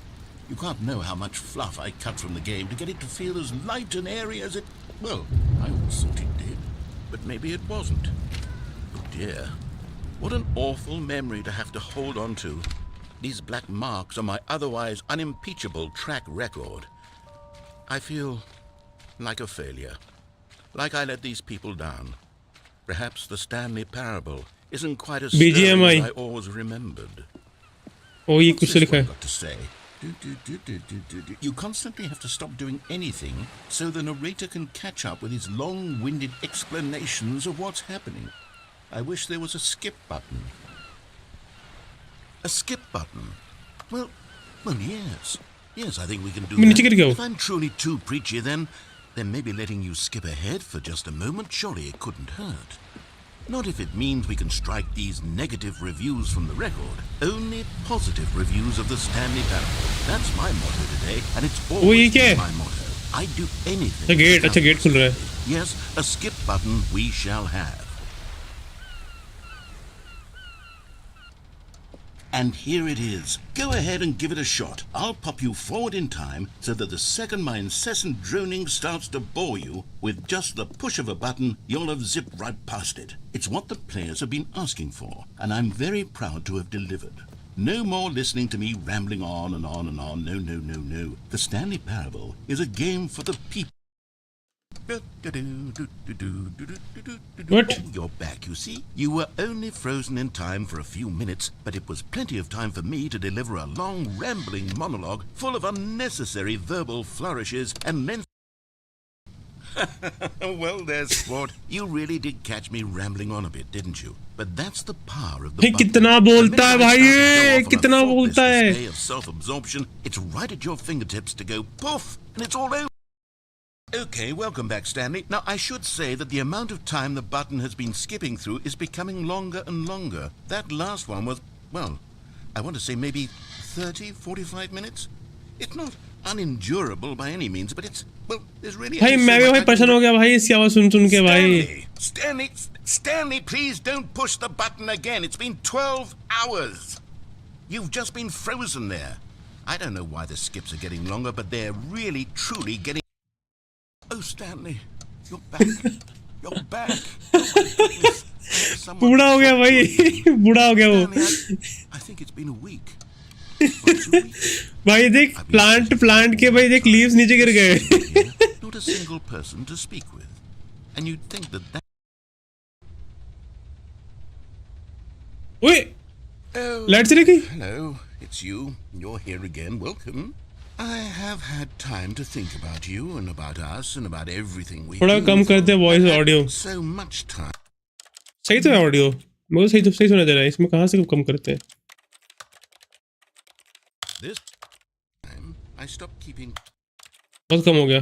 You can't know how much fluff I cut from the game to get it to feel as light and airy as it... Well, I always thought it did, but maybe it wasn't. Oh dear. What an awful memory to have to hold on to. These black marks on my otherwise unimpeachable track record. I feel like a failure. Like I let these people down. Perhaps the Stanley parable isn't quite as stirring as I always remembered. Oh, ये कुछ लिखा है. Got to say. You constantly have to stop doing anything so the narrator can catch up with his long-winded explanations of what's happening. I wish there was a skip button. A skip button? Well, yes. Yes, I think we can do that. If I'm truly too preachy, then maybe letting you skip ahead for just a moment, surely it couldn't hurt. Not if it means we can strike these negative reviews from the record. Only positive reviews of the Stanley Parable. That's my motto today, and it's always been my motto. I'd do anything. अच्छा gate खुल रहा है. Yes, a skip button we shall have. And here it is. Go ahead and give it a shot. I'll pop you forward in time so that the second my incessant droning starts to bore you, with just the push of a button, you'll have zipped right past it. It's what the players have been asking for, and I'm very proud to have delivered. No more listening to me rambling on and on and on. No. The Stanley Parable is a game for the people. What? Oh, you're back, you see. You were only frozen in time for a few minutes, but it was plenty of time for me to deliver a long, rambling monologue full of unnecessary verbal flourishes and length. Well, there, sport. You really did catch me rambling on a bit, didn't you? But that's the power of the button. कितना बोलता है भाई ये, कितना बोलता है. Of self-absorption, it's right at your fingertips to go poof, and it's all over. Okay, welcome back, Stanley. Now, I should say that the amount of time the button has been skipping through is becoming longer and longer. That last one was, well, I want to say maybe 30, 45 minutes. It's not unendurable by any means, but it's, well, there's really... भाई मैं भी भाई परेशान हो गया भाई इसकी आवाज सुन के भाई. Stanley, please don't push the button again. It's been 12 hours. You've just been frozen there. I don't know why the skips are getting longer, but they're really, truly getting... Oh, Stanley, you're back. You're back. बूढ़ा हो गया भाई, बूढ़ा हो गया वो. I think it's been a week. भाई देख प्लांट के भाई देख लीव्स नीचे गिर गए. Not a single person to speak with, and you'd think that. ओए, लाइट चली गई. Hello, it's you. You're here again. Welcome. I have had time to think about you and about us and about everything we do. थोड़ा कम करते हैं voice audio. So much time. सही तो है audio, मुझे सही सुना दे रहा है. इसमें कहाँ से कम करते हैं? This time I stopped keeping. बहुत कम हो गया.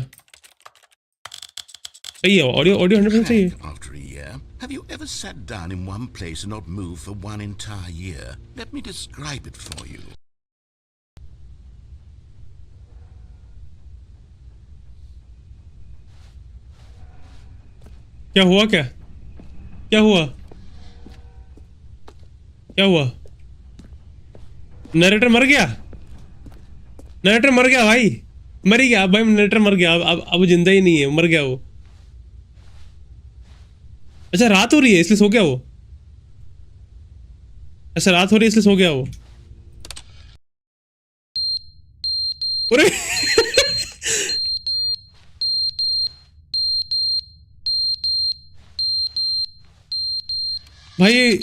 सही है ऑडियो 100% सही है. After a year, have you ever sat down in one place and not moved for one entire year? Let me describe it for you. क्या हुआ क्या हुआ? नरेटर मर गया भाई, मर ही गया भाई. नरेटर मर गया, अब जिंदा ही नहीं है, मर गया वो. अच्छा रात हो रही है इसलिए सो गया वो. अच्छा रात हो रही है इसलिए सो गया वो. अरे भाई.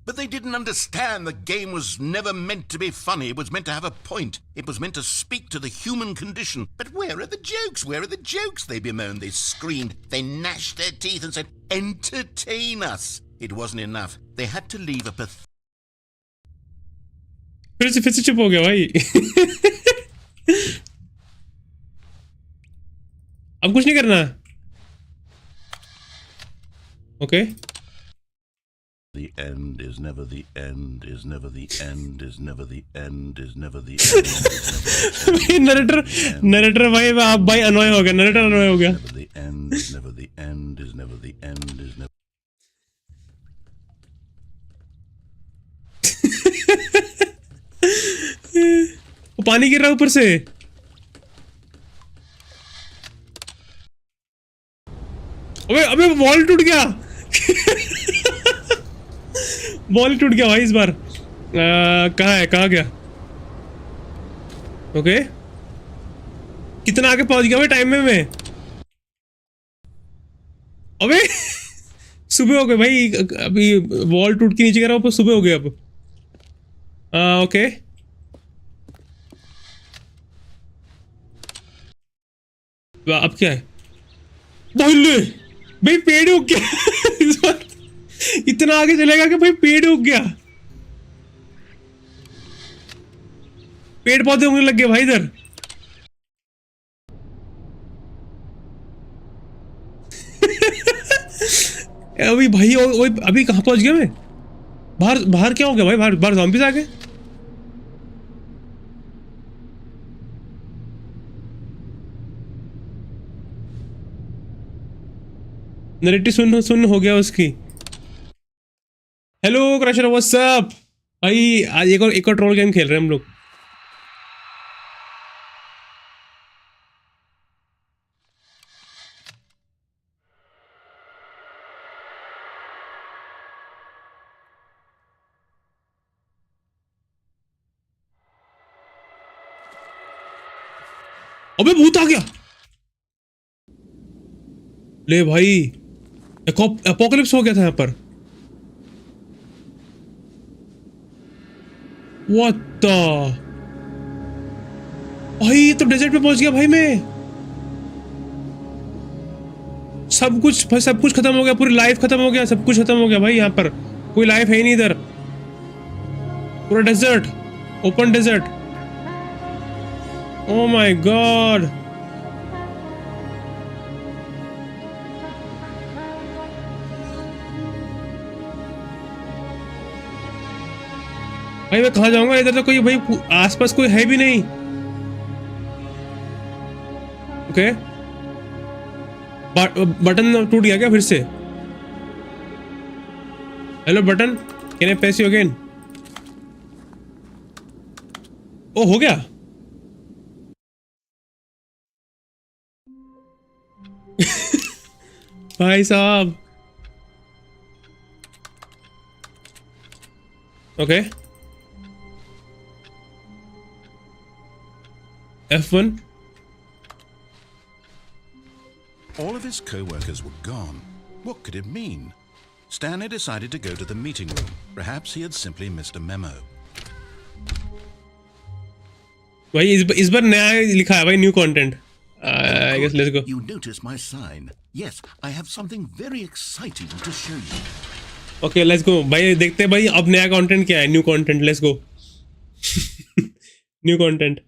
But they didn't understand the game was never meant to be funny. It was meant to have a point. It was meant to speak to the human condition. But where are the jokes? Where are the jokes? They bemoaned, they screamed, they gnashed their teeth and said, entertain us. It wasn't enough. They had to leave a फिर से चुप हो गया भाई. अब कुछ नहीं करना. Okay. The the end, is never the end, is never the end, is never the end, is never the end, narrator भाई आप भाई अनॉय हो गया, नरेटर अनॉय हो गया. never the end, is never the end, is never the end, is never. वो पानी गिर रहा है ऊपर से. अबे अबे वॉल टूट गया. वॉल टूट गया भाई इस बार. कहाँ है, कहाँ गया? ओके कितना आगे पहुंच गया भाई टाइम में मैं. अबे सुबह हो गए भाई. अभी वॉल टूट के नीचे गिरा, ऊपर सुबह हो गया अब. ओके अब क्या है? भाई पेड़ उग गया. इस बार इतना आगे चलेगा कि भाई पेड़ उग गया. पेड़ पौधे उगने लग गए भाई इधर. अभी भाई अभी कहाँ पहुंच गया मैं? बाहर बाहर क्या हो गया भाई? बाहर बाहर ज़ॉम्बीज़ आ गए. नरेटिव सुन हो गया उसकी. हेलो क्रशर व्हाट्स अप भाई. आज एक और ट्रोल गेम खेल रहे हैं हम लोग. अबे भूत आ गया. ले भाई एपोकलिप्स हो गया था यहाँ पर. What the? भाई तो डेजर्ट में पहुंच गया भाई मैं. सब कुछ खत्म हो गया. पूरी लाइफ खत्म हो गया. सब कुछ खत्म हो गया भाई. यहाँ पर कोई लाइफ है ही नहीं इधर. पूरा desert, open desert. Oh my God. भाई मैं कहाँ जाऊंगा? इधर तो कोई भाई आसपास कोई है भी नहीं. ओके बटन टूट गया क्या फिर से? Hello button, can I press you again? ओ हो गया. भाई साहब. Okay F1. All of his co-workers were gone. What could it mean? Stanley decided to go to the meeting room. Perhaps he had simply missed a memo. भाई इस बार नया लिखा है भाई, new content. I guess let's go. You noticed my sign? Yes, I have something very exciting to show you. Okay, let's go. भाई देखते हैं भाई अब नया कंटेंट क्या है. New content, let's go. New content.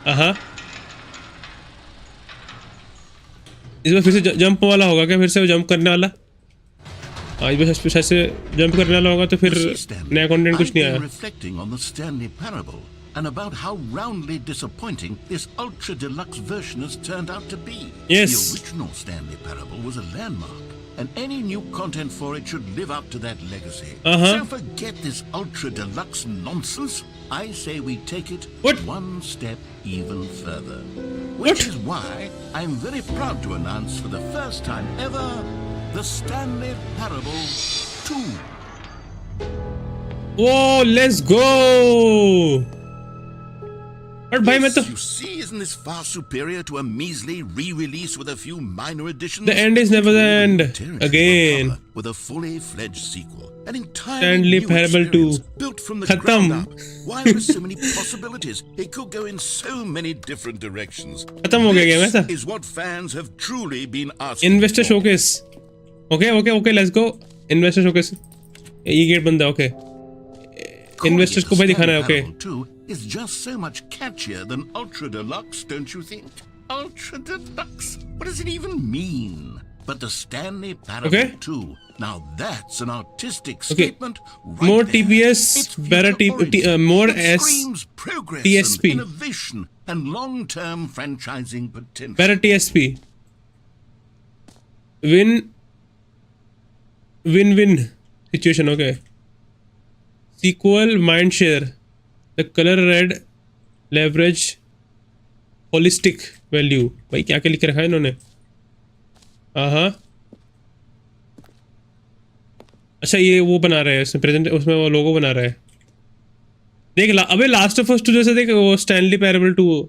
हाँ इस बार फिर से जंप वाला होगा क्या? फिर से जंप करने वाला. हाँ इस बार शायद से जंप करने वाला होगा तो फिर नया कंटेंट कुछ नहीं आया. Reflecting on the Stanley parable and about how roundly disappointing this ultra deluxe version has turned out to be. Yes. The original Stanley parable was a landmark, and any new content for it should live up to that legacy. So forget this ultra deluxe nonsense. I say we take it one step even further. Which is why I'm very proud to announce for the first time ever the Stanley Parable 2. Whoa, let's go! But bhai, This, you see, isn't this far superior to a measly re-release with a few minor additions? The end is never the end. Again. With a fully fledged sequel. An entirely Stanley new Parable 2. experience built from the ground up. Why are there so many possibilities? It could go in so many different directions. खत्म हो गया game ऐसा? This is what fans have truly been asking Investor for. showcase. Okay, let's go. Investor showcase. ये gate बंद है. Okay. Investors को भाई दिखाना है. Okay. Is just so much catchier than Ultra Deluxe, don't you think? Ultra Deluxe? What does it even mean? But the Stanley Parable Okay. 2, now that's an artistic Okay. statement right More there. TPS, It's better future-oriented. more It S, screams progress TSP. and innovation and long-term franchising potential. better TSP. Win-win situation. Okay. Sequel mindshare. The color red leverage holistic value. भाई क्या क्या लिख रखा है इन्होंने? हाँ. अच्छा ये वो बना रहे हैं इसमें प्रेजेंट उसमें वो लोगो बना रहा है. देख अबे लास्ट ऑफ अस 2 जैसे देख वो स्टैनली पैरेबल 2.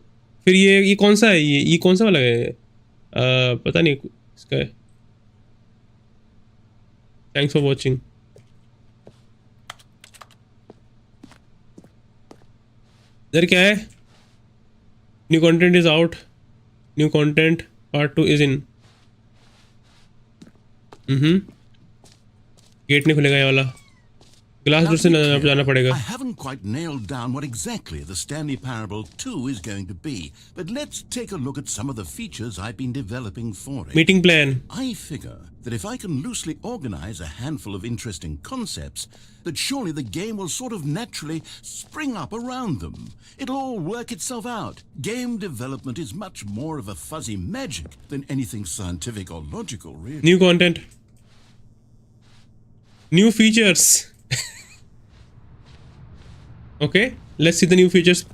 फिर ये कौन सा है? ये कौन सा वाला है? पता नहीं इसका है. Thanks for watching. इधर क्या है? New content is out. New content part 2 is in. Gate नहीं खुलेगा ये वाला. ग्लास Now, डोर से to be clear, जाना पड़ेगा. I haven't quite nailed down what exactly the Stanley Parable 2 is going to be, but let's take a look at some of the features I've been developing for it. Meeting plan. I figure that if I can loosely organize a handful of interesting concepts, that surely the game will sort of naturally spring up around them. It'll all work itself out. Game development is much more of a fuzzy magic than anything scientific or logical, really. New content. New features. Okay let's see the new features.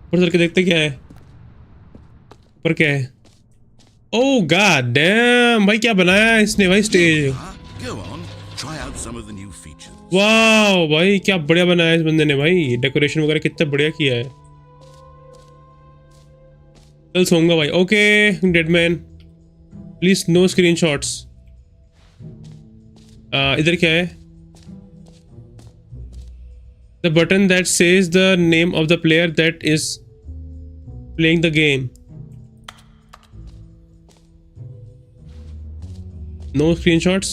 ऊपर चल के देखते क्या है. ऊपर क्या है? ओह god damn भाई क्या बनाया है इसने भाई stage. Go on, try out some of the new features. वाह भाई क्या बढ़िया बनाया है इस बंदे ने भाई. डेकोरेशन वगैरह कितना बढ़िया किया है. कल सोऊंगा भाई. Okay dead man please no screenshots. इधर क्या है? The button that says the name of the player that is playing the game. No screenshots.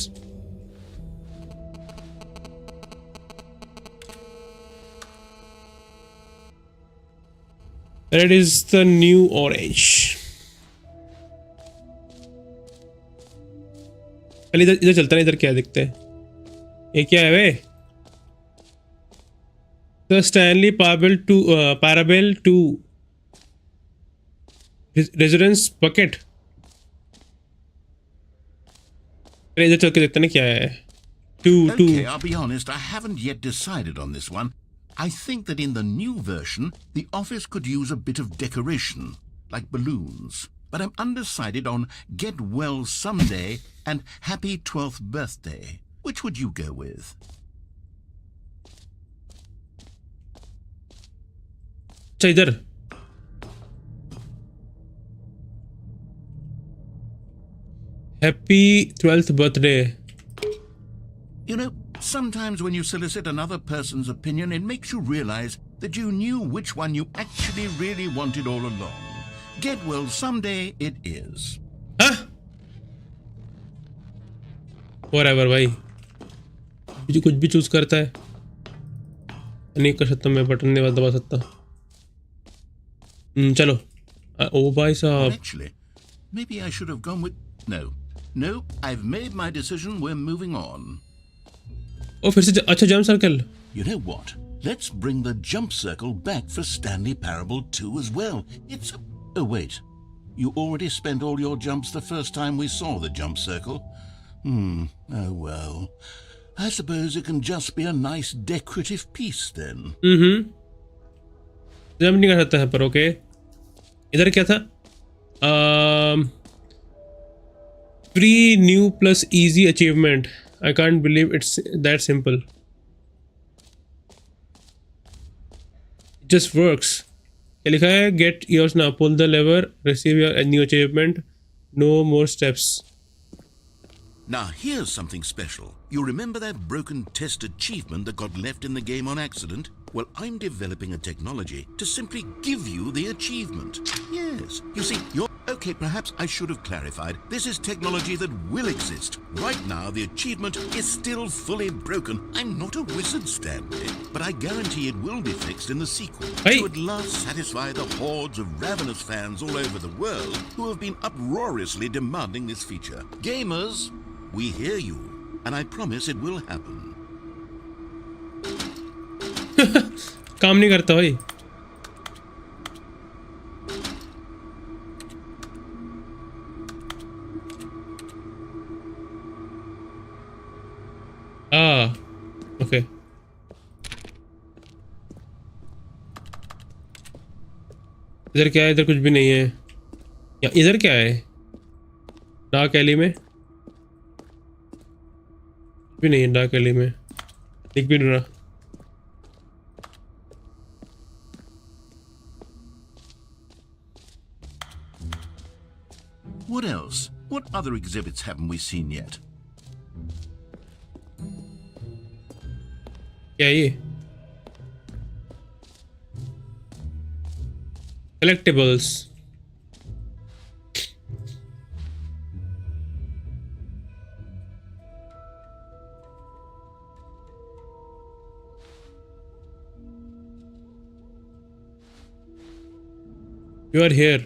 Red is the new orange. पहले इधर चलता है. इधर क्या दिखते हैं? ये क्या है वे? The Stanley Parable 2 Residence Bucket. इधर चल के देखते हैं क्या है. 2 Okay, I'll be honest, I haven't yet decided on this one. I think that in the new version, the office could use a bit of decoration, like balloons. But I'm undecided on Get Well Someday and Happy 12th Birthday. Which would you go with? अच्छा इधर. Happy 12th birthday. You know, sometimes when you solicit another person's opinion, it makes you realize that you knew which one you actually really wanted all along. Get Well Someday it is. हाँ? Whatever भाई. मुझे कुछ भी choose करता है. नहीं कर सकता मैं बटन नहीं दबा सकता. चलो. ओ भाई साहब. Actually, maybe I should have gone with... No, I've made my decision. We're moving on. ओ फिर से अच्छा jump circle. You know what? Let's bring the jump circle back for Stanley Parable 2 as well. It's... Oh, wait. You already spent all your jumps the first time we saw the jump circle. Oh well. I suppose it can just be a nice decorative piece then. Jump नहीं कर सकता है पर okay. इधर क्या था? Free new plus easy achievement. I can't believe it's that simple. It just works. क्या लिखा है? Get yours now. Pull the lever. Receive your new achievement. No more steps. Now here's something special. You remember that broken test achievement that got left in the game on accident? Well, I'm developing a technology to simply give you the achievement. Yes. You see, you're... Okay, perhaps I should have clarified. This is technology that will exist. Right now, the achievement is still fully broken. I'm not a wizard, Stanley, but I guarantee it will be fixed in the sequel Hey. to at last satisfy the hordes of ravenous fans all over the world who have been uproariously demanding this feature. Gamers, we hear you, and I promise it will happen. काम नहीं करता भाई. Okay. इधर क्या है? इधर कुछ भी नहीं है. या इधर क्या है? डार्क एली में भी नहीं है. डार्क एली में दिख भी नहीं रहा. What else? What other exhibits haven't we seen yet? क्या है ये? Collectibles. You are here.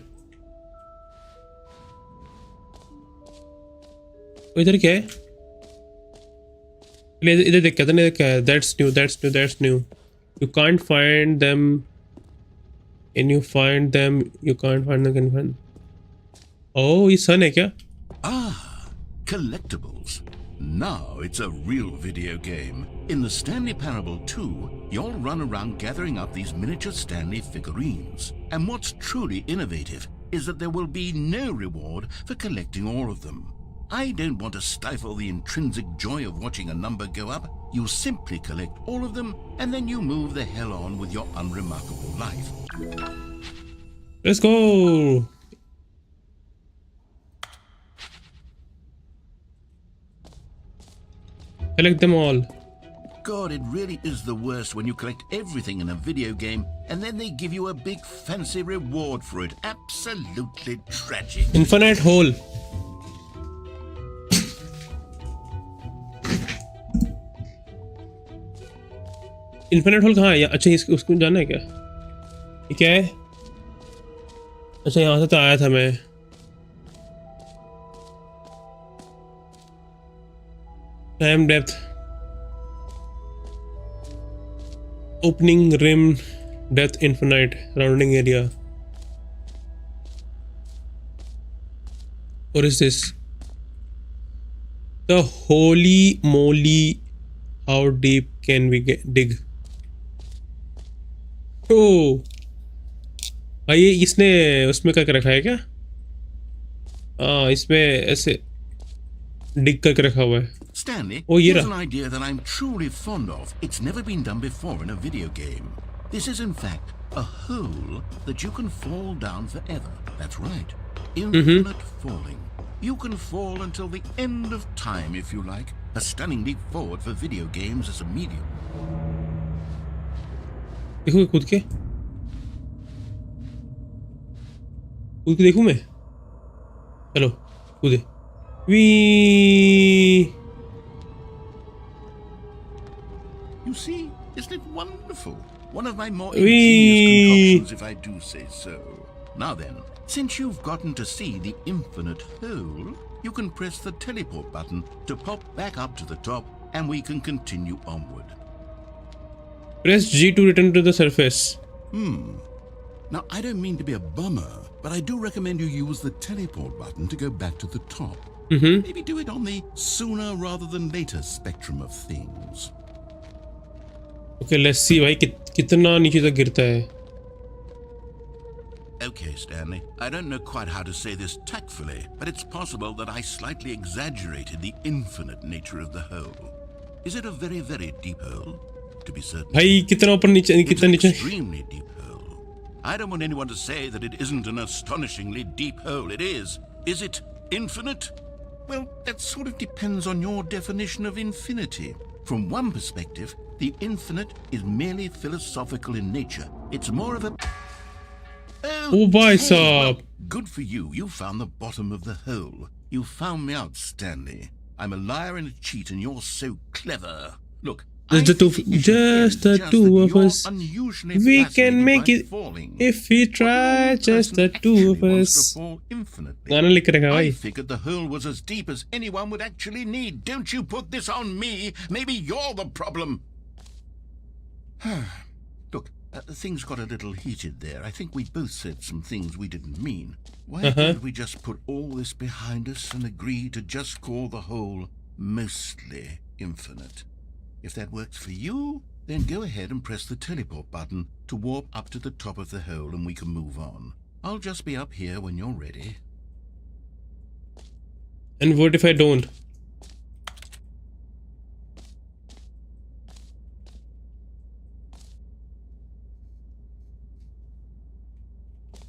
इधर क्या है? इधर देख क्या था? इधर क्या है? That's new. That's new. That's new. You can't find them. And you find them. You can't find them. Can find. Oh, ये सन है क्या? Ah, collectibles. Now it's a real video game. In the Stanley Parable 2, you'll run around gathering up these miniature Stanley figurines. And what's truly innovative is that there will be no reward for collecting all of them. I don't want to stifle the intrinsic joy of watching a number go up. You simply collect all of them, and then you move the hell on with your unremarkable life. Let's go. Collect them all. God, it really is the worst when you collect everything in a video game and then they give you a big fancy reward for it. Absolutely tragic. Infinite hole. Infinite hole कहाँ है? अच्छा उसको जाना है क्या? ये क्या है? अच्छा यहाँ से तो आया था मैं. Time depth. Opening rim depth infinite rounding area. What is this? The holy moly! How deep can we dig? ओह भाई ये इसने उसमें करके रखा है क्या? हाँ इसमें ऐसे डिग करके रखा हुआ है. Stanley, Oh, yeah. here's an idea that I'm truly fond of. It's never been done before in a video game. This is in fact a hole that you can fall down forever. That's right. Infinite falling. You can fall until the end of time if you like. A stunning leap forward for video games as a medium. देखो कूद के देखूं मैं. चलो कूदे. We. You see, isn't it wonderful? One of my more ingenious concoctions, if I do say so. Now then, since you've gotten to see the infinite hole, you can press the teleport button to pop back up to the top, and we can continue onward. Press G to return to the surface. Now, I don't mean to be a bummer, but I do recommend you use the teleport button to go back to the top. Maybe do it on the sooner rather than later spectrum of things. Okay, let's see भाई कितना नीचे तक गिरता है. Okay, Stanley, I don't know quite how to say this tactfully, but it's possible that I slightly exaggerated the infinite nature of the hole. Is it a very, very deep hole? To be certain. भाई कितना ऊपर नीचे It's कितना an नीचे. extremely deep hole. I don't want anyone to say that it isn't an astonishingly deep hole. It is. Is it infinite? Well, that sort of depends on your definition of infinity. From one perspective, the infinite is merely philosophical in nature. It's more of a... Oh, ओ भाई Okay, साहब. well, good for you. You found the bottom of the hole. You found me out, Stanley. I'm a liar and a cheat, and you're so clever. Look, I Just the two, think the issue here is just the just two that of you're us. unusually We can fascinated make by it falling. if we What try. normal Just the person two actually of wants us. to fall infinitely. गाना लिख रखा है I भाई. figured the hole was as deep as anyone would actually need. Don't you put this on me. Maybe you're the problem. Look, things got a little heated there. I think we both said some things we didn't mean. Why don't we just put all this behind us and agree to just call the hole mostly infinite? If that works for you, then go ahead and press the teleport button to warp up to the top of the hole and we can move on. I'll just be up here when you're ready. And what if I don't?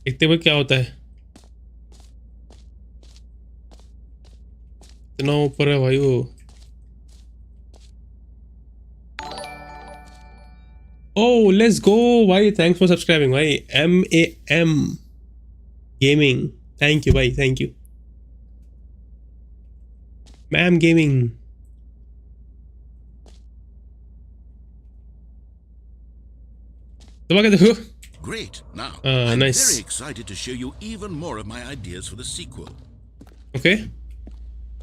देखते हुए क्या होता है. इतना ऊपर है भाई वो. Oh, let's go भाई. Thanks for subscribing भाई. MAM Gaming. Thank you भाई. Thank you. MAM Gaming. दबा के देखो. Great. Now, I'm nice. very excited to show you even more of my ideas for the sequel. Okay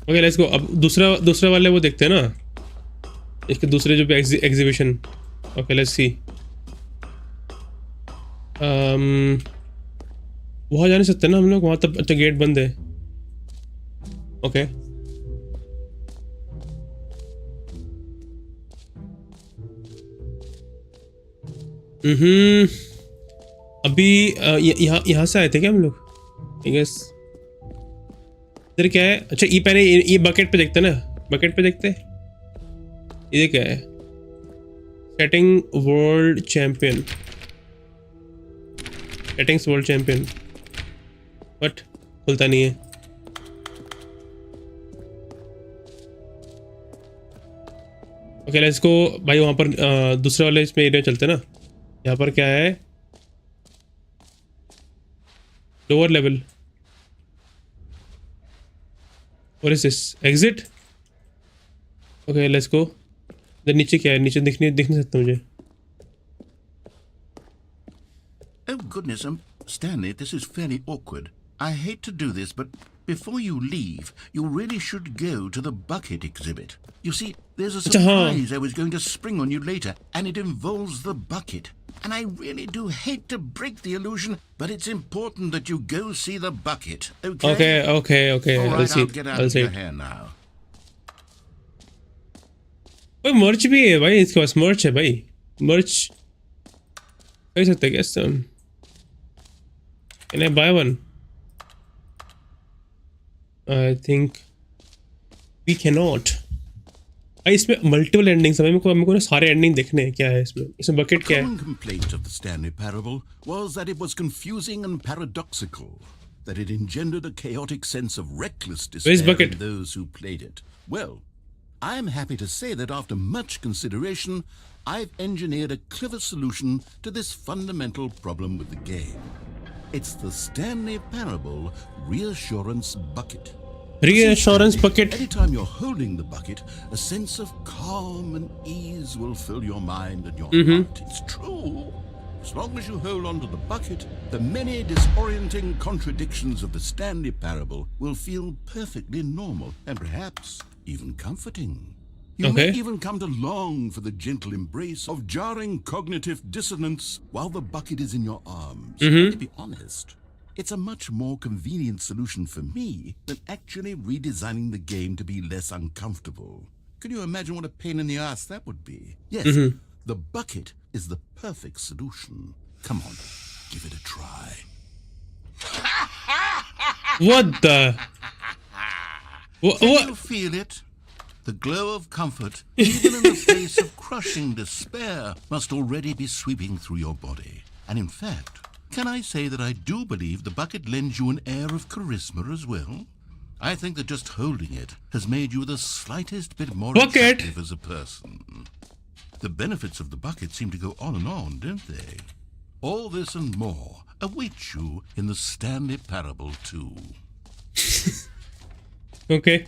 okay let's go. अब दूसरा वाले वो देखते हैं ना, इसके दूसरे जो भी एग्जीबिशन. Okay let's see. वहाँ जा नहीं सकते ना हम लोग, वहाँ तब. अच्छा गेट बंद है. ओके अभी यहाँ से आए थे क्या हम लोग? आई गेस इधर क्या है? अच्छा ये पहले ये बकेट पे देखते ना, बकेट पे देखते. ये क्या है? Setting world champion. Settings world champion. But खुलता नहीं है. ओके लेट्स गो भाई. वहाँ पर दूसरे वाले इसमें एरिया चलते ना. यहाँ पर क्या है? Lower level. What is this? Exit? Okay, let's go. इधर नीचे क्या है? नीचे दिख नहीं सकता मुझे. Oh, goodness, Stanley, this is fairly awkward. I hate to do this, but before you leave, you really should go to the bucket exhibit. You see, there's a surprise I was going to spring on you later, and it involves the bucket. And I really do hate to break the illusion, but it's important that you go see the bucket, okay? Okay. All I'll right, see. I'll get out I'll of see. your hair now. ओए मर्च भी है भाई इसके पास. मर्च है भाई. मर्च कह सकते क्या इससे हम? Can I buy one? I think we cannot. इसमें मल्टीपल एंडिंग्स है. मेरे को ना सारे एंडिंग देखने हैं. क्या है इसमें बकेट क्या है? One complaint of the Stanley Parable was that it was confusing and paradoxical, that it engendered a chaotic sense of reckless Where's despair bucket? in those who played it. Well, I'm happy to say that after much consideration, I've engineered a clever solution to this fundamental problem with the game. It's the Stanley Parable Reassurance Bucket. Reassurance bucket. Anytime you're holding the bucket, a sense of calm and ease will fill your mind and your heart. It's true. As long as you hold on to the bucket, the many disorienting contradictions of the Stanley Parable will feel perfectly normal and perhaps even comforting. You may even come to long for the gentle embrace of jarring cognitive dissonance while the bucket is in your arms. To be honest, it's a much more convenient solution for me than actually redesigning the game to be less uncomfortable. Can you imagine what a pain in the ass that would be? Yes, the bucket is the perfect solution. Come on, give it a try. What the? Can you feel it? The glow of comfort, even in the face of crushing despair, must already be sweeping through your body. And in fact, can I say that I do believe the bucket lends you an air of charisma as well? I think that just holding it has made you the slightest bit more attractive as a person. The benefits of the bucket seem to go on and on, don't they? All this and more awaits you in the Stanley Parable 2. Okay.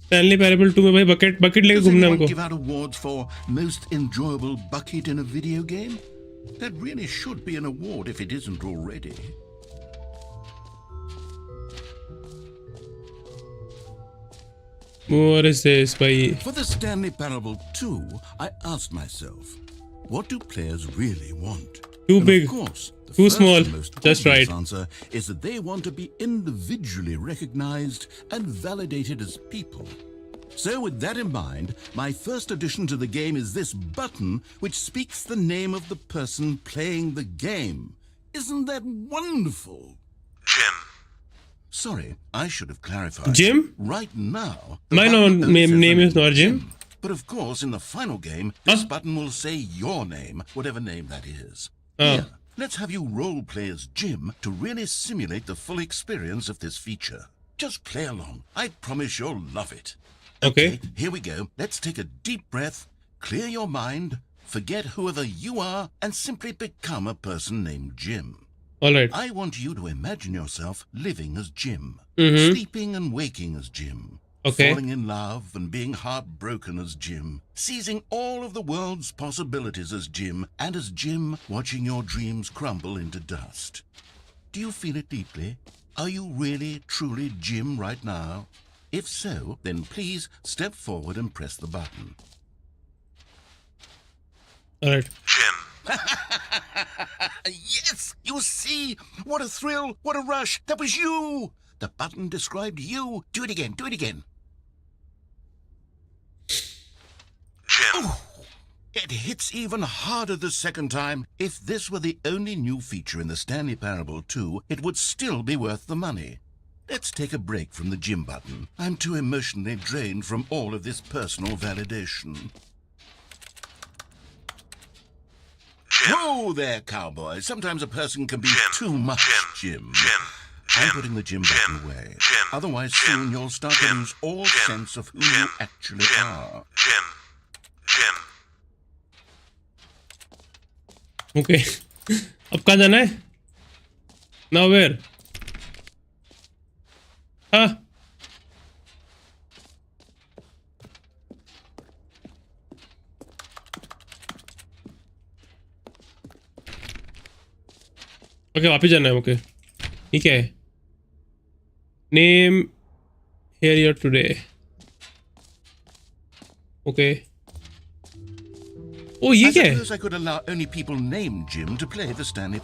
Stanley Parable 2 में भाई bucket लेके Does घूमना anyone हमको. give out awards for most enjoyable bucket in a video game? That really should be an award if it isn't already. What is this भाई? For the Stanley Parable 2, I asked myself, what do players really want? Too And big, of course, the too first small, and most just obvious right. answer is that they want to be individually recognized and validated as people. So with that in mind, my first addition to the game is this button which speaks the name of the person playing the game. Isn't that wonderful? Jim. Sorry, I should have clarified. Jim? Right now, the My button only says the name is of not Jim. But of course, in the final game, this Huh? button will say your name, whatever name that is. Oh. Here, let's have you role play as Jim to really simulate the full experience of this feature. Just play along. I promise you'll love it. Okay. Here we go. Let's take a deep breath, clear your mind, forget whoever you are, and simply become a person named Jim. All right. I want you to imagine yourself living as Jim, Mhm. sleeping and waking as Jim, Okay. falling in love and being heartbroken as Jim, seizing all of the world's possibilities as Jim, and as Jim watching your dreams crumble into dust. Do you feel it deeply? Are you really, truly Jim right now? If so, then please step forward and press the button. All right. Jim. Yes, you see? What a thrill, what a rush. That was you. The button described you. Do it again, do it again. Jim. It hits even harder the second time. If this were the only new feature in the Stanley Parable 2, it would still be worth the money. Let's take a break from the Jim button. I'm too emotionally drained from all of this personal validation. Jim. Whoa there, cowboy. Sometimes a person can be Jim. too much Jim. Jim. I'm Jim. putting the Jim Jim. button away. Jim. Otherwise, Jim. soon you'll start to Jim. lose all Jim. sense of who Jim. you actually Jim. are. Jim. Jim. Okay. अब कहाँ जाना है? Now where? हाँ. Okay, वापस जाना है. Okay. ये क्या है? Name here today. Okay. Oh, ये I क्या है? suppose I could allow only people named Jim to play the Stanley.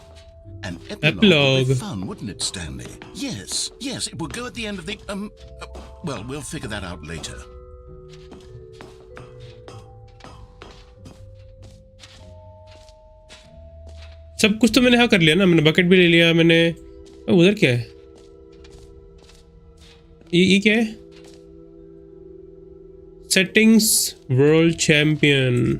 An epilogue would Epilogue. be fun, wouldn't it, Stanley? Yes, yes, it would go at the end of the, well, we'll figure that out later. सब कुछ तो मैंने हाँ कर लिया ना. मैंने bucket भी ले लिया. मैंने उधर क्या है? ये क्या है? Settings world champion.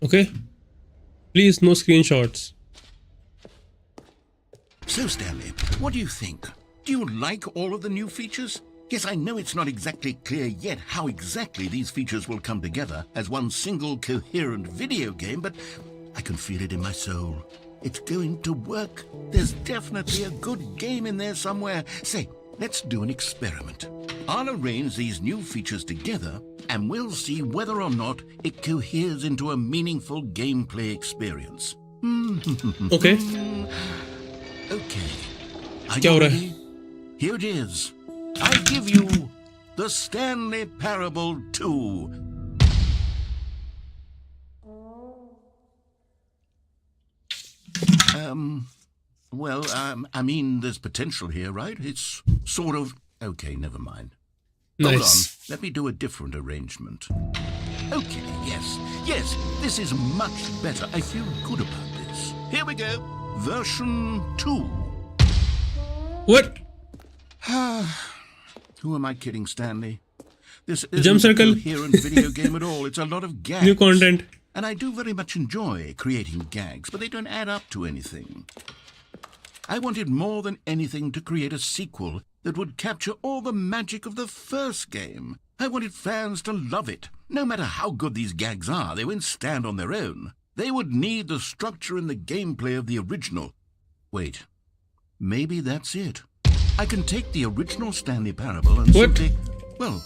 Okay. Please, no screenshots. So, Stanley, what do you think? Do you like all of the new features? Yes, I know it's not exactly clear yet how exactly these features will come together as one single coherent video game, but I can feel it in my soul. It's going to work. There's definitely a good game in there somewhere. Say, let's do an experiment. I'll arrange these new features together, and we'll see whether or not it coheres into a meaningful gameplay experience. Okay. Okay. Are क्या you हो रहा है? ready? Here it is. I give you the Stanley Parable 2. Well, I mean, there's potential here, right? It's sort of... Okay, never mind. Hold Nice. on. Let me do a different arrangement. Okay, yes, this is much better. I feel good about this. Here we go. Version 2. What? Who am I kidding, Stanley? This Jump isn't a circle. coherent video game at all. It's a lot of gags. New content. And I do very much enjoy creating gags, but they don't add up to anything. I wanted more than anything to create a sequel that would capture all the magic of the first game. I wanted fans to love it. No matter how good these gags are, they won't stand on their own. They would need the structure and the gameplay of the original. Wait, maybe that's it. I can take the original Stanley Parable and What? simply, well,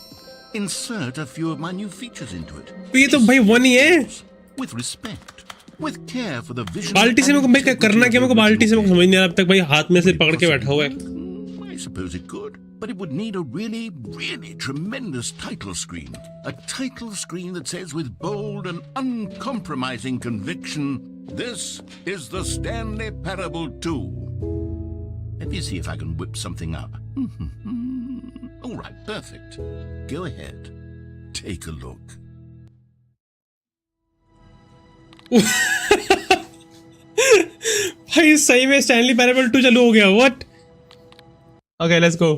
insert a few of my new features into it. तो ये तो भाई one ही है. With respect, with care for the vision. बाल्टी से मेरे को भाई करना क्या, मेरे को बाल्टी से मेरे को समझ नहीं आ रहा अब तक भाई, हाथ में से पकड़ के बैठा हुआ है. I suppose it could, but it would need a really, really tremendous title screen. A title screen that says with bold and uncompromising conviction, "This is the Stanley Parable 2." Let me see if I can whip something up. All right, perfect. Go ahead. Take a look. भाई सही में Stanley parable 2 चालू हो गया. What? Okay, let's go.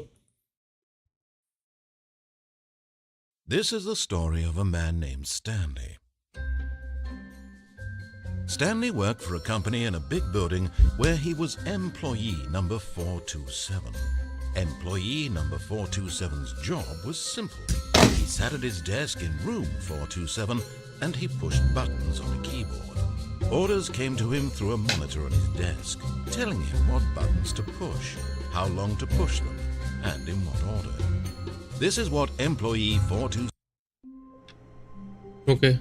This is the story of a man named Stanley. Stanley worked for a company in a big building where he was employee number 427. Employee number 427's job was simple. He sat at his desk in room 427 and he pushed buttons on a keyboard. Orders came to him through a monitor on his desk, telling him what buttons to push, how long to push them, and in what order. This is what employee 427... Okay.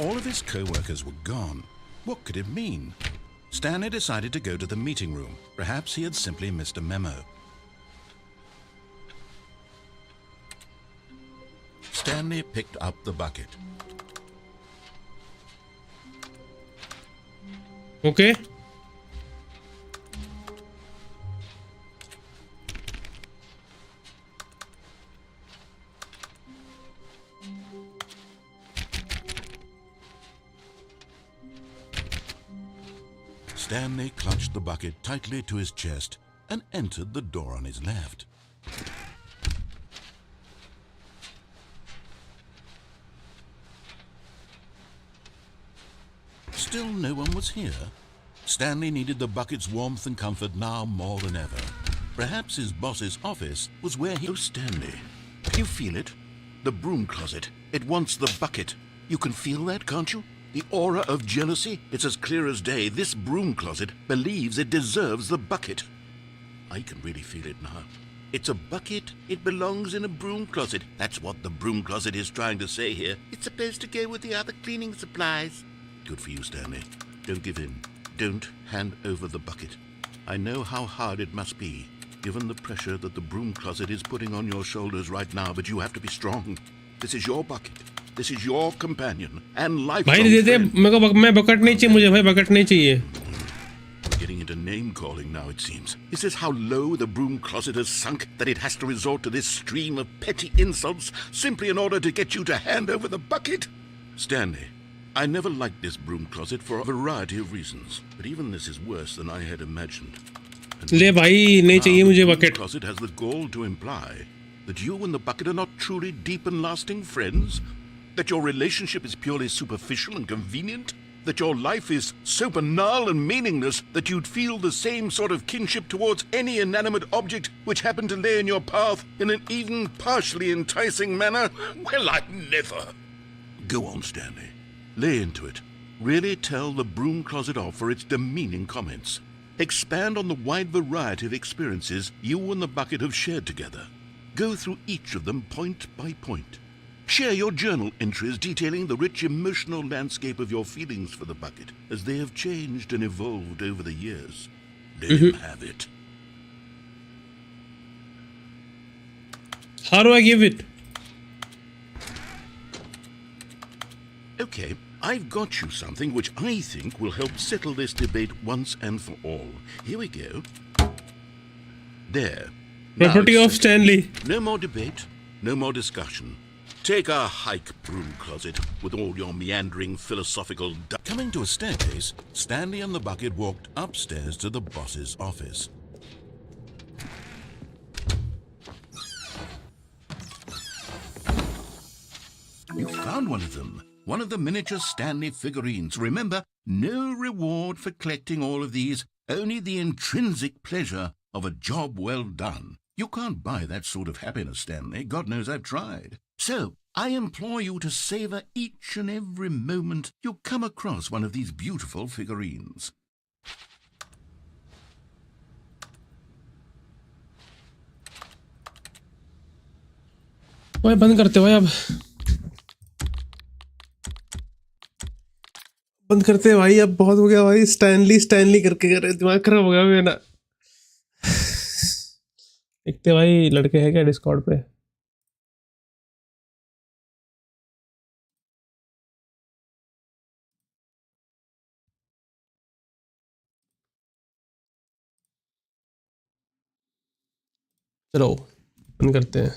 All of his co-workers were gone. What could it mean? Stanley decided to go to the meeting room. Perhaps he had simply missed a memo. Stanley picked up the bucket. Okay. Stanley clutched the bucket tightly to his chest and entered the door on his left. Still no one was here. Stanley needed the bucket's warmth and comfort now more than ever. Perhaps his boss's office was where he... Oh, Stanley, can you feel it? The broom closet. It wants the bucket. You can feel that, can't you? The aura of jealousy? It's as clear as day. This broom closet believes it deserves the bucket. I can really feel it now. It's a bucket. It belongs in a broom closet. That's what the broom closet is trying to say here. It's supposed to go with the other cleaning supplies. Good for you, Stanley. Don't give in. Don't hand over the bucket. I know how hard it must be, given the pressure that the broom closet is putting on your shoulders right now, but you have to be strong. This is your bucket. This is your companion and lifelong भाई दे दे friend. मेरे को, मैं bucket नहीं चाहिए मुझे भाई, bucket नहीं चाहिए. Getting into name calling now, it seems. Is this how low the broom closet has sunk, that it has to resort to this stream of petty insults simply in order to get you to hand over the bucket? Stanley, I never liked this broom closet for a variety of reasons, but even this is worse than I had imagined. And ले भाई नहीं चाहिए now मुझे the broom bucket. closet has the gall to imply that you and the bucket are not truly deep and lasting friends, that your relationship is purely superficial and convenient, that your life is so banal and meaningless that you'd feel the same sort of kinship towards any inanimate object which happened to lay in your path in an even partially enticing manner? Well, I'd never. Go on, Stanley. Lay into it. Really tell the broom closet off for its demeaning comments. Expand on the wide variety of experiences you and the bucket have shared together. Go through each of them point by point. Share your journal entries detailing the rich emotional landscape of your feelings for the bucket as they have changed and evolved over the years. Let him have it. How do I give it? Okay, I've got you something which I think will help settle this debate once and for all. Here we go. There. Now Property it's of settled. Stanley. No more debate, no more discussion. Take a hike, broom closet, with all your meandering philosophical... Coming to a staircase, Stanley and the bucket walked upstairs to the boss's office. You found one of them. One of the miniature Stanley figurines. Remember, no reward for collecting all of these, only the intrinsic pleasure of a job well done. You can't buy that sort of happiness, Stanley. God knows I've tried. So, I implore you to savor each and every moment you come across one of these beautiful figurines. भाई बंद करते भाई, अब बंद करते भाई, अब बहुत हो गया भाई। स्टैनली स्टैनली करके कर रहे, दिमाग खराब हो गया मेरा। देखते भाई लड़के हैं क्या डिस्कॉर्ड पे। चलो बंद करते हैं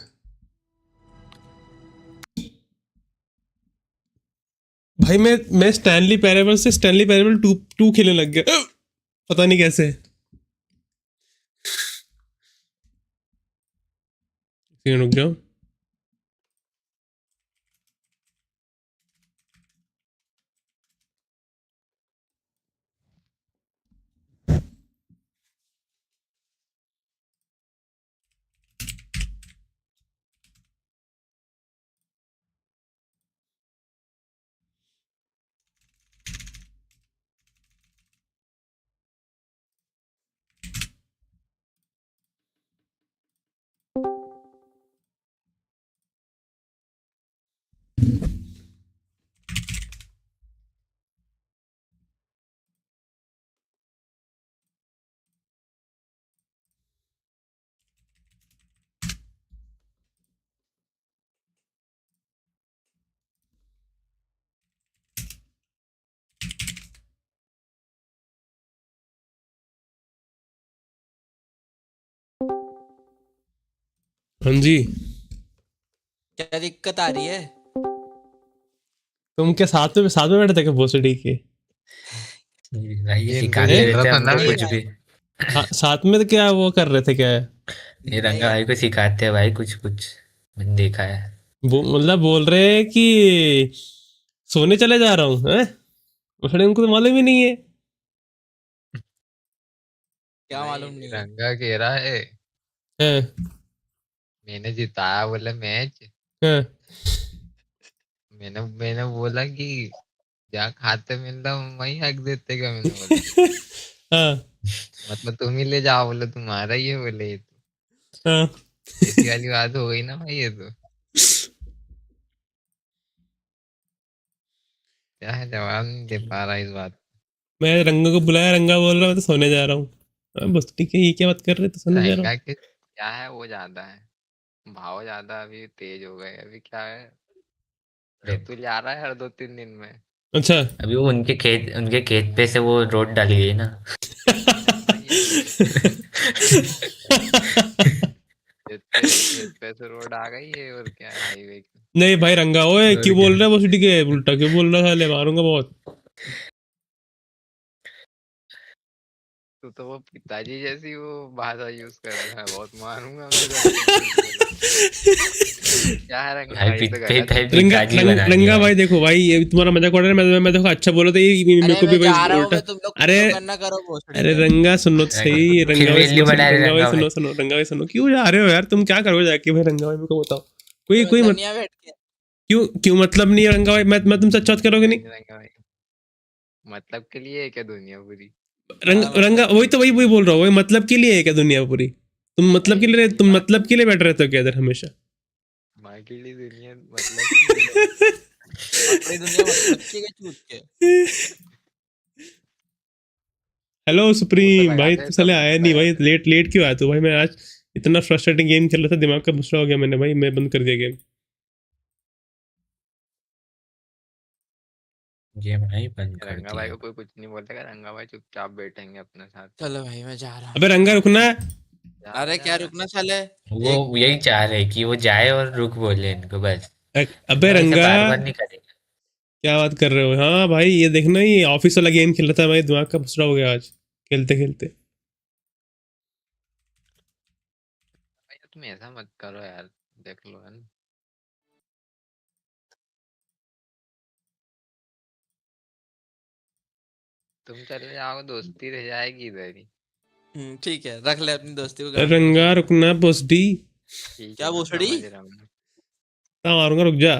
भाई। मैं स्टैनली पैरेबल से स्टैनली पैरेबल 2 खेलने लग गया, पता नहीं कैसे। रुक जाओ। हाँ जी, क्या दिक्कत आ रही है? तुम क्या साथ में बैठे थे क्या भोसड़ी के? भाई ये सिखा मेरे के देते हैं हमको नहीं कुछ भाई, भी। साथ में तो क्या वो कर रहे थे क्या? ये रंगा भाई को सिखाते हैं भाई कुछ कुछ, मैंने देखा है। वो मतलब बोल रहे हैं कि सोने चले जा रहा हूँ, हैं? भोसड़ी उनको तो मालूम ही नहीं है। क्या मालूम नहीं है? रंगा कह रहा है हैं? मैंने जिताया बोला मैच। हैं? मैंने बोला कि जहाँ खाते मिलता वहीं हक देते क्या, मैंने बोला। हाँ मतलब तुम ही ले जाओ, बोले तुम्हारा ही है, बोले ये तो हाँ। ऐसी वाली बात हो गई ना भाई। ये तो क्या है, जवाब नहीं दे पा रहा इस बात। मैं रंगा को बुलाया, रंगा बोल रहा मैं तो सोने जा रहा हूँ। बस ठीक है, ये क्या बात कर रहे, तो सोने जा रहा रंगा हूँ। के क्या है, वो ज्यादा है, भाव ज्यादा अभी तेज हो गए। अभी क्या है, बैतूल जा रहा है हर 2-3 दिन में। अच्छा। अभी वो उनके खेत पे से वो रोड डाली गई ना। खेत पे से रोड आ गई है, और क्या है, हाईवे की। नहीं भाई रंगा, ओए क्यों बोल रहा है भोसड़ी के उल्टा, क्यों बोल रहा है? साले मारूंगा बहुत। तो वो पिताजी जैसी वो भाषा यूज कर रहा है, बहुत मारूंगा मैं तो। क्या है रंगा भाई, तो गलत है। रंगा भाई देखो भाई, ये तुम्हारा मजाक उड़ा रहा है। मैं देखो अच्छा बोला था, ये मेरे को भी मैं जा भाई रहा हूँ, उल्टा। मैं तुम लोग अरे करना करो भोसड़ी अरे में। रंगा सुनो तो सही, रंगा भाई वैल्यू बढ़ा रहे रंगा भाई रंगा सुनो भाई। सुनो, रंगा भाई सुनो, क्यों जा रहे हो यार? तुम क्या करोगे जाके भाई? रंगा भाई मेरे को बताओ, कोई धनिया बैठ के क्यों क्यों मतलब नहीं है रंगा भाई? मैं तुमसे अच्छा बात करोगे नहीं? रंगा भाई मतलब के लिए है क्या दुनिया पूरी? रंगा वही बोल रहा हूँ, वही मतलब के लिए है क्या दुनिया पूरी? तुम मतलब के लिए, तुम मतलब के लिए बैठ रहते हो क्या इधर हमेशा? माँ के लिए दुनिया मतलब अपनी दुनिया मतलब के चूत के। हेलो सुप्रीम भाई, लगाते तू साले सब आया नहीं भाई, लगाते। लेट क्यों आया तू भाई? मैं आज इतना फ्रस्ट्रेटिंग गेम खेल रहा था, दिमाग का दूसरा हो गया मैंने भाई, मैं बंद कर दिया गेम। गेम नहीं बंद कर रंगा भाई दिया। को कोई कुछ नहीं बोलेगा, रंगा भाई चुपचाप बैठेंगे अपने साथ। चलो भाई मैं जा रहा अबे हूँ। रंगा रुकना। जा अरे जा क्या जा। रुकना साले। वो एक यही चाह रहे कि वो जाए और रुक बोले इनको बस। अबे रंगा भाई से रंगा बार बार नहीं करेगा। क्या बात कर रहे हो? हाँ भाई ये देखना, ये ऑफिस वाला गेम खेल रहा था, मेरे दिमाग का फुसरा हो गया आज खेलते खेलते। भाई तुम ऐसा मत करो यार, देख लो है ना। तुम चले जाओ दोस्ती रह जाएगी इधर ही। ठीक है, रख ले अपनी दोस्ती को गांड में। रंगा रुकना पोस्टी। ठीक है क्या मैं भोसड़ी। समझ रहा हूँ। मारूंगा, रुक जा।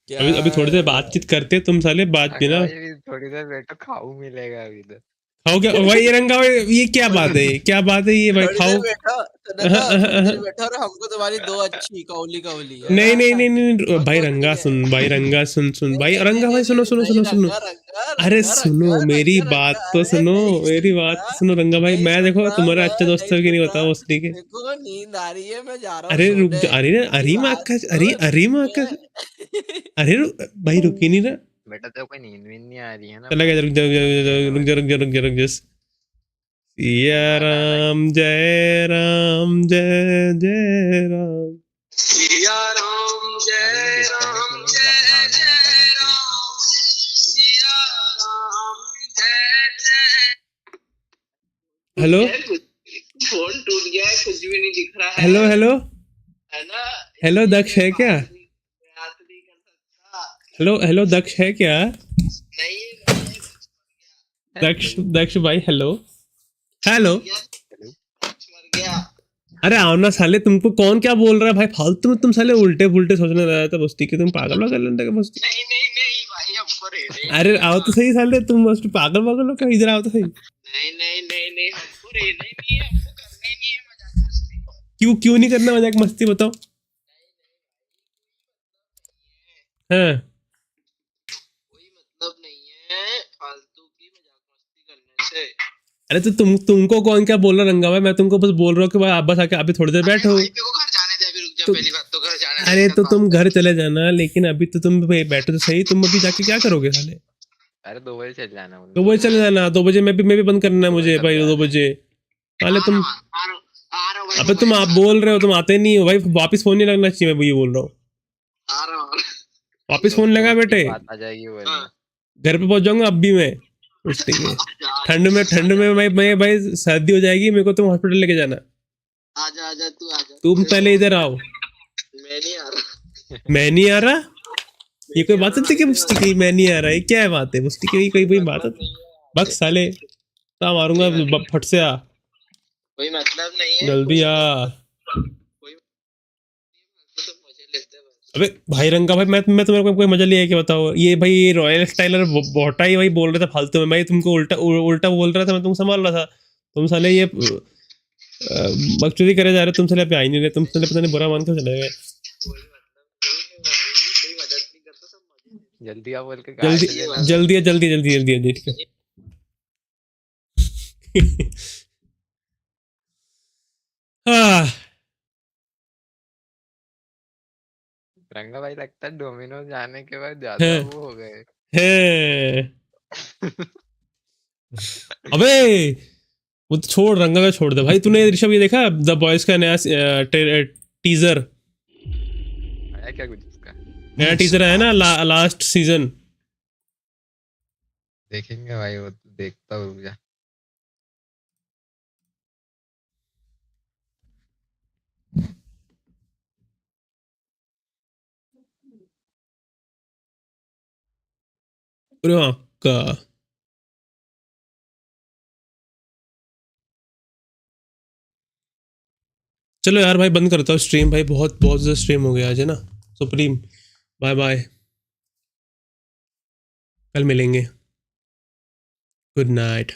क्या। अभी अभी थोड़ी देर बातचीत करते तुम साले, बात भी रंगा ना। भाई भी थोड़ी देर बैठो, खाऊ मिलेगा अभी तो। खाओ क्या भाई? ये रंगा भाई ये क्या बात है? क्या बात है ये भाई? थोड़ी देर खाओ। बैठो। सुनो अह, तो, अह, थोड़ी अह। देर बैठो और हमको तुम्हारी दो अच्छी कौली कौली है ना। नहीं नहीं नहीं नहीं बहुत भाई दोस्ती रंगा है। सुन, भाई रंगा सुन सुन नहीं भाई, नहीं नहीं रंगा नहीं भाई सुनो नहीं सुनो नहीं, सुनो सुनो। रंगा रंगा अरे रंगा सुनो, रंगा मेरी रंगा बात रंगा। तो अरे सुनो, नहीं मेरी सुन बात तो रहा। सुनो रंगा भाई। नहीं मैं सुन देखो रहा तुम्हारा मैं, अच्छा दोस्त नहीं है कि सुन नहीं रहा। बताओ उसने के। मेरे को नींद आ रही है, मैं जा रहा हूँ अरे रुक सोने। जा। अरे मेरी अरे माँ बात का, अरे सुन। अरे माँ का। अरे भाई रुकी नहीं रहा। बेटा तो कोई नींद वींद नहीं आ रही है ना चला भाई? गया, रुक जा रुक जा समझ रुक जाएगा जा रुक भाई। जा रुक जा रुक जा रुक जा। सिया रंगा दादा की राम जय जय राम। अभी मैं डिस्कनेक्ट होने का साउंड नहीं आता क्या कोई? हेलो फोन टूट गया है, कुछ भी नहीं दिख रहा हेलो है हेलो ना। हेलो इसलिए दक्ष मैं है क्या? बात नहीं कर सकता। हेलो हेलो दक्ष है क्या? नहीं दक्ष दक्ष भाई हेलो हेलो। हेलो। मर गया। अरे आओ ना साले, तुमको कौन क्या बोल रहा है भाई? फालतू में तुम साले उल्टे पुल्टे सोचने लगा था बस्ती के। तुम पागल वागल लगा के बस्ती। नहीं भाई, हमको रहने अरे दो। आओ तो सही साले, तुम बस पागल वागल हो क्या? इधर आओ तो सही। नहीं हमको रहना ही नहीं है, हमको करना ही नहीं है मजाक मस्ती। क्यों क्यों नहीं करना मजाक मस्ती, बताओ। हाँ कोई मतलब नहीं है फालतू की मजाक मस्ती करने से। अरे तो तुमको कौन क्या बोल रहा रंगा भाई? मैं तुमको बस बोल रहा हूँ कि भाई आप बस आके अभी थोड़ी देर बैठो। भाई मेरे को घर जाने दे, अभी रुक जा। तो पहली बात तो घर जाने दे। अरे इसके तो बाद तुम बात घर करते चले जाना, लेकिन अभी तो तुम बैठो तो सही। तुम अभी जाके क्या करोगे साले? अरे 2 बजे चल जाना बोल। 2 बजे चले जाना। 2 बजे मैं भी बंद करना है 2 बजे मुझे कब भाई। जा 2 रहा है? बजे हैं। साले तुम। आ रहा हूँ भाई, अबे मोबाइल तुम आप चला। बोल रहे हो, तुम आते नहीं हो भाई। वापस फोन नहीं लगना चाहिए, मैं ये बोल रहा हूँ। आ रहा हूँ। वापस फोन लगा दोस्त की बेटे। बात आ जाएगी बोल। हाँ। घर पे पहुंच जाऊंगा अब भी मैं। उस ठीक है। ठंड में मैं भाई सर्दी हो जाएगी मेरे को। तुम हॉस्पिटल लेके जाना। आजा तू आजा। तुम पहले इधर आओ। मैं नहीं आ रहा। मैं नहीं आ रहा? ये कोई बात है कि मुस्ती की मैं नहीं आ रहा? ये क्या है बात है मुस्ती की? कोई कोई बात है? बस साले ता मारूंगा फट से। आ कोई मतलब नहीं है। जल्दी आ। कोई तो मजे लेते हैं बस। अबे भाई रंगा भाई, मैं तुम्हारे को कोई मजा लिया है कि बताओ? ये भाई ये रॉयल स्टाइलर बोटा ही भाई बोल रहा था फालतू में। मैं तुमको उल्टा उल्टा बोल रहा था, मैं तुमको संभाल रहा था। तुम साले ये बकचोदी करे जा रहे। तुम साले पे आ ही नहीं रहे। तुम साले पता नहीं बुरा मान के चले गए। कोई मतलब नहीं है भाई, कोई मदद नहीं करता, सब मजे लेते जल्दी आ बोल के जल्दी गाड़ी चले जल्दी जल्दी जल्दी जल्दी जल्दी ठीक है। हाँ रंगा भाई लगता है डोमिनोज जाने के बाद ज्यादा है, वो हो गए। है। अबे वो तो छोड़, रंगा का छोड़ दे भाई। तूने ऋषभ ये देखा द बॉयज का नया टीजर? आया क्या कुछ इसका? नया टीजर है ना, लास्ट सीजन। देखेंगे भाई, वो तो देखता हूँ रुक जा। अरे हाँ का। चलो यार भाई बंद करता हूँ स्ट्रीम भाई। बहुत बहुत ज़्यादा स्ट्रीम हो गया आज है ना। सुप्रीम बाय बाय, कल मिलेंगे। Good night.